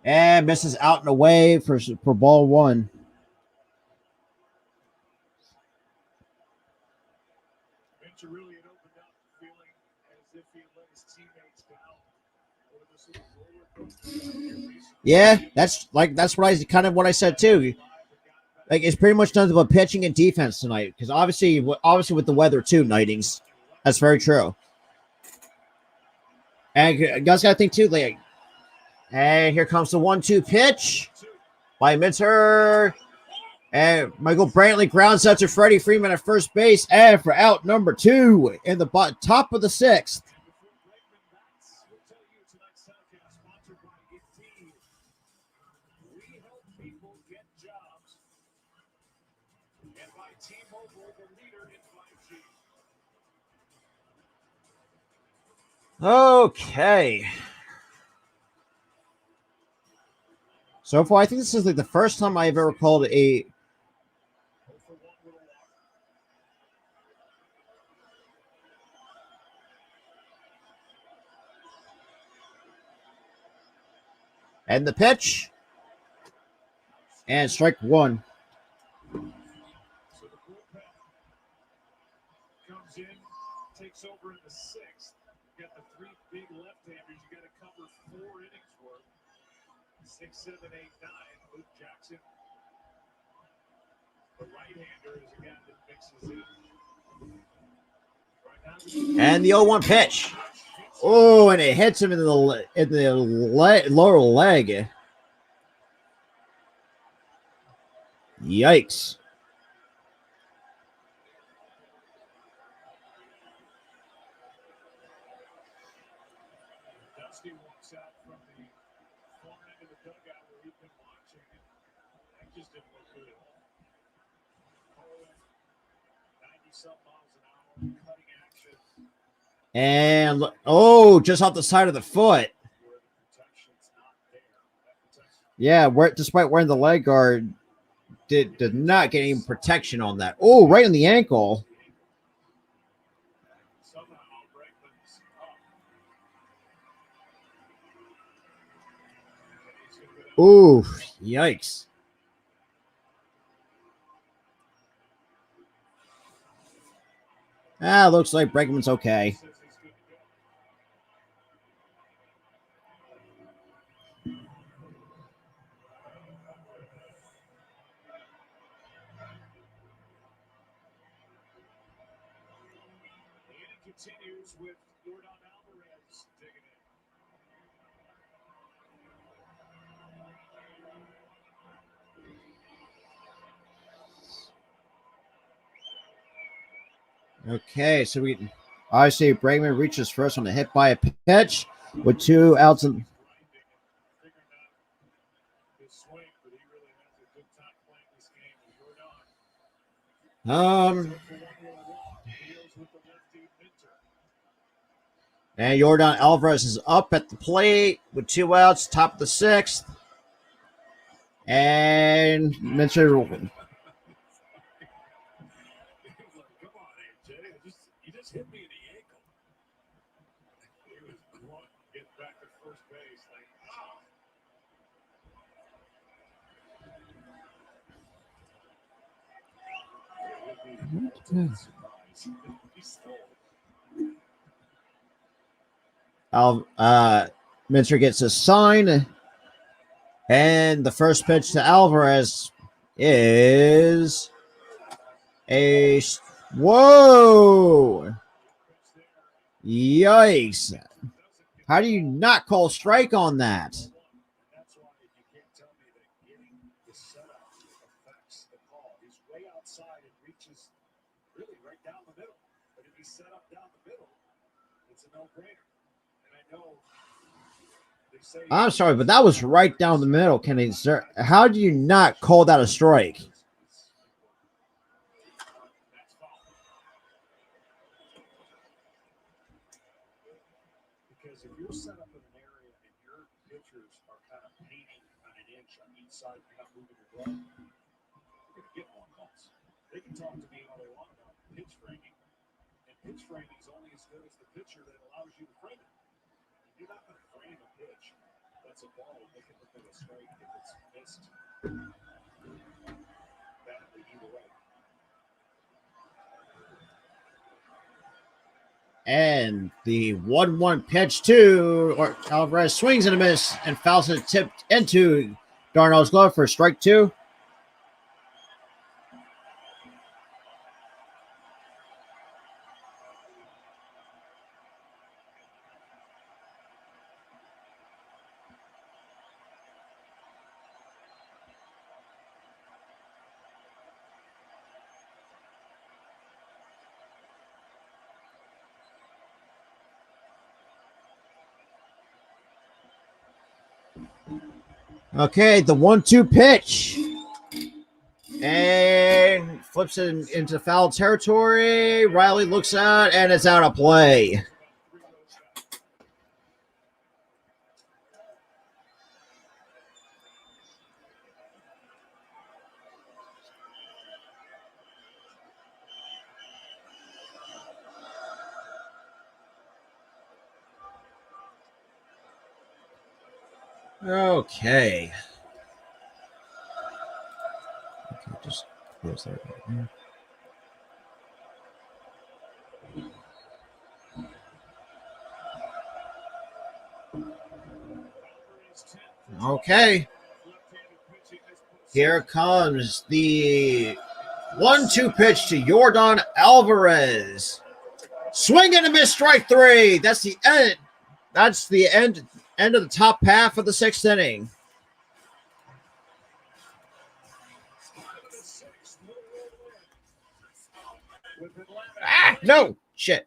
And misses out and away for ball 1. Minter really had opened up, feeling as if he had let his teammates down. Or this little roller coaster. Yeah, that's what I said too. Like it's pretty much done about pitching and defense tonight because obviously with the weather too, Nightings. That's very true. And you guys got to think too, like, and here comes the 1-2 pitch by Minter. And Michael Brantley grounds out to Freddie Freeman at first base. And for out number 2 in the top of the 6th. Okay. So far, I think this is like the first time I've ever called a. And the pitch. And strike 1. So the bullpen comes in, takes over in the 6th. You got the 3 big left-handers. You got to cover 4 innings worth. 6, 7, 8, 9. Luke Jackson. The right-hander is a guy that mixes in. And the 0-1 pitch. Oh, and it hits him in the lower leg. Yikes. Dusty walks out from the far end of the dugout where he'd been watching, and that just didn't look good at all. 90-some miles an hour, cutting action. And just off the side of the foot. Where the protection's not there. That protection. Yeah, despite wearing the leg guard, did not get any protection on that. Oh, right on the ankle. Somehow Bregman's up. Ooh, yikes. Looks like Bregman's okay. Continues with Jordan Alvarez digging in. Okay, so obviously Bregman reaches first on a hit by a pitch with 2 outs. And and Jordan Alvarez is up at the plate with 2 outs, top of the 6th. And Minter, Come on, AJ. You just hit me in the ankle. He was getting back to first base. Like, Minter gets a sign. And the first pitch to Alvarez is a whoa! Yikes! How do you not call strike on that? that's why you can't tell me that getting the setup affects the call. He's way outside and reaches really right down the middle. But if he's set up down the middle, it's a no-brainer. And I know they say I'm sorry, but that was right down the middle, Kenny. Sir, how do you not call that a strike? that's foul. Because if you're set up in an area and your pitchers are kind of painting on an inch on each side, you're not moving your glove, you're going to get more calls. They can talk to me all they want about pitch framing, and pitch framing is only as good as the pitcher that allows you to frame it. You're not going to frame a pitch that's a ball, make it look like a strike if it's missed badly either way. And the 1-1 pitch to Alvarez swings and a miss and fouls it tipped into Darnold's glove for strike 2. Okay, the 1-2 pitch. And flips it into foul territory. Riley looks out, and it's out of play. Okay. Just close that right there. Okay. Here comes the 1-2 pitch to Jordan Alvarez. Swing and a miss, strike 3. That's the end. That's the end of the top half of the 6th inning. No. Shit.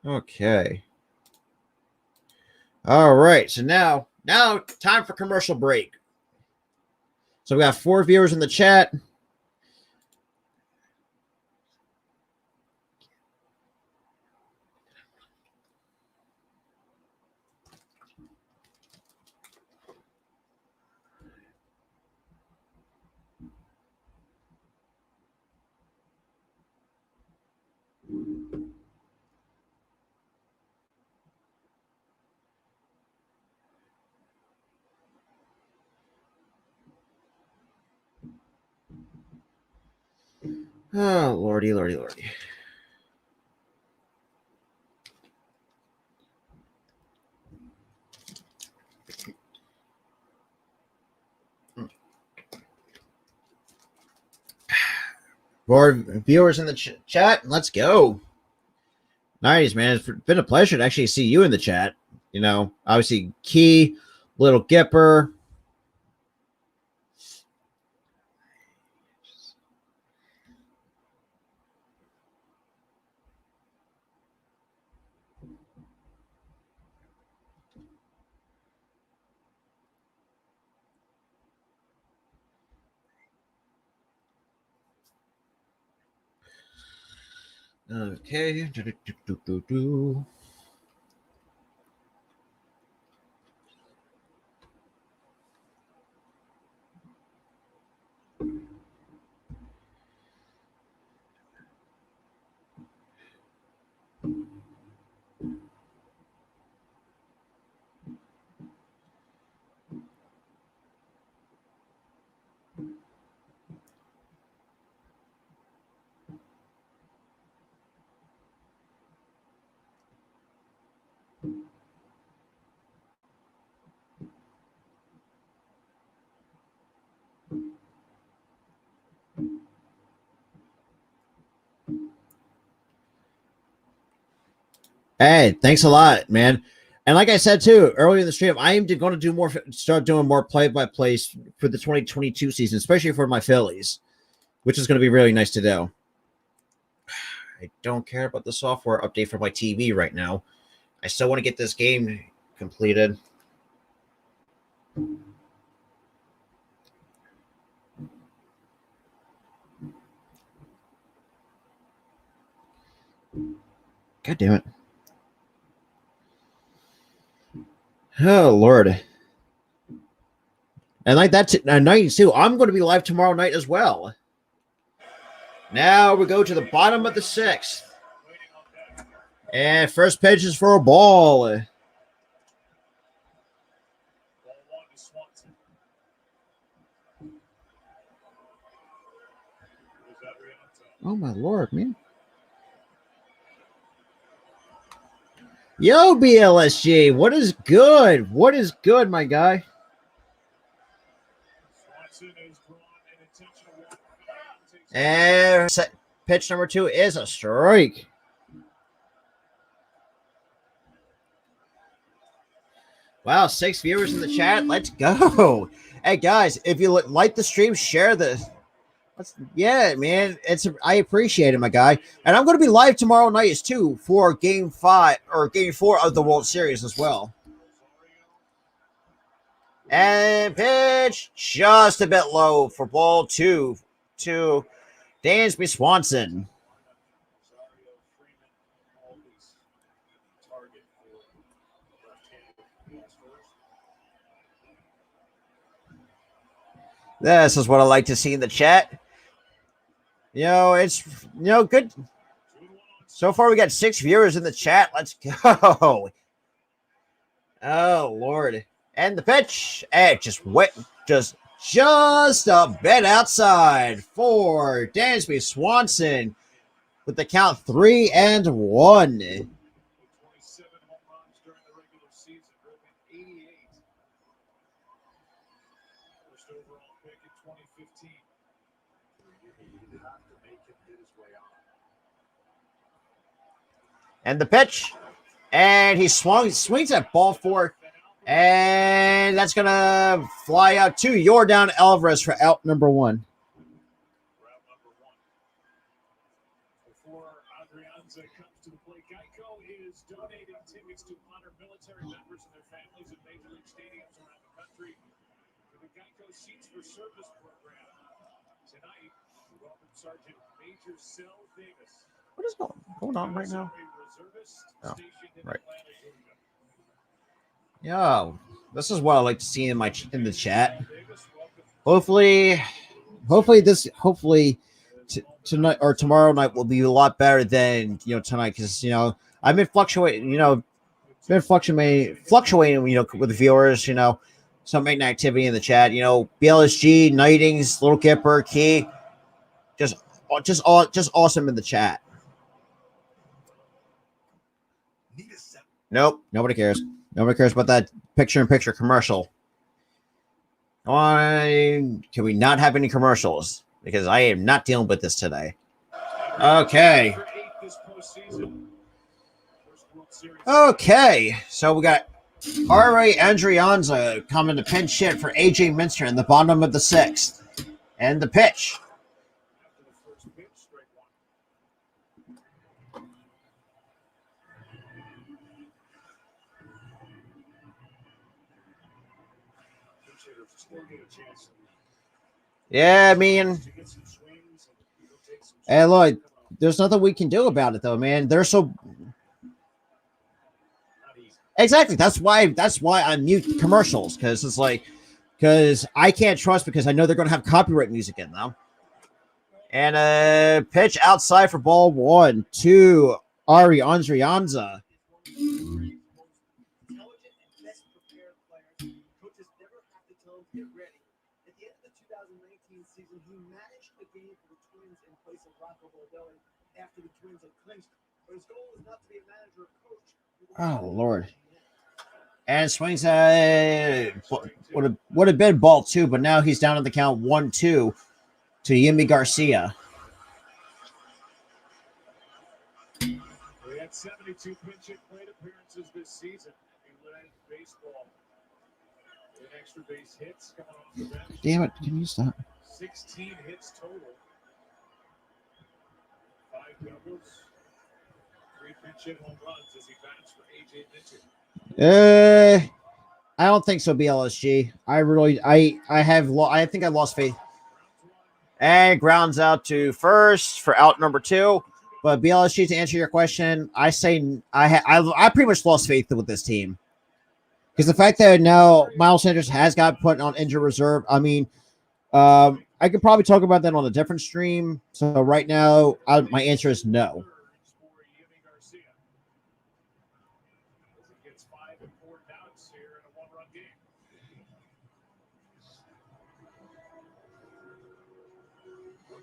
Okay. All right. So now time for commercial break. So we got 4 viewers in the chat. Oh, lordy. More viewers in the chat. Let's go. Nice, man. It's been a pleasure to actually see you in the chat. You know, obviously, Key, Little Gipper, Okay. Do. Hey, thanks a lot, man. And like I said too earlier in the stream, I am going to do more, start doing more play-by-plays for the 2022 season, especially for my Phillies, which is going to be really nice to do. I don't care about the software update for my TV right now. I still want to get this game completed. God damn it. Oh, Lord. And like that's night too. I'm going to be live tomorrow night as well. Now we go to the bottom of the sixth. And first pitch is for a ball. Oh, my Lord, man. Yo, BLSG, what is good? What is good, my guy? And pitch number 2 is a strike. Wow, 6 viewers in the chat. Let's go. Hey, guys, if you like the stream, share this. Yeah, man, I appreciate it, my guy. And I'm going to be live tomorrow night too for Game 5 or Game 4 of the World Series as well. And pitch just a bit low for ball 2 to Dansby Swanson. This is what I like to see in the chat. It's good. So far, we got 6 viewers in the chat. Let's go. Oh, Lord. And the pitch. Just a bit outside for Dansby Swanson with the count 3-1. And the pitch. And he swings at ball 4. And that's going to fly out to Yordan Alvarez for out number 1. Before Adrianza comes to the plate, Geico is donating tickets to honor military members and their families at major league stadiums around the country for the Geico Seats for Service program. Tonight, we welcome Sergeant Major Sel Davis. What is going on right now? Oh, right. Yo, this is what I like to see in the chat. Hopefully tonight or tomorrow night will be a lot better than tonight, because I've been fluctuating with the viewers, some making activity in the chat, BLSG, Nightings, Little Kipper, Key, just awesome in the chat. Nope, nobody cares. Nobody cares about that picture-in-picture commercial. Can we not have any commercials? Because I am not dealing with this today. Okay. So we got R.A. Andrianza coming to pinch hit for A.J. Minster in the bottom of the 6th. And the pitch. Yeah, I mean, hey, look, there's nothing we can do about it, though, man. They're so Not easy. exactly. That's why I mute commercials because it's like because I can't trust because I know they're going to have copyright music in them. And a pitch outside for ball 1-2. Ari Andrianza. Intelligent and best prepared player. Coaches never have to tell him to get ready. At the end of the 2019 season, he managed the game for the Twins in place of Rocco Baldelli after the Twins had clinched. But his goal was not to be a manager or coach. Oh Lord. And swings would have been ball 2, but now he's down at the count 1-2 to Yimi Garcia. He had 72 pinch hit plate appearances this season. He led baseball in extra base hits coming off the bench. Damn it! Can you stop? 16 hits total. 5 doubles. 3 pinch hit home runs as he bats for AJ Mitchell. I don't think so. BLSG. I think I lost faith. And grounds out to first for out number 2. But BLSG, to answer your question, I say I pretty much lost faith with this team because the fact that now Miles Sanders has got put on injured reserve. I mean, I could probably talk about that on a different stream. So right now, my answer is no. For Yimi Garcia. As he gets 5 and 4 outs here in a 1-run game.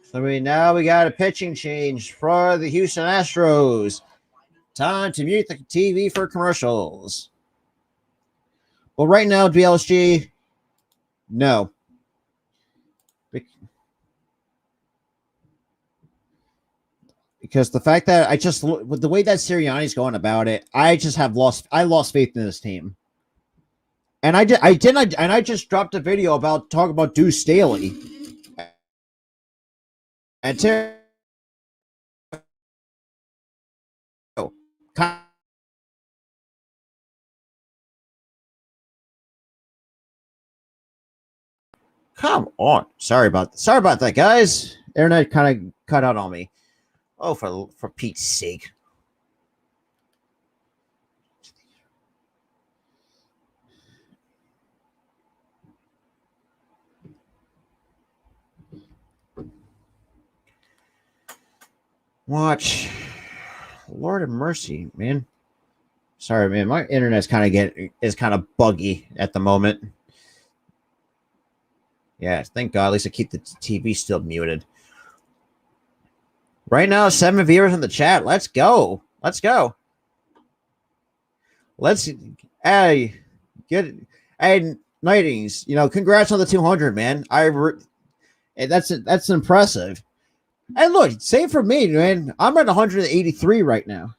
So now we got a pitching change for the Houston Astros. Time to mute the TV for commercials. Well, right now, BLSG, no. Because the fact that with the way that Sirianni's going about it, I lost faith in this team. And I just dropped a video talking about Deuce Staley. And come on. Sorry about that, guys. Internet kind of cut out on me. Oh, for Pete's sake. Watch. Lord of mercy, man. Sorry, man. My internet's kind of buggy at the moment. Yeah, thank God. At least I keep the TV still muted. Right now, 7 viewers in the chat. Let's go. Let's Nightings. Congrats on the 200, man. That's impressive. And look, same for me, man. I'm at 183 right now.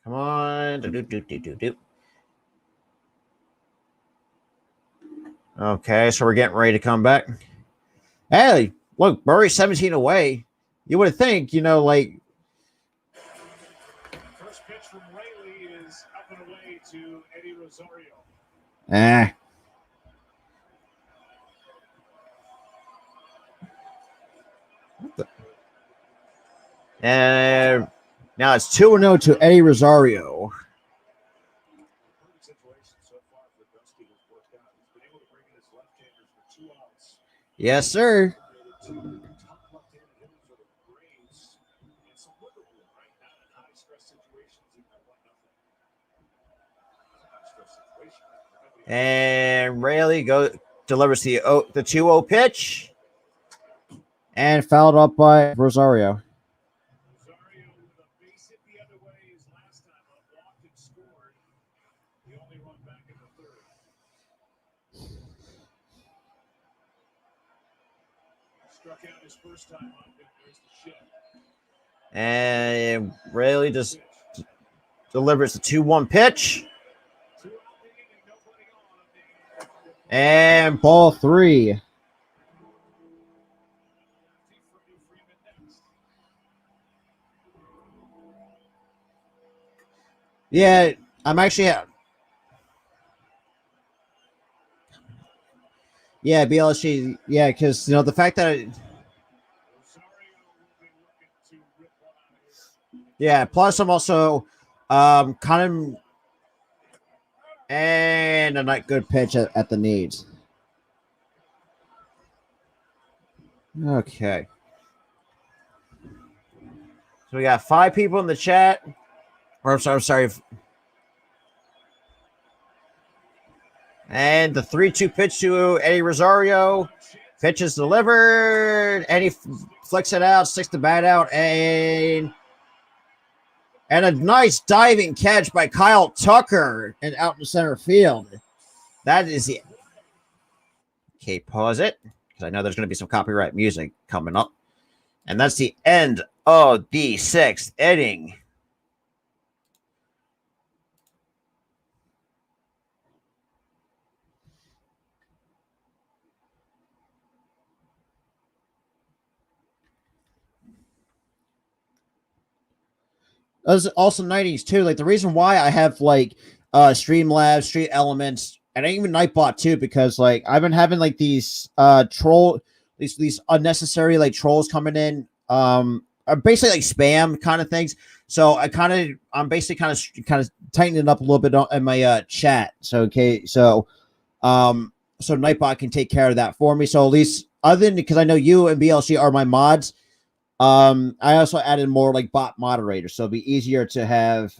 Come on. Okay, so we're getting ready to come back. Hey, look, Murray's 17 away. You would think, First pitch from Rayleigh is up and away to Eddie Rosario. And now it's 2-0 to Eddie Rosario. Perfect situation so far for Dusty has worked out. He's been able to bring in his left-handers for 2 outs. Yes, sir. Two top left-handed hitters for the Braves. And some wiggle room right now in high-stress situations. Even at 1-0. High-stress situation. And Rayleigh delivers the 2-0 pitch. And fouled up by Rosario. Rosario with a base hit the other way his last time up, walked and scored. The only run back struck out his first time up. There's the shift. And really just delivers the 2-1 pitch. And ball 3. Yeah, I'm actually. Yeah, BLSG. Yeah, because the fact that. Yeah, plus I'm also kind of. And a not good pitch at the knees. Okay. So we got 5 people in the chat. Or I'm sorry. And the 3-2 pitch to Eddie Rosario. Pitch is delivered. Eddie flicks it out, sticks the bat out, and a nice diving catch by Kyle Tucker and out in center field. That is the. Okay, pause it because I know there's going to be some copyright music coming up. And that's the end of the 6th inning. There's also 90s too. Like the reason why I have like Streamlabs, Street Elements, and even Nightbot too, because like I've been having like these these unnecessary like trolls coming in, basically like spam kind of things. So I'm basically kind of tightening it up a little bit in my chat. So so Nightbot can take care of that for me. So at least other than because I know you and BLC are my mods. I also added more like bot moderators, so it'll be easier to have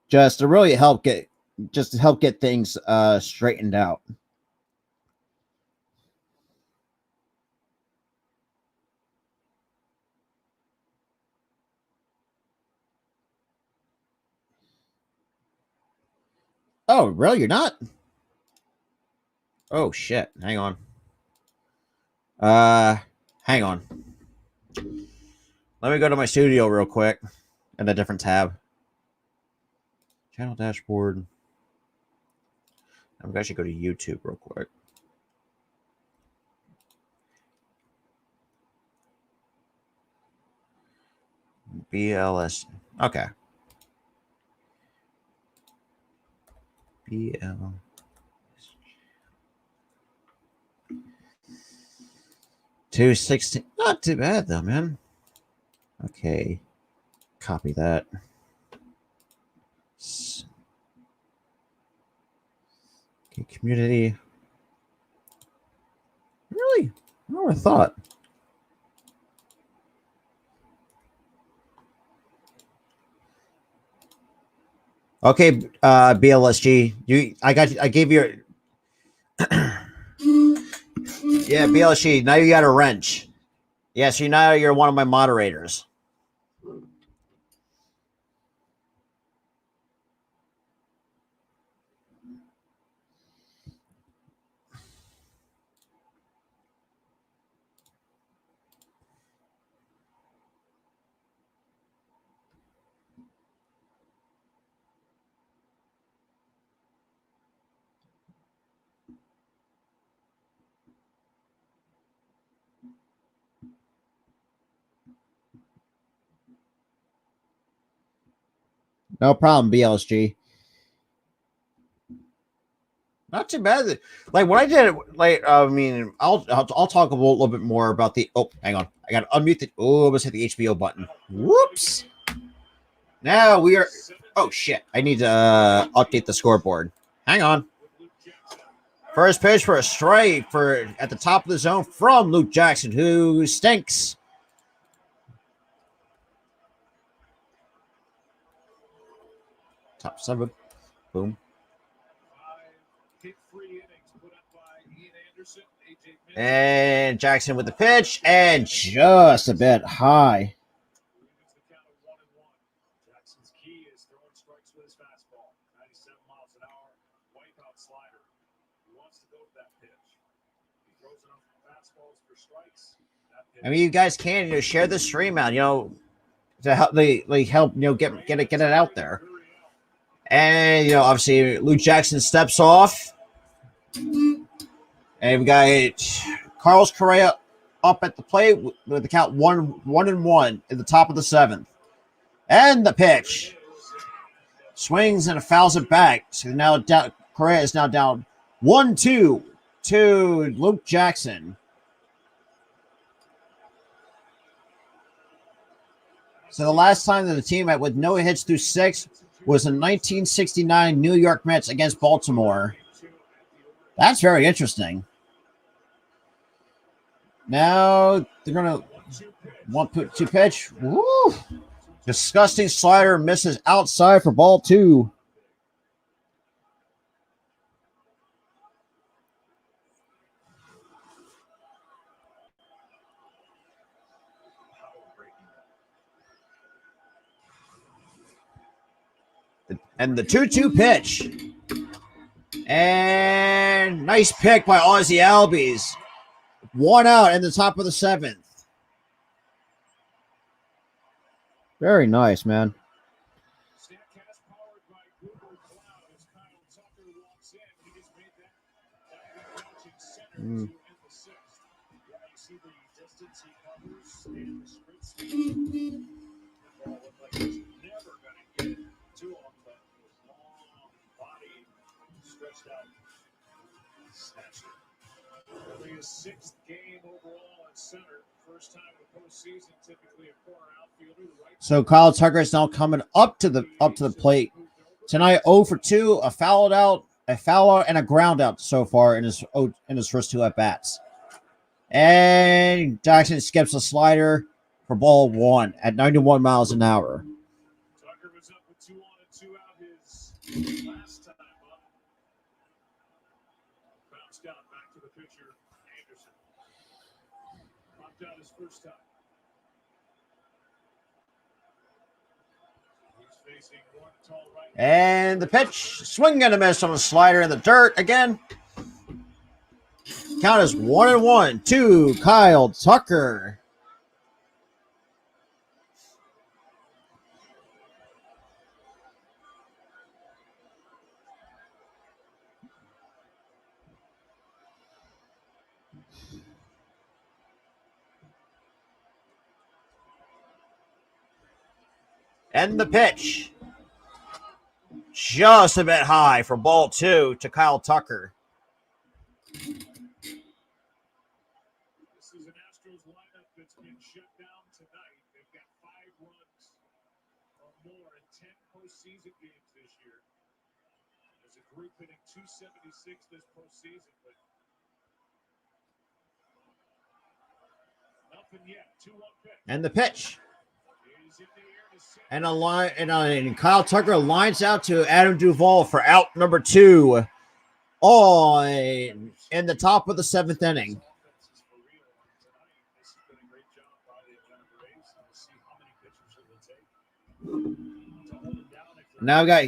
just to really help get things straightened out. Oh, really? You're not? Oh shit. Hang on. Hang on. Let me go to my studio real quick in a different tab. Channel dashboard. I'm gonna actually go to YouTube real quick. BLS. Okay. BL. 216. Not too bad though, man. Okay. Copy that. Okay, community. Really? I would have thought. Okay, BLSG. I gave you. Yeah, BLSG. Now you got a wrench. Yes, now you're one of my moderators. No problem, BLSG. Not too bad. Like when I did it, like I mean, I'll talk a little bit more about the. Oh, hang on, I got to unmute the. Oh, let's hit the HBO button. Whoops. Now we are. Oh shit! I need to update the scoreboard. Hang on. First pitch for a strike for at the top of the zone from Luke Jackson, who stinks. Top 7. Boom. And Jackson with the pitch, and just a bit high. Jackson's key is throwing strikes with his fastball. 97 miles an hour, wipeout slider. He wants to go with that pitch. He throws enough fastballs for strikes. I mean, you guys can share the stream out, to help help get it out there. And obviously Luke Jackson steps off, and we got Carlos Correa up at the plate with the count 1-1 at the top of the 7th, and the pitch swings and fouls it back. So now Correa is now down 1-2 to Luke Jackson. So the last time that the team with no hits through 6 was in 1969 New York Mets against Baltimore. That's very interesting. Now they're going to 1-2 pitch. Woo! Disgusting slider misses outside for ball 2. And the 2-2 pitch. And nice pick by Ozzie Albies. 1 out in the top of the 7th. Very nice, man. Statcast powered by Google Cloud as Kyle Tucker walks in. He just made that approaching center to end the 6th. Yeah, you see the distance he covers and the sprint speed. The ball looked like he's never going to get to him, but his long body stretched out. Snatched it. Only his 6th game overall at center. First time in the postseason, typically a corner outfielder. So Kyle Tucker is now coming up to the plate tonight. 0 for 2, a foul out, and a ground out so far in his first 2 at bats. And Jackson skips a slider for ball 1 at 91 miles an hour. Tucker was up with 2 on and 2 out his last time up. Bounced out back to the pitcher, Anderson. Popped out his first time. He's facing one tall right. And the pitch, swing and a miss on the slider in the dirt again. Count is 1-1 to Kyle Tucker. And the pitch, just a bit high for ball 2 to Kyle Tucker. This is an Astros lineup that's been shut down tonight. They've got 5 runs or more in 10 postseason games this year. There's a group hitting 276 this postseason, but nothing yet. 2-1 pitch. And the pitch. Is in the air to center. And a line, and Kyle Tucker lines out to Adam Duvall for out number 2 on in the top of the 7th inning. Offense is for real tonight. This has been a great job by the Atlanta Braves. We'll see how many pitchers it will take to hold them down. Now we got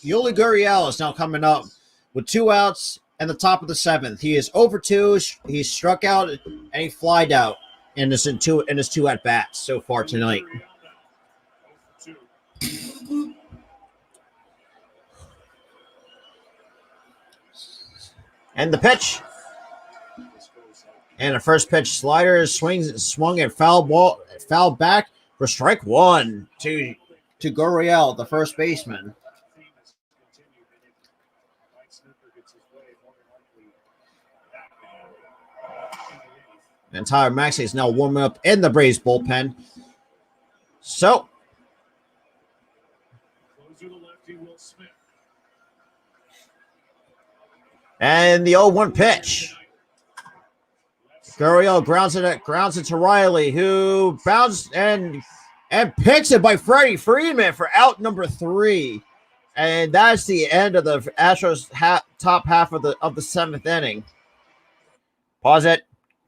Yuli Gurriel is now coming up with 2 outs and the top of the 7th. He is over 2. He struck out and he flied out in his 2 at bats so far tonight. And the pitch. And the first pitch slider swung and foul back for strike 1 to Gurriel, the first baseman. And Tyler Maxey is now warming up in the Braves bullpen. So, and the 0-1 pitch. Gurriel grounds it to Riley, who bounced and picks it by Freddie Freeman for out number 3. And that's the end of the Astros top half of the 7th inning. Pause it.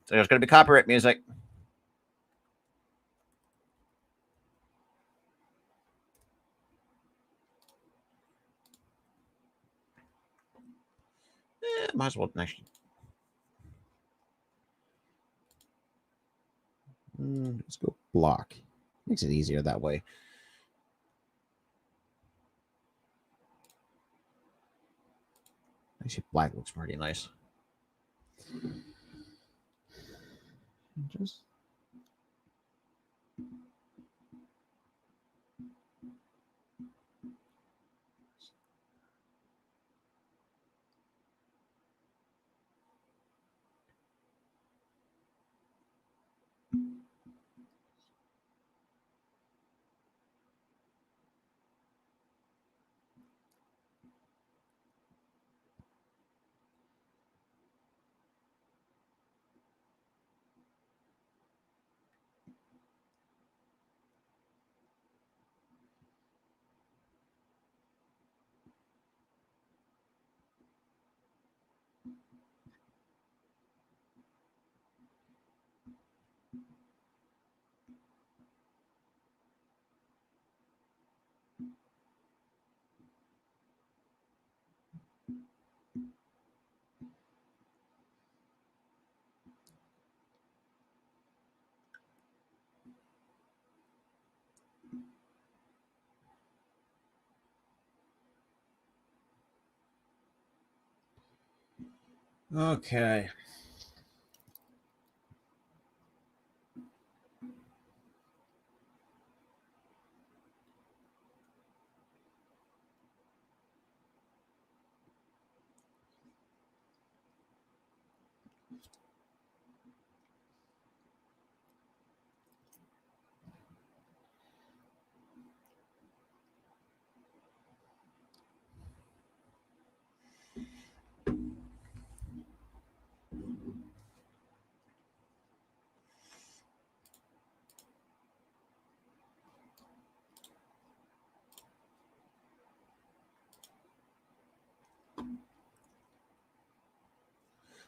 There's going to be copyright music. Might as well actually. Let's go block. Makes it easier that way. Actually, black looks pretty nice. Just okay.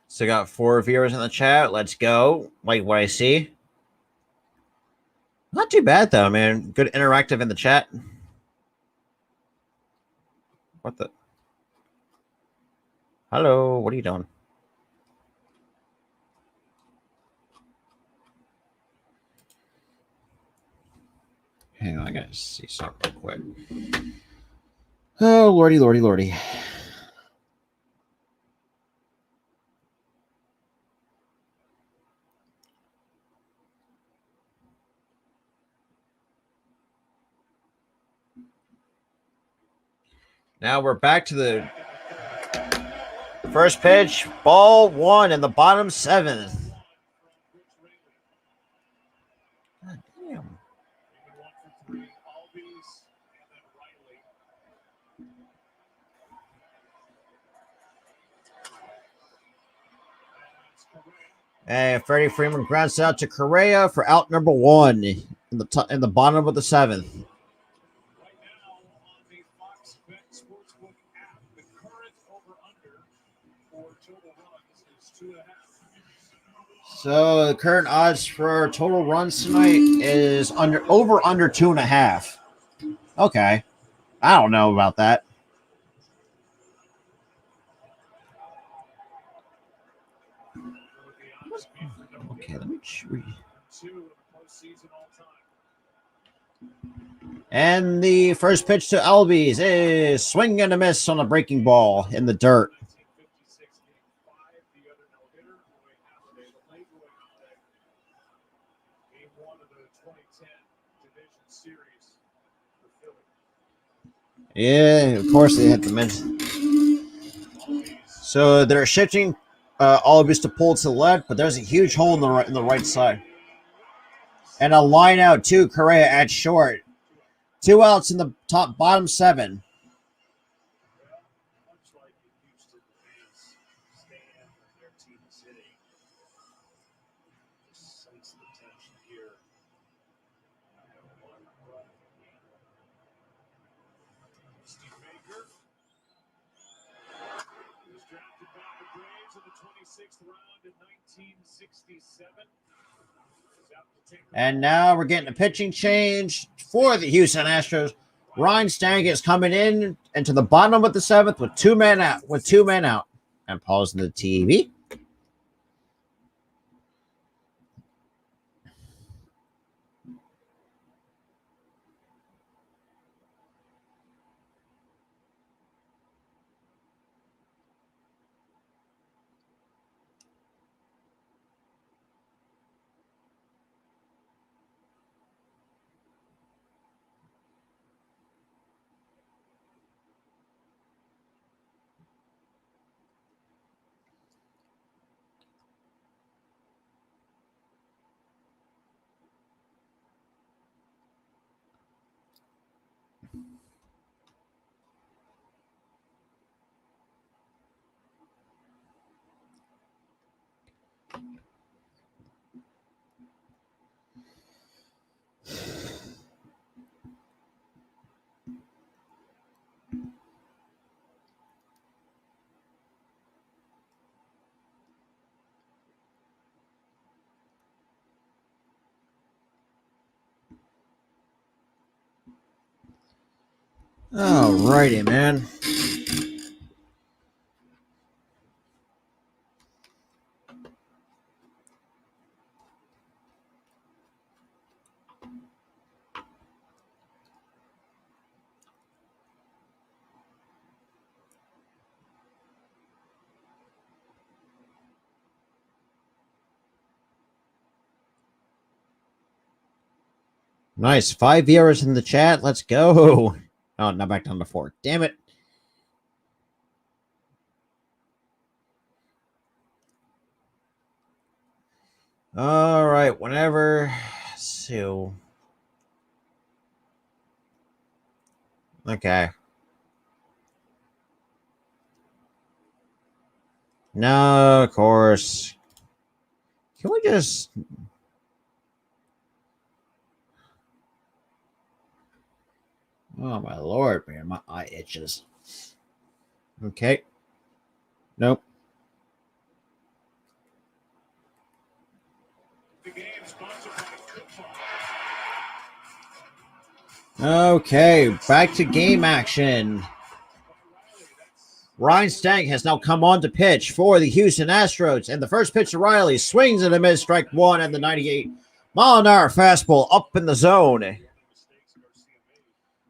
So got 4 viewers in the chat. Let's go. Like what I see. Not too bad though, man. Good interactive in the chat. What the? Hello, what are you doing? Hang on, I gotta see something quick. Oh, lordy, lordy, lordy. Now we're back to the first pitch. Ball 1 in the bottom 7th. God damn. And Freddie Freeman grounds out to Correa for out number 1 in the bottom of the 7th. So the current odds for total runs tonight is under 2.5. Okay, I don't know about that. Okay, let me read. And the first pitch to Albies is swing and a miss on a breaking ball in the dirt. Yeah, of course they had to mention. So they're shifting Albies to pull to the left, but there's a huge hole in the right side. And a line out to Correa at short. 2 outs in the bottom 7. And now we're getting a pitching change for the Houston Astros. Ryan Stank is coming in into the bottom of the 7th with 2 men out. And pause the TV. Alrighty, man. Nice. 5 viewers in the chat. Let's go. Oh, now back down to 4. Damn it. All right. Whenever. So. Okay. No, of course. Can we just. Oh, my lord, man. My eye itches. Okay. Nope. The game sponsored by Football. Okay. Back to game action. Ryan Stank has now come on to pitch for the Houston Astros. And the first pitch to Riley swings and a miss, strike one at the 98-mile-an-hour fastball up in the zone.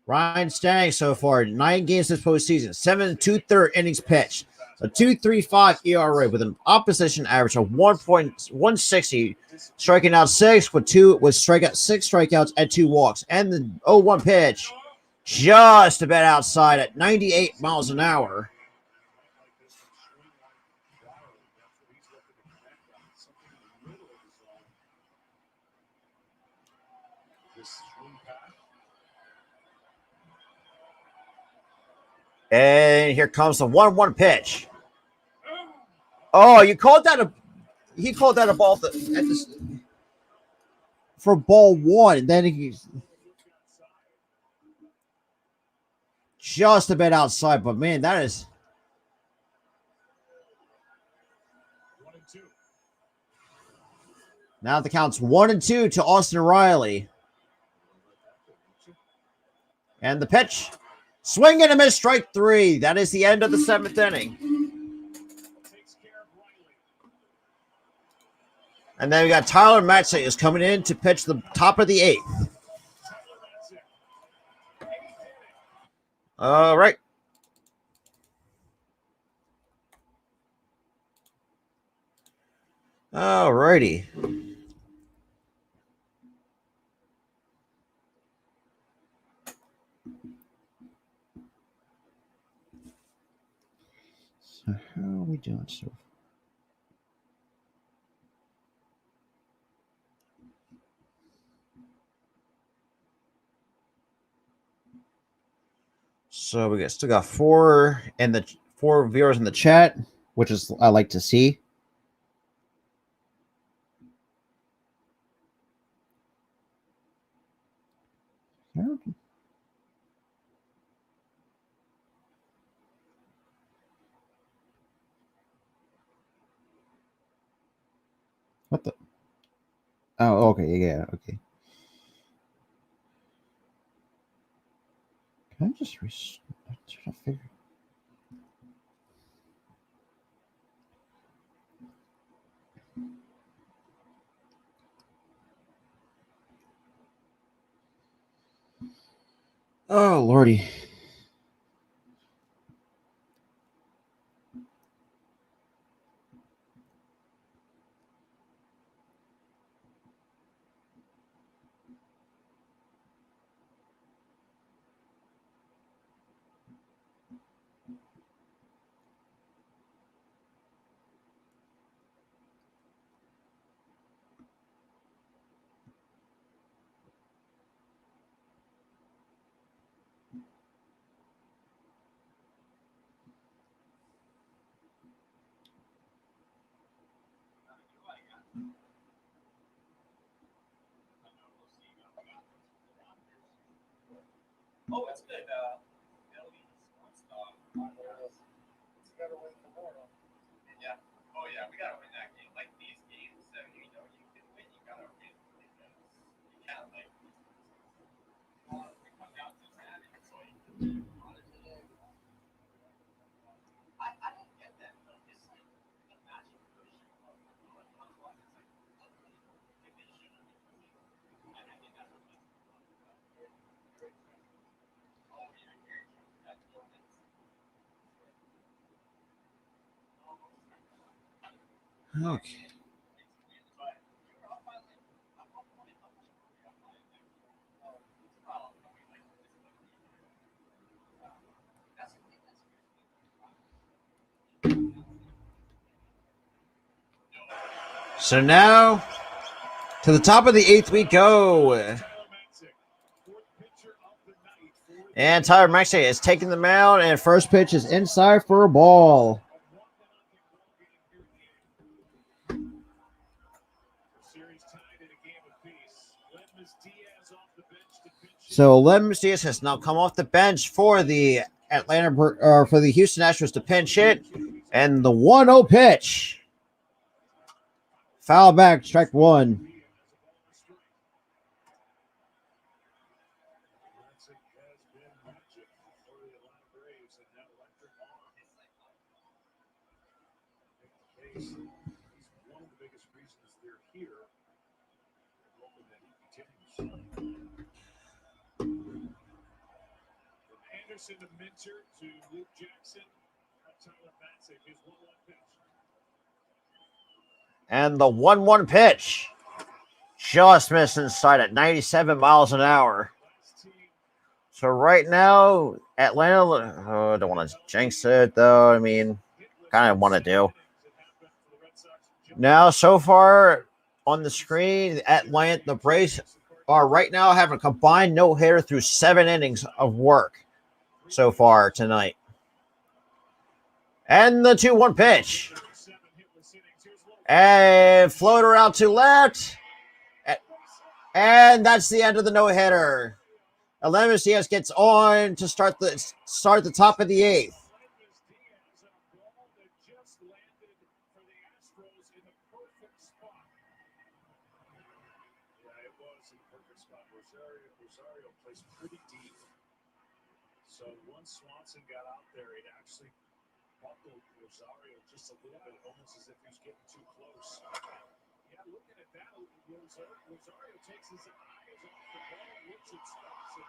Ryan Stank so far, 9 games this postseason, 7 2/3 innings pitched, a 2.35 ERA with an opposition average of 1.160, striking out 6 with 6 strikeouts and 2 walks. And the 0-1 pitch, just a bit outside at 98 miles an hour. And here comes the 1-1 pitch. Oh, he called that a ball for ball 1. And then he's just a bit outside. But man, that is. 1-2. Now the count's 1-2 to Austin Riley. And the pitch. Swing and a miss, strike 3. That is the end of the 7th inning. Takes care of Riley. And then we got Tyler Matze is coming in to pitch the top of the 8th. Tyler, that's it. All right. All righty. So how are we doing so far? So we still got 4 viewers in the chat, which is I like to see. What the? Oh, okay, yeah, okay. Can I just I'm trying to figure? Oh, Lordy. Oh, it's good. Yeah. Oh, yeah. We gotta win that game. Like these games that you know you can win, you gotta win because you can't like. We come down to that, and it's like I don't get that though. It's like imagine pushing up like otherwise it's like division, and I think that's what makes it fun. Oh yeah, that's Okay. but you're up by like at one point how much were we up by? Oh, like that's the thing that's So now to the top of the eighth we go. Tyler Matzik, fourth pitcher of the night for And Tyler Maxey is taking the mound, and first pitch is inside for a ball. a 1-0 ball game here in the eighth. The series tied in a game apiece. Ledmus Diaz off the bench to pitch. So Ledmus Diaz has now come off the bench for the for the Houston Astros to pinch hit, and the 1-0 pitch. Foul back, strike one. Matzik has been magic for the Atlanta Braves and that electric arm. He's one of the biggest reasons they're here. We're hoping that he continues. From Anderson to Minter to Luke Jackson, Tyler Matzik, his 1-1 pitch. And the 1-1 pitch just missed inside at 97 miles an hour. Last team So right now, Atlanta, I don't want to jinx it, though. I mean, kind of want to do. Now, so far on the screen, Atlanta, the Braves are right now having a combined no-hitter through 7 innings of work so far tonight. And the 2-1 pitch. And floater out to left. And that's the end of the no-hitter. Ledmus Diaz gets on to start the top of the eighth. just landed for the Astros in the perfect spot. Yeah, it was in the perfect spot. Rosario placed pretty deep. So once Swanson got out there, it actually buckled Rosario just a little bit, almost as if he was getting too close. Yeah, looking at that, Rosario takes his eyes off the ball, looks at Swanson.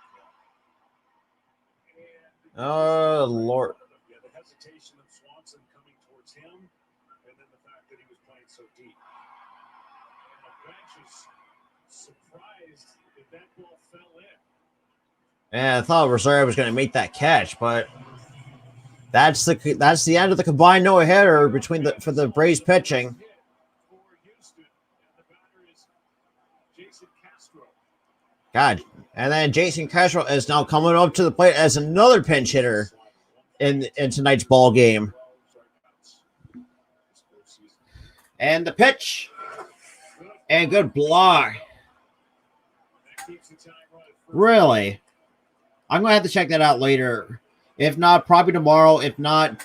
Oh, Lord. Yeah, the hesitation of Swanson coming towards him, and then the fact that he was playing so deep. And the bench is surprised that that ball fell in. And I thought Rosario was going to make that catch, but that's the end of the combined no-hitter for the Braves pitching. For Houston, and the batter is Jason Castro. God. And then Jason Castro is now coming up to the plate as another pinch hitter in tonight's ball game. And the pitch. And good block. Really? I'm going to have to check that out later. If not, probably tomorrow. If not,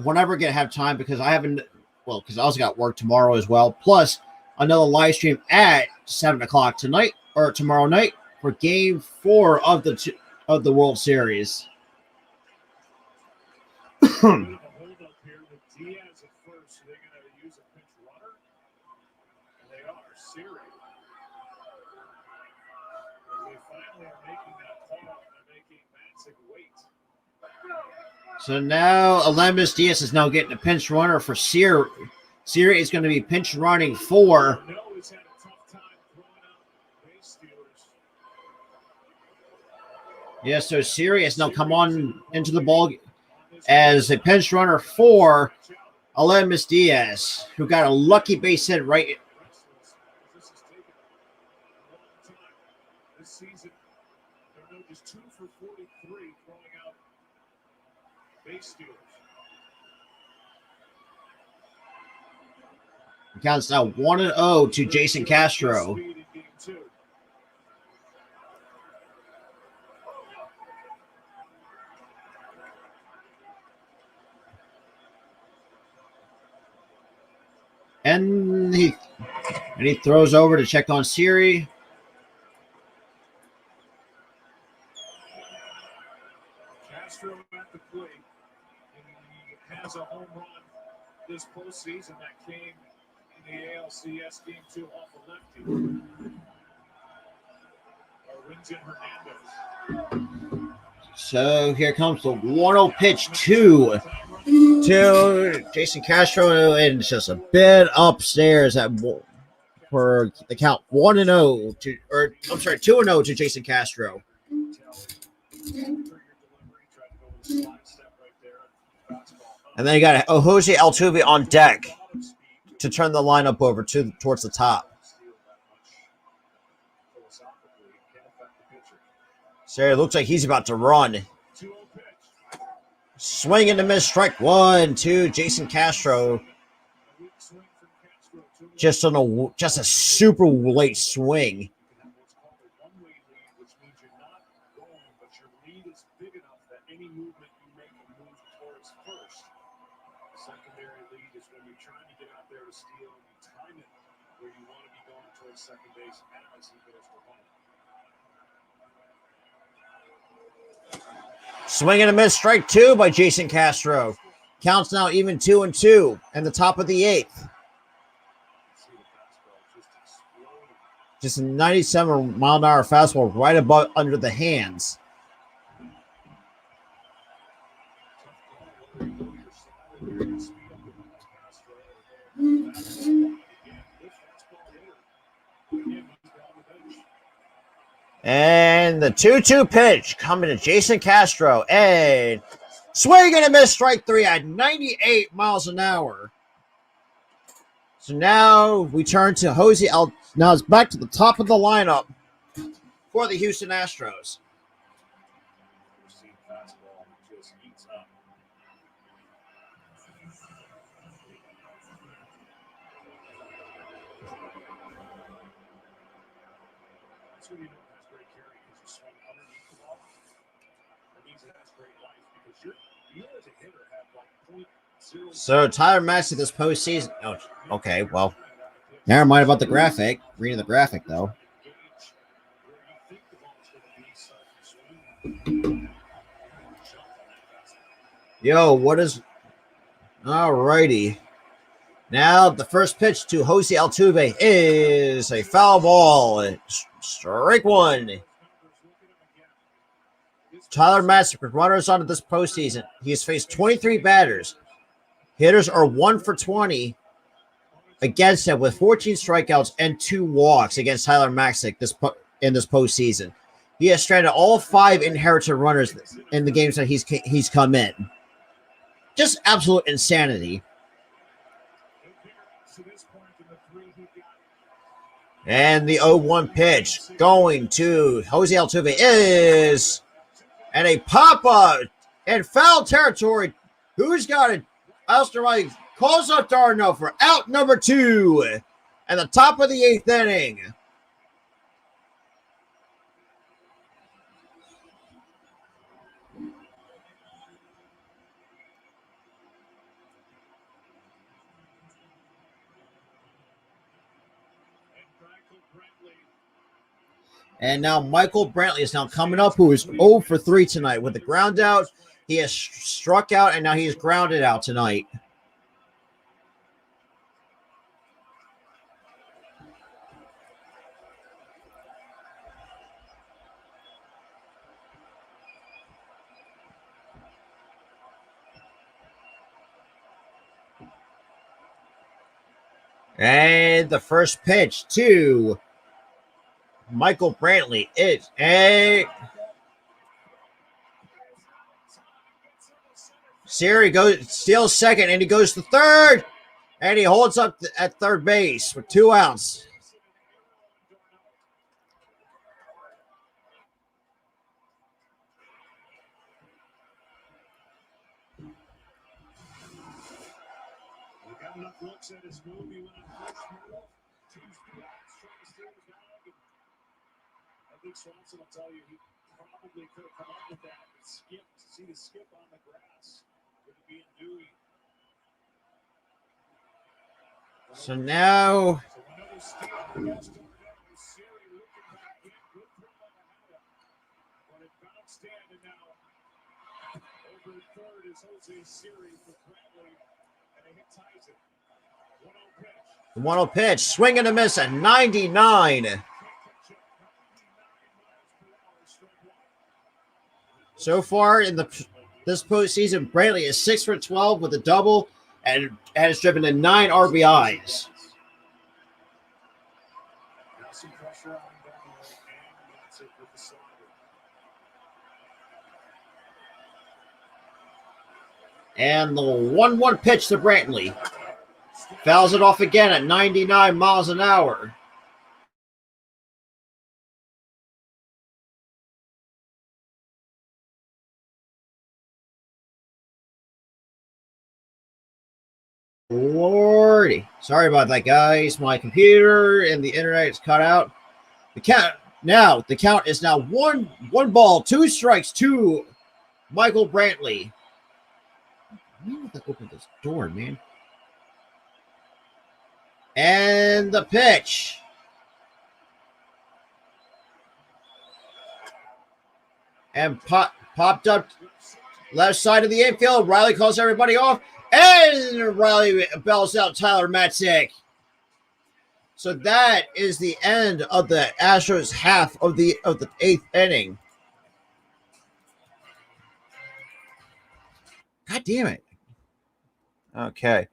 whenever I have time, because because I also got work tomorrow as well. Plus, another live stream at 7 o'clock tonight or tomorrow night for Game 4 of the World Series. Hold up here with Diaz at first. They're going to use a pinch runner. And they are. Siri. They finally are making that call. They're making classic weight. So now Alemus Diaz is now getting a pinch runner for Siri. Siri is going to be pinch running for. No, has had a tough time throwing out base stealers. Yeah, so Siri has now come on into the ball as a pinch runner for Alemus Diaz, who got a lucky base hit right. Restless, because this has taken a long time. This season, they're now just 2 for 43 throwing out base stealers. It counts now 1-0 to Jason Castro. Speed in game 2. And he throws over to check on Siri. Castro at the plate. And he has a home run this postseason that came in the ALCS game 2 off a lefty. Wins Hernandez. So here comes the 1-0 pitch to Jason Castro, and it's just a bit upstairs for the count 1-0 to, or I'm sorry, 2-0 to Jason Castro. And then you got Jose Altuve on deck to turn the lineup over towards the top. So it looks like he's about to run. Swing and a miss, strike 1 to Jason Castro. Just a super late swing. Secondary lead is when you're trying to get out there to steal and you time it where you want to be going towards second base as he goes for home. Swing and a miss, strike 2 by Jason Castro. Counts now even 2-2 and the top of the 8th. Just a 97-mile-an-hour fastball right above under the hands. And the 2-2 pitch coming to Jason Castro. And swing and a miss, strike 3 at 98 miles an hour. So now we turn to Jose Al. Now it's back to the top of the lineup for the Houston Astros. That's when you know it has great carry because you swing underneath the ball. That means it has great life because you as a hitter have like 0.0. So Tyler Massey this postseason. Oh, okay, well, never mind about the graphic. Reading the graphic though. Yo, what is? Alrighty. Now the first pitch to Jose Altuve is a foul ball. Strike 1. Tyler Massacre, runners on to this postseason. He has faced 23 batters. Hitters are 1 for 20 against him with 14 strikeouts and 2 walks against Tyler Matzek in this postseason. He has stranded all 5 inherited runners in the games that he's come in. Just absolute insanity. And the 0-1 pitch going to Jose Altuve is and a pop-up in foul territory. Who's got it? Alistair Riley calls up Darno for out number 2 and the top of the 8th inning. And now Michael Brantley is now coming up, who is 0 for 3 tonight with the ground out. He has struck out, and now he is grounded out tonight. And the first pitch to Michael Brantley is a Siri goes steals second, and he goes to third, and he holds up at third base with 2 outs. We got enough looks at his move. He went on first move. 2 strikes, trying to steal his bag. I think Swanson will tell you he probably could have come up with that and skipped. See the skip on the grass with it being dewy. So now So another steal against Darnell. Siri looking back in. Good throw by Mahata. But it bounced in, and now over at third is Jose Siri for Brantley. And a hit ties it. 1-0 pitch. the 1-0 pitch, swing and a miss at 99. So far in this postseason, Brantley is 6 for 12 with a double and has driven in 9 RBIs. Now some pressure on Darnell, and that's it with the slider. And the 1-1 pitch to Brantley. Fouls it off again at 99 miles an hour. Lordy. Sorry about that, guys. My computer and the internet is cut out. The count is now one ball, 2 strikes to Michael Brantley. I need to open this door, man. And the pitch. And popped up left side of the infield. Riley calls everybody off. And Riley bells out Tyler Matzik. So that is the end of the Astros half of the 8th inning. God damn it. Okay.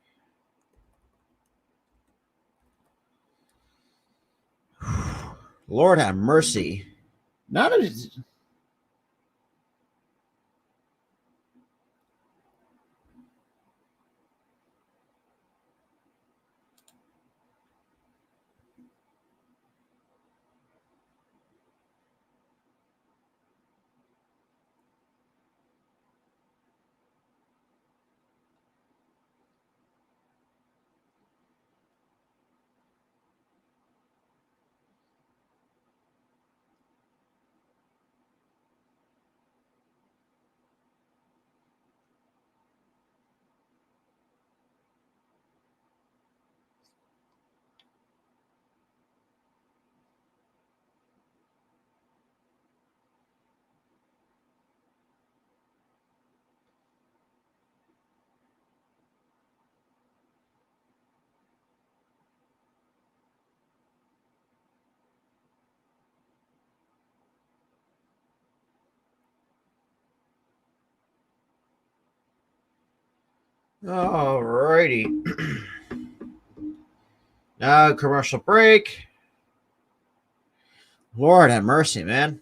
Lord have mercy. Not a All righty. Now commercial break. Lord have mercy, man.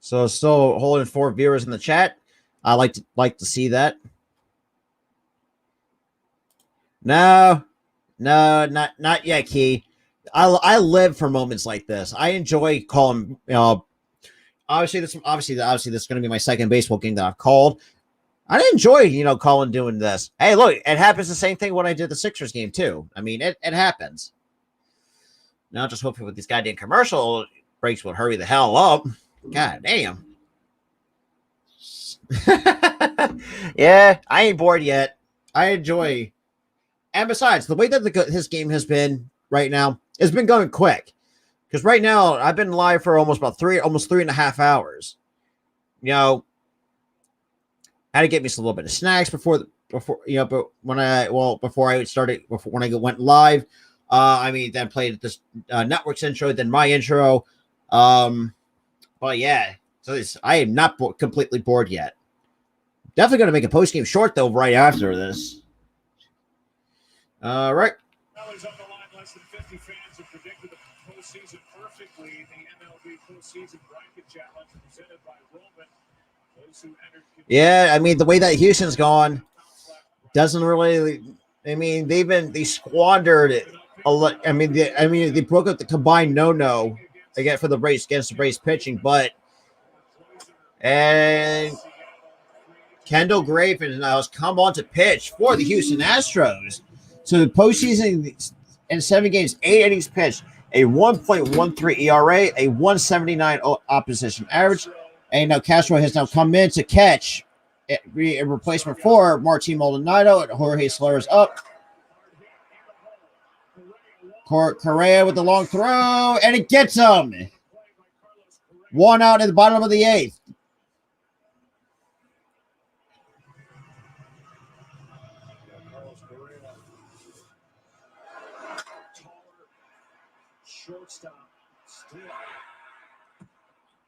So still holding 4 viewers in the chat. I like to see that. No, not yet, Key. I live for moments like this. I enjoy calling. Obviously this is going to be my second baseball game that I've called. I enjoy calling doing this. Hey, look, it happens the same thing when I did the Sixers game too. I mean, it happens. Now just hoping with these goddamn commercial breaks will hurry the hell up. God damn. Yeah, I ain't bored yet. I enjoy. And besides, the way that his game has been right now, it's been going quick. Because right now, I've been live for almost 3.5 hours. Had to get me a little bit of snacks before I went live. Then played this network's intro, then my intro. But yeah, so I am not completely bored yet. Definitely going to make a post game short though right after this. All right. Others on the line, less than 50 fans have predicted the postseason perfectly. The MLB postseason bracket challenge presented by Roman. Those who entered. Yeah, the way that Houston's gone doesn't really. They squandered it. They broke up the combined no again for the Braves against the Braves pitching, and Kendall Graveman now has come on to pitch for the Houston Astros. So the postseason in 7 games, 8 innings pitched, a 1.13 ERA, a 179 opposition average, and now Castro has now come in to catch a replacement for Martin Maldonado, and Jorge Soler is up. Correa with the long throw, and it gets him. 1 out at the bottom of the 8th. Shortstop still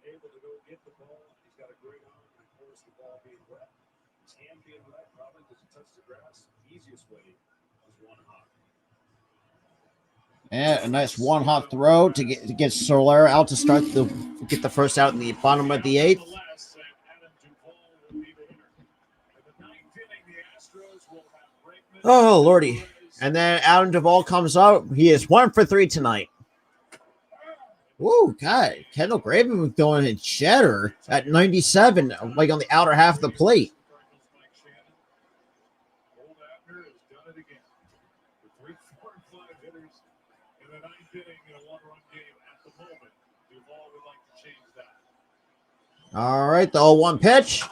able to go get the ball. He's got a great arm, and of course the ball being wet. His hand being wet, probably because it touched the grass. The easiest way is one hop. And a nice 1-hop throw to get Soler out to get the first out in the bottom of the 8th. Oh Lordy! And then Adam Duvall comes up. He is 1 for 3 tonight. Ooh, God. Kendall Graveman was going in cheddar at 97, like on the outer half of the plate. All right, the 0-1 pitch.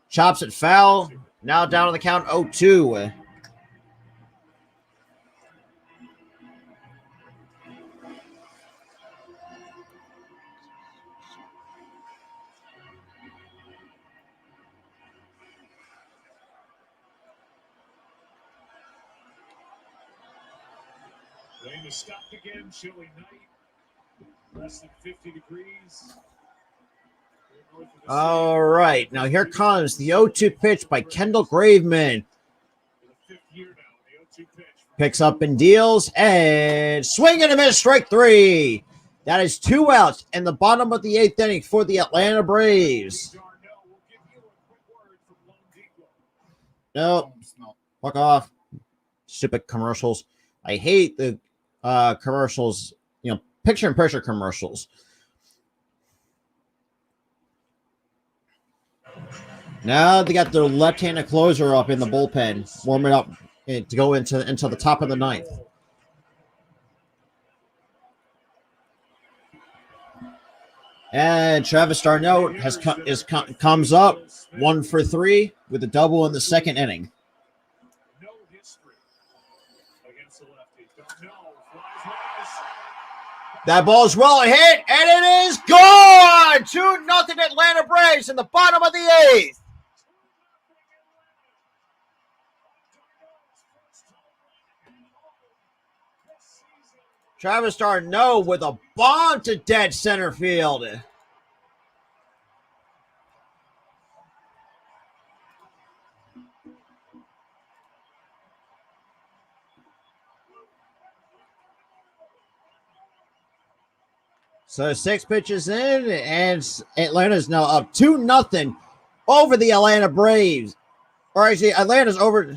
Chops it foul. Now down on the count 0-2. Rain is stopped again, chilly night, less than 50 degrees. All right, now here comes the 0-2 pitch by Kendall Graveman. Picks up and deals, and swing and a miss, strike 3. That is 2 outs in the bottom of the 8th inning for the Atlanta Braves. No, fuck off. Stupid commercials. I hate the commercials, picture-in-picture commercials. Now they got their left-handed closer up in the bullpen, warming up to go into the top of the 9th. And Travis d'Arnaud comes up 1 for 3 with a double in the 2nd inning. That ball's well hit, and it is gone! 2-0 Atlanta Braves in the bottom of the 8th. Travis d'Arnaud with a bomb to dead center field. So 6 pitches in, and Atlanta's now up 2-0 over the Atlanta Braves. Or actually, Atlanta's over.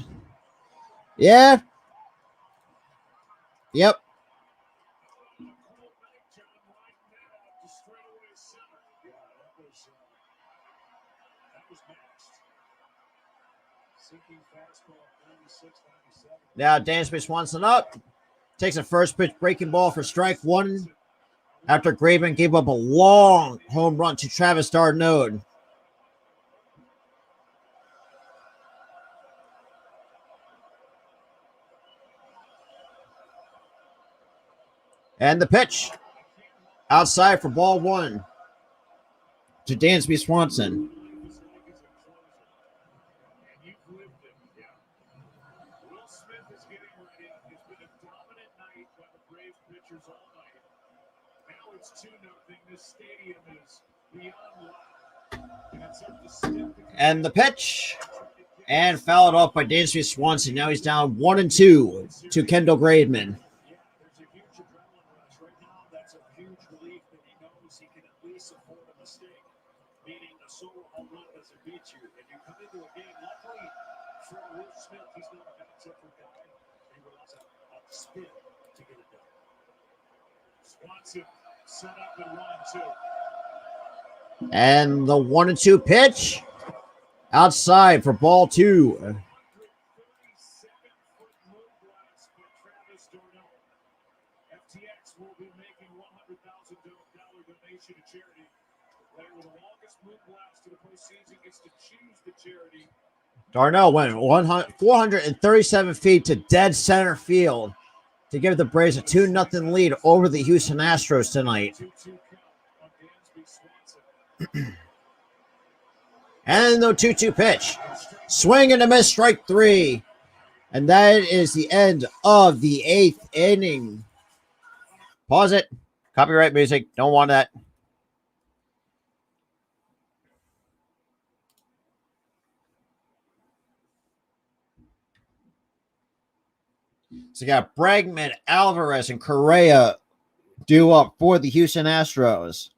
Yeah. Yep. Now Dansby Swanson up. Takes a first pitch breaking ball for strike 1 after Graveman gave up a long home run to Travis d'Arnaud. And the pitch outside for ball 1 to Dansby Swanson. Smith is getting ready. It's been a dominant night by the Braves pitchers all night. Now it's 2-0. This stadium is beyond loud. And it's up to Smith. And the pitch. And fouled off by Dansby Swanson. Now he's down 1-2 to Kendall Graveman. Yeah, there's a huge adrenaline rush. Right now, that's a huge relief that he knows he can at least afford a mistake. Meaning a solo home run doesn't beat you. And you come into a game, luckily for Will Smith, he's not a back-zipper guy. He relies on spin to get it done. Swanson set up and run, too. And the 1-2 pitch. Outside for ball 2. 137-foot move blast by Travis Darnell. FTX will be making $100,000 donation to charity. Player with the longest move blast to the postseason gets to choose the charity. Darnell went 437 feet to dead center field to give the Braves a 2-0 lead over the Houston Astros tonight. 2-2 count on Dansby Swanson. And the 2-2 pitch. Swing and a miss, strike 3. And that is the end of the 8th inning. Pause it. Copyright music. Don't want that. So you got Bregman, Alvarez, and Correa due up for the Houston Astros.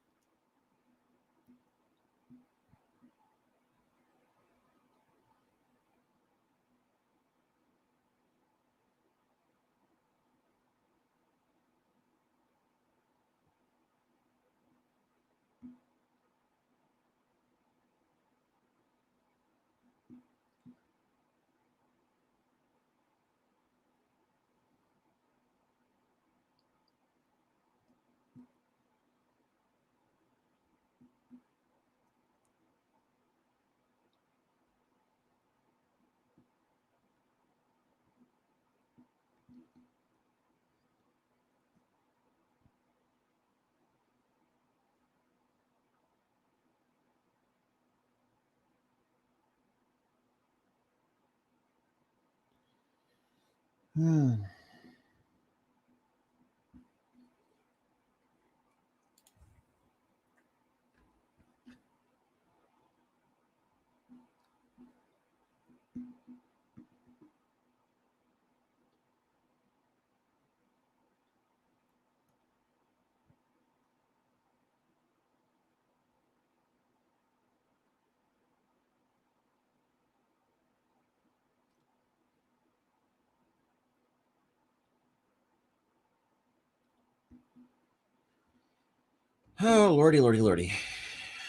Oh, lordy.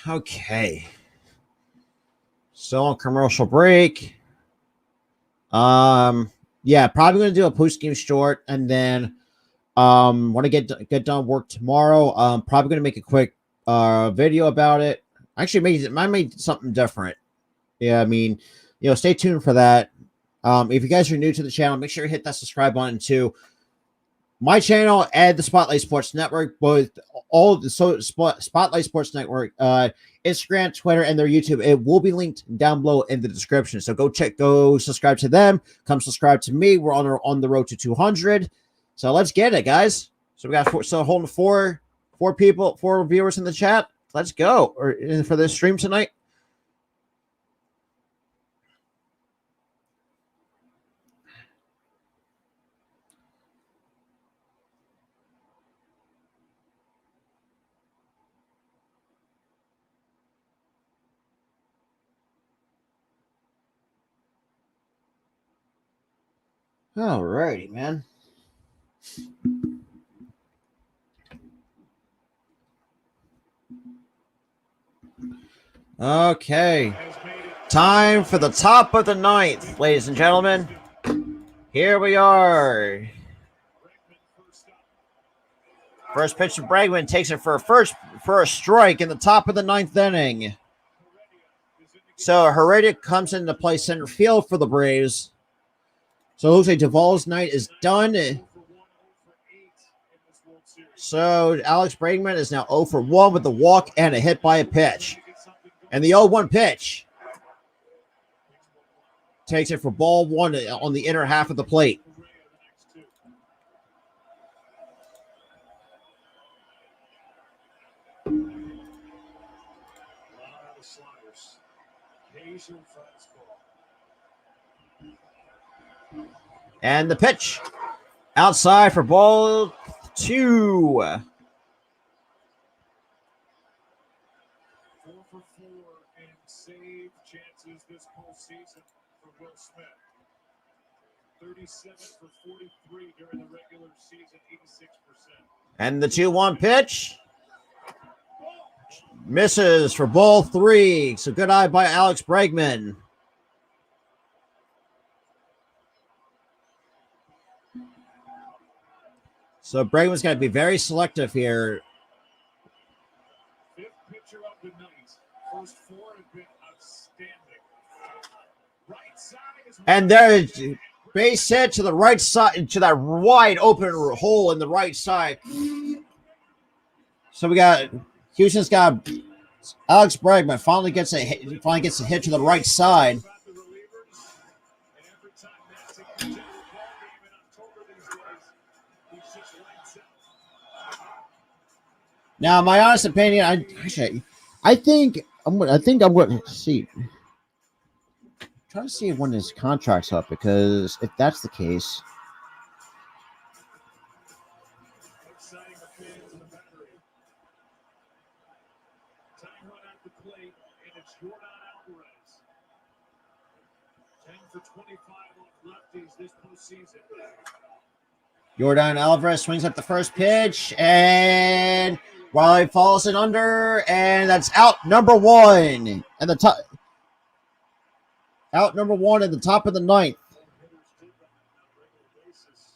Okay. So on commercial break. Yeah, probably gonna do a post-game short, and then want to get done work tomorrow. Probably gonna make a quick video about it. Actually, might make something different. Yeah, I mean, stay tuned for that. If you guys are new to the channel, make sure you hit that subscribe button too. My channel and the Spotlight Sports Network, both all the Spotlight Sports Network, Instagram, Twitter, and their YouTube. It will be linked down below in the description. So go subscribe to them. Come subscribe to me. We're on the road to 200. So let's get it, guys. So we got holding four viewers in the chat. Let's go for this stream tonight. All righty, man. Okay. Time for the top of the ninth, ladies and gentlemen. Here we are. First pitch to Bregman takes it for a strike in the top of the ninth inning. So Heredia comes into play center field for the Braves. So it looks like Duvall's night is done. So Alex Bregman is now 0 for 1 with the walk and a hit by a pitch. And the 0-1 pitch. Takes it for ball one on the inner half of the plate. Correa the next two. A lot of sliders. Occasional fastball. And the pitch. Outside for ball two. 4 for 4 in save chances this postseason for Will Smith. 37 for 43 during the regular season, 86%. And the 2-1 pitch. Misses for ball three. So good eye by Alex Bregman. So Bregman's got to be very selective here. Fifth pitcher of the night. First 4 have been outstanding. Right side is And there's base hit to the right side, to that wide open hole in the right side. So we got Houston's got Alex Bregman finally gets a hit to the right side. about the relievers. And every time Maxey comes into the ballgame in October these days, he's just lights out. Now, my honest opinion, I think I'm going to see. Try to see when his contract's up, because if that's the case, Exciting the fans in the battery. Time run at the plate, and it's Jordan Alvarez. 10 for 25 off lefties this postseason. Jordan Alvarez swings at the first pitch, and Riley falls it under, and that's out number one. And the top, out number one at the top of the ninth. Hitters do that on a regular basis.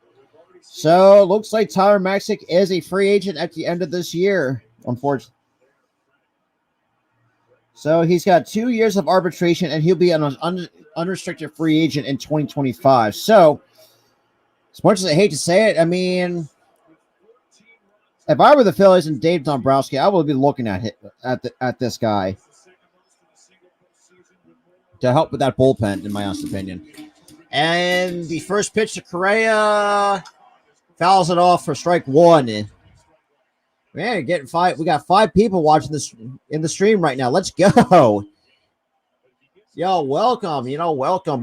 But we've already seen So looks like Tyler Maxick is a free agent at the end of this year, unfortunately. So he's got 2 years of arbitration, and he'll be an unrestricted free agent in 2025. So, as much as I hate to say it, I mean, with 14 runs if I were the Phillies and Dave Dombrowski, I would be looking at this guy the second most in a single postseason with more to help with that bullpen, in my honest opinion. And the first pitch to Correa fouls it off for strike one. Man, getting five. We got 5 people watching this in the stream right now. Let's go. Yo, welcome.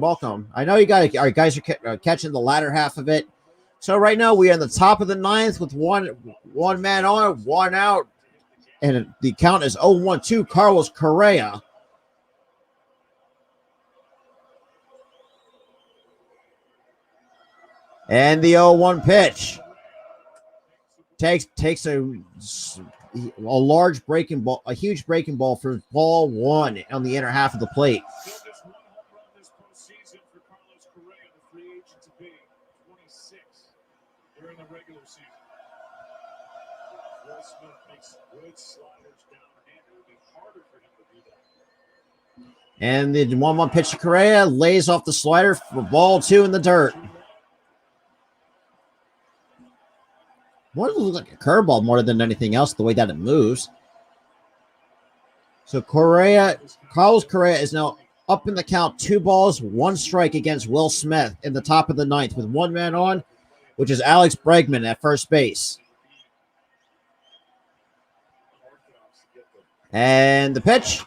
Welcome. I know you guys are catching the latter half of it. So right now we are in the top of the ninth with one man on, 1 out, and the count is 0-1-2. Carlos Correa. And the 0-1 pitch takes a large breaking ball, a huge breaking ball for ball one on the inner half of the plate. Still just 1 home run this postseason for Carlos Correa, the free agent to be 26 during the regular season. Will Smith makes good sliders down, and it would be harder for him to do that. And the 1-1 pitch to Correa lays off the slider for ball 2 in the dirt. 2-1. What does it look like a curveball more than anything else, the way that it moves. So Carlos Correa is now up in the count, 2 balls, 1 strike against Will Smith in the top of the ninth with 1 man on, which is Alex Bregman at first base. And the pitch.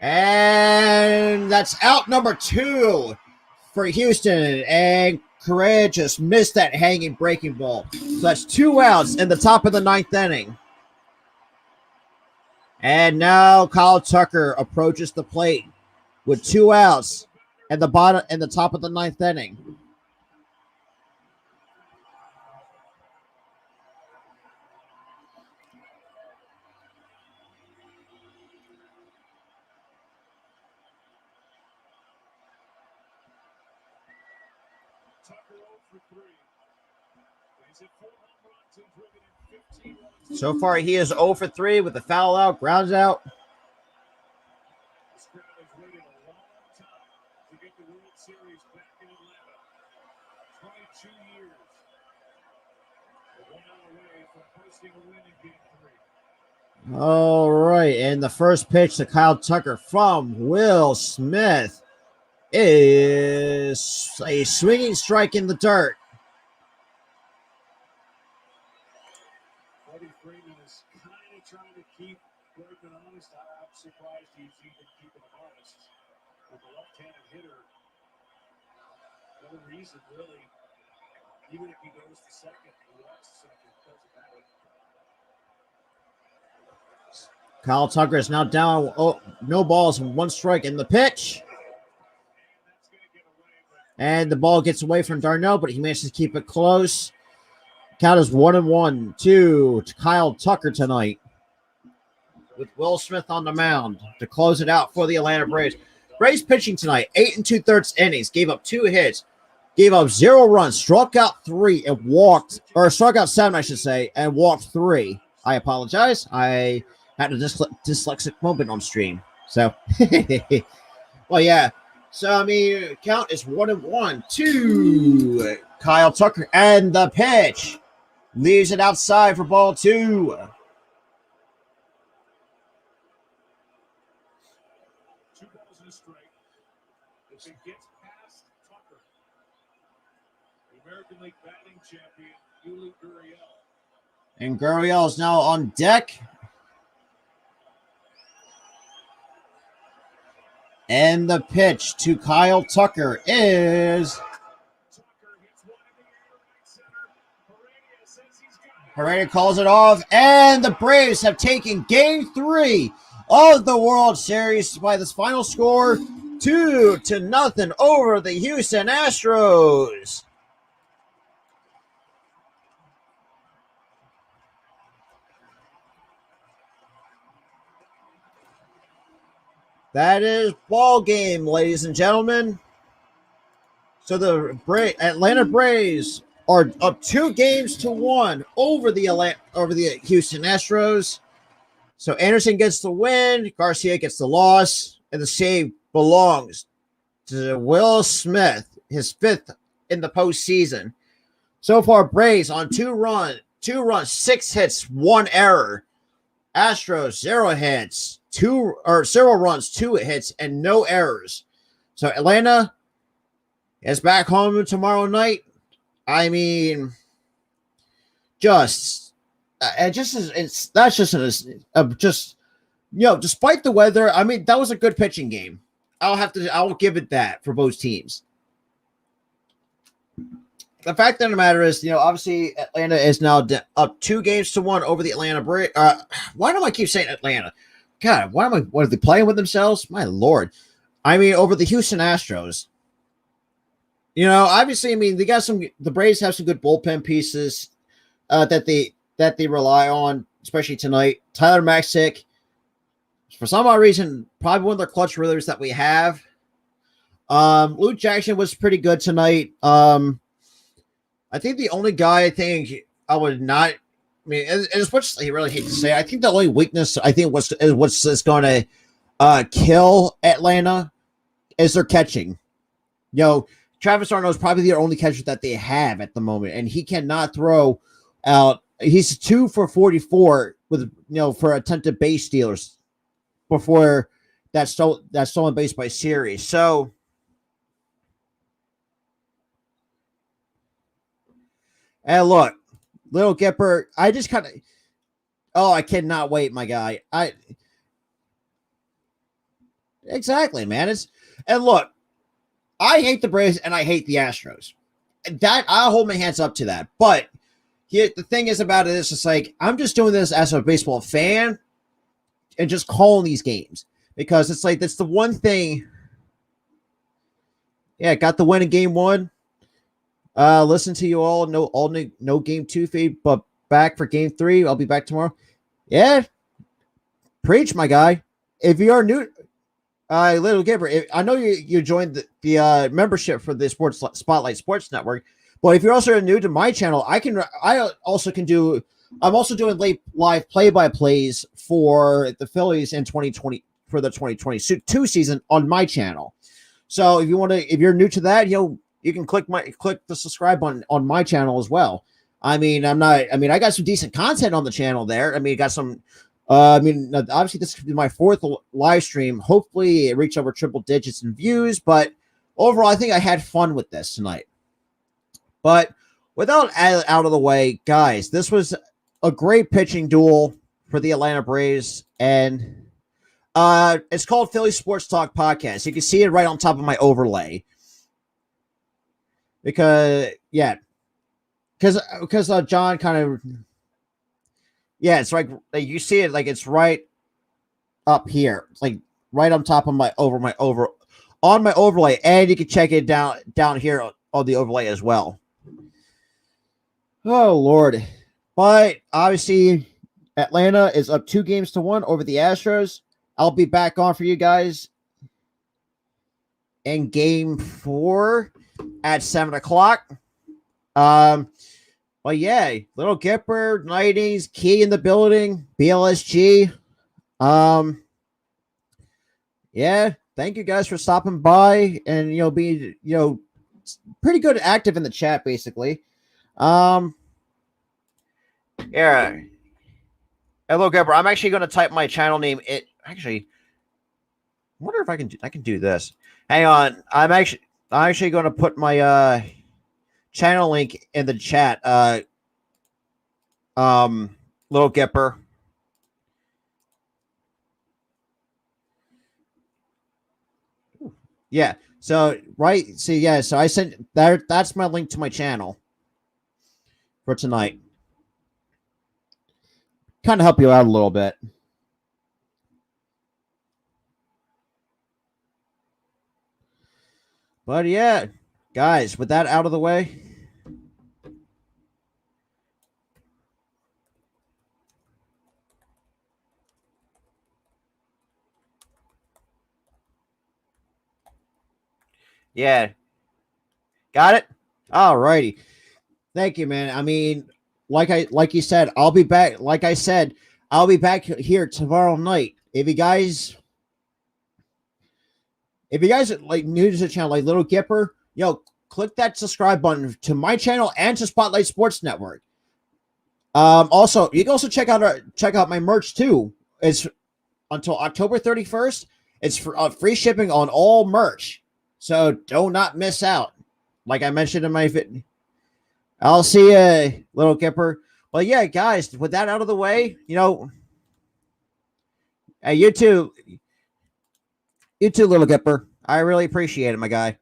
And that's out number 2 for Houston. And Correa just missed that hanging breaking ball. So that's 2 outs in the top of the ninth inning. And now Kyle Tucker approaches the plate with 2 outs at the top of the ninth inning. Tucker 0 for 3. He's at 4 home runs and driven in 15 runs. So far, he is 0 for 3 with a foul out, grounds out. This crowd has waited a long time to get the World Series back in Atlanta. 22 years. They're 1 out away from hosting a win in Game 3. All right, and the first pitch to Kyle Tucker from Will Smith is a swinging strike in the dirt. Freddie Freeman is kind of trying to keep Bergman honest. I'm surprised he's even keeping him honest. With a left-handed hitter, no reason really. Even if he goes to second, he walks to second, doesn't matter. Kyle Tucker is now down. Oh, no balls and one strike in the pitch. And the ball gets away from Darnell, but he manages to keep it close. Count is 1-1 to Kyle Tucker tonight, with Will Smith on the mound to close it out for the Atlanta Braves. Braves pitching tonight, 8 2/3 innings, gave up 2 hits, gave up 0 runs, struck out 3 and walked, or struck out 7, I should say, and walked 3. I apologize. I had a dyslexic moment on stream. So, well, yeah. So, I mean, count is 1-1 to Kyle Tucker, and the pitch leaves it outside for ball 2. 2 balls and a strike. If it gets past Tucker, the American League batting champion, Yuli Gurriel. And Gurriel is now on deck. And the pitch to Kyle Tucker is Herrera calls it off, and the Braves have taken Game 3 of the World Series by this final score 2-0 over the Houston Astros. That is ball game, ladies and gentlemen. So the Atlanta Braves are up 2-1 over the Houston Astros. So Anderson gets the win, Garcia gets the loss, and the save belongs to Will Smith, his 5th in the postseason. So far, Braves on 2 runs, 6 hits, 1 error. Astros 0 hits, 0 runs, 2 hits, and no errors. So Atlanta is back home tomorrow night. I mean, despite the weather. I mean, that was a good pitching game. I will give it that for both teams. The fact of the matter is, obviously Atlanta is now up 2-1 over the Atlanta Braves. Why do I keep saying Atlanta? God, what are they playing with themselves? My Lord. I mean, over the Houston Astros. Obviously, I mean, the Braves have some good bullpen pieces that they rely on, especially tonight. Tyler Maxick, for some odd reason, probably one of their clutch relievers that we have. Luke Jackson was pretty good tonight. I think the only guy I would not, I mean, as much as I really hate to say, I think the only weakness what's going to kill Atlanta is their catching. Travis d'Arnaud is probably the only catcher that they have at the moment, and he cannot throw out. He's 2 for 44 with for attempted base stealers before that stolen base by series. So. And look, Little Gipper, I just kind of, I cannot wait, my guy. Exactly, man. And look, I hate the Braves and I hate the Astros. That I'll hold my hands up to that. But the thing is about it is just like, I'm just doing this as a baseball fan and just calling these games because it's like, that's the one thing. Yeah, got the win in Game 1. Listen to you all. No Game 2 feed, but back for Game 3. I'll be back tomorrow. Yeah, preach, my guy. If you are new, Little Giver, I know you joined the membership for the Spotlight Sports Network, but if you're also new to my channel, I'm also doing live play-by-plays for the Phillies in 2020 for the 2022 season on my channel. So if you're new to that, you can click the subscribe button on my channel as well. I mean, I got some decent content on the channel there. I mean, got some I mean, obviously, this could be my fourth live stream. Hopefully, it reached over triple digits in views. But overall, I think I had fun with this tonight. But without out of the way, guys, this was a great pitching duel for the Atlanta Braves. And it's called Philly Sports Talk Podcast. You can see it right on top of my overlay. Because John kind of, it's like you see it like it's right up here. It's like right on top of my overlay, and you can check it down here on the overlay as well. Oh Lord. But obviously Atlanta is up 2-1 over the Astros. I'll be back on for you guys in game 4 at 7:00. But yeah, Little Gipper, 90s, Key in the building, BLSG. Yeah, thank you guys for stopping by and being pretty good active in the chat basically. Yeah. Hello, Gipper. I'm actually going to type my channel name. I wonder if I can do this. Hang on. I'm actually going to put my channel link in the chat. Little Gipper. Yeah. So right. See, yeah. So I sent that. That's my link to my channel for tonight. Kind of help you out a little bit. But yeah, guys, with that out of the way. Yeah. Got it? All righty. Thank you, man. I mean, like you said, I'll be back. Like I said, I'll be back here tomorrow night. If you guys are like new to the channel, like Little Gipper, click that subscribe button to my channel and to Spotlight Sports Network. Also, you can also check out my merch too. It's until October 31st. It's for free shipping on all merch, so do not miss out. Like I mentioned in my video. I'll see you, Little Gipper. Well, yeah, guys, with that out of the way, hey, you too, Little Gipper. I really appreciate it, my guy.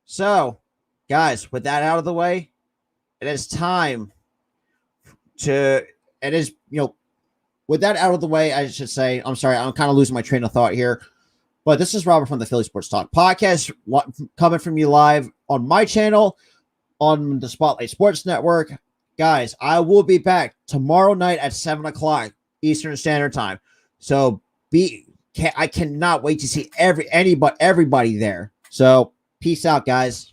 So, guys, with that out of the way, it is time with that out of the way, I should say, I'm sorry, I'm kind of losing my train of thought here. But this is Robert from the Philly Sports Talk Podcast, coming from you live on my channel, on the Spotlight Sports Network. Guys, I will be back tomorrow night at 7:00 Eastern Standard Time. So I cannot wait to see everybody there. So peace out, guys.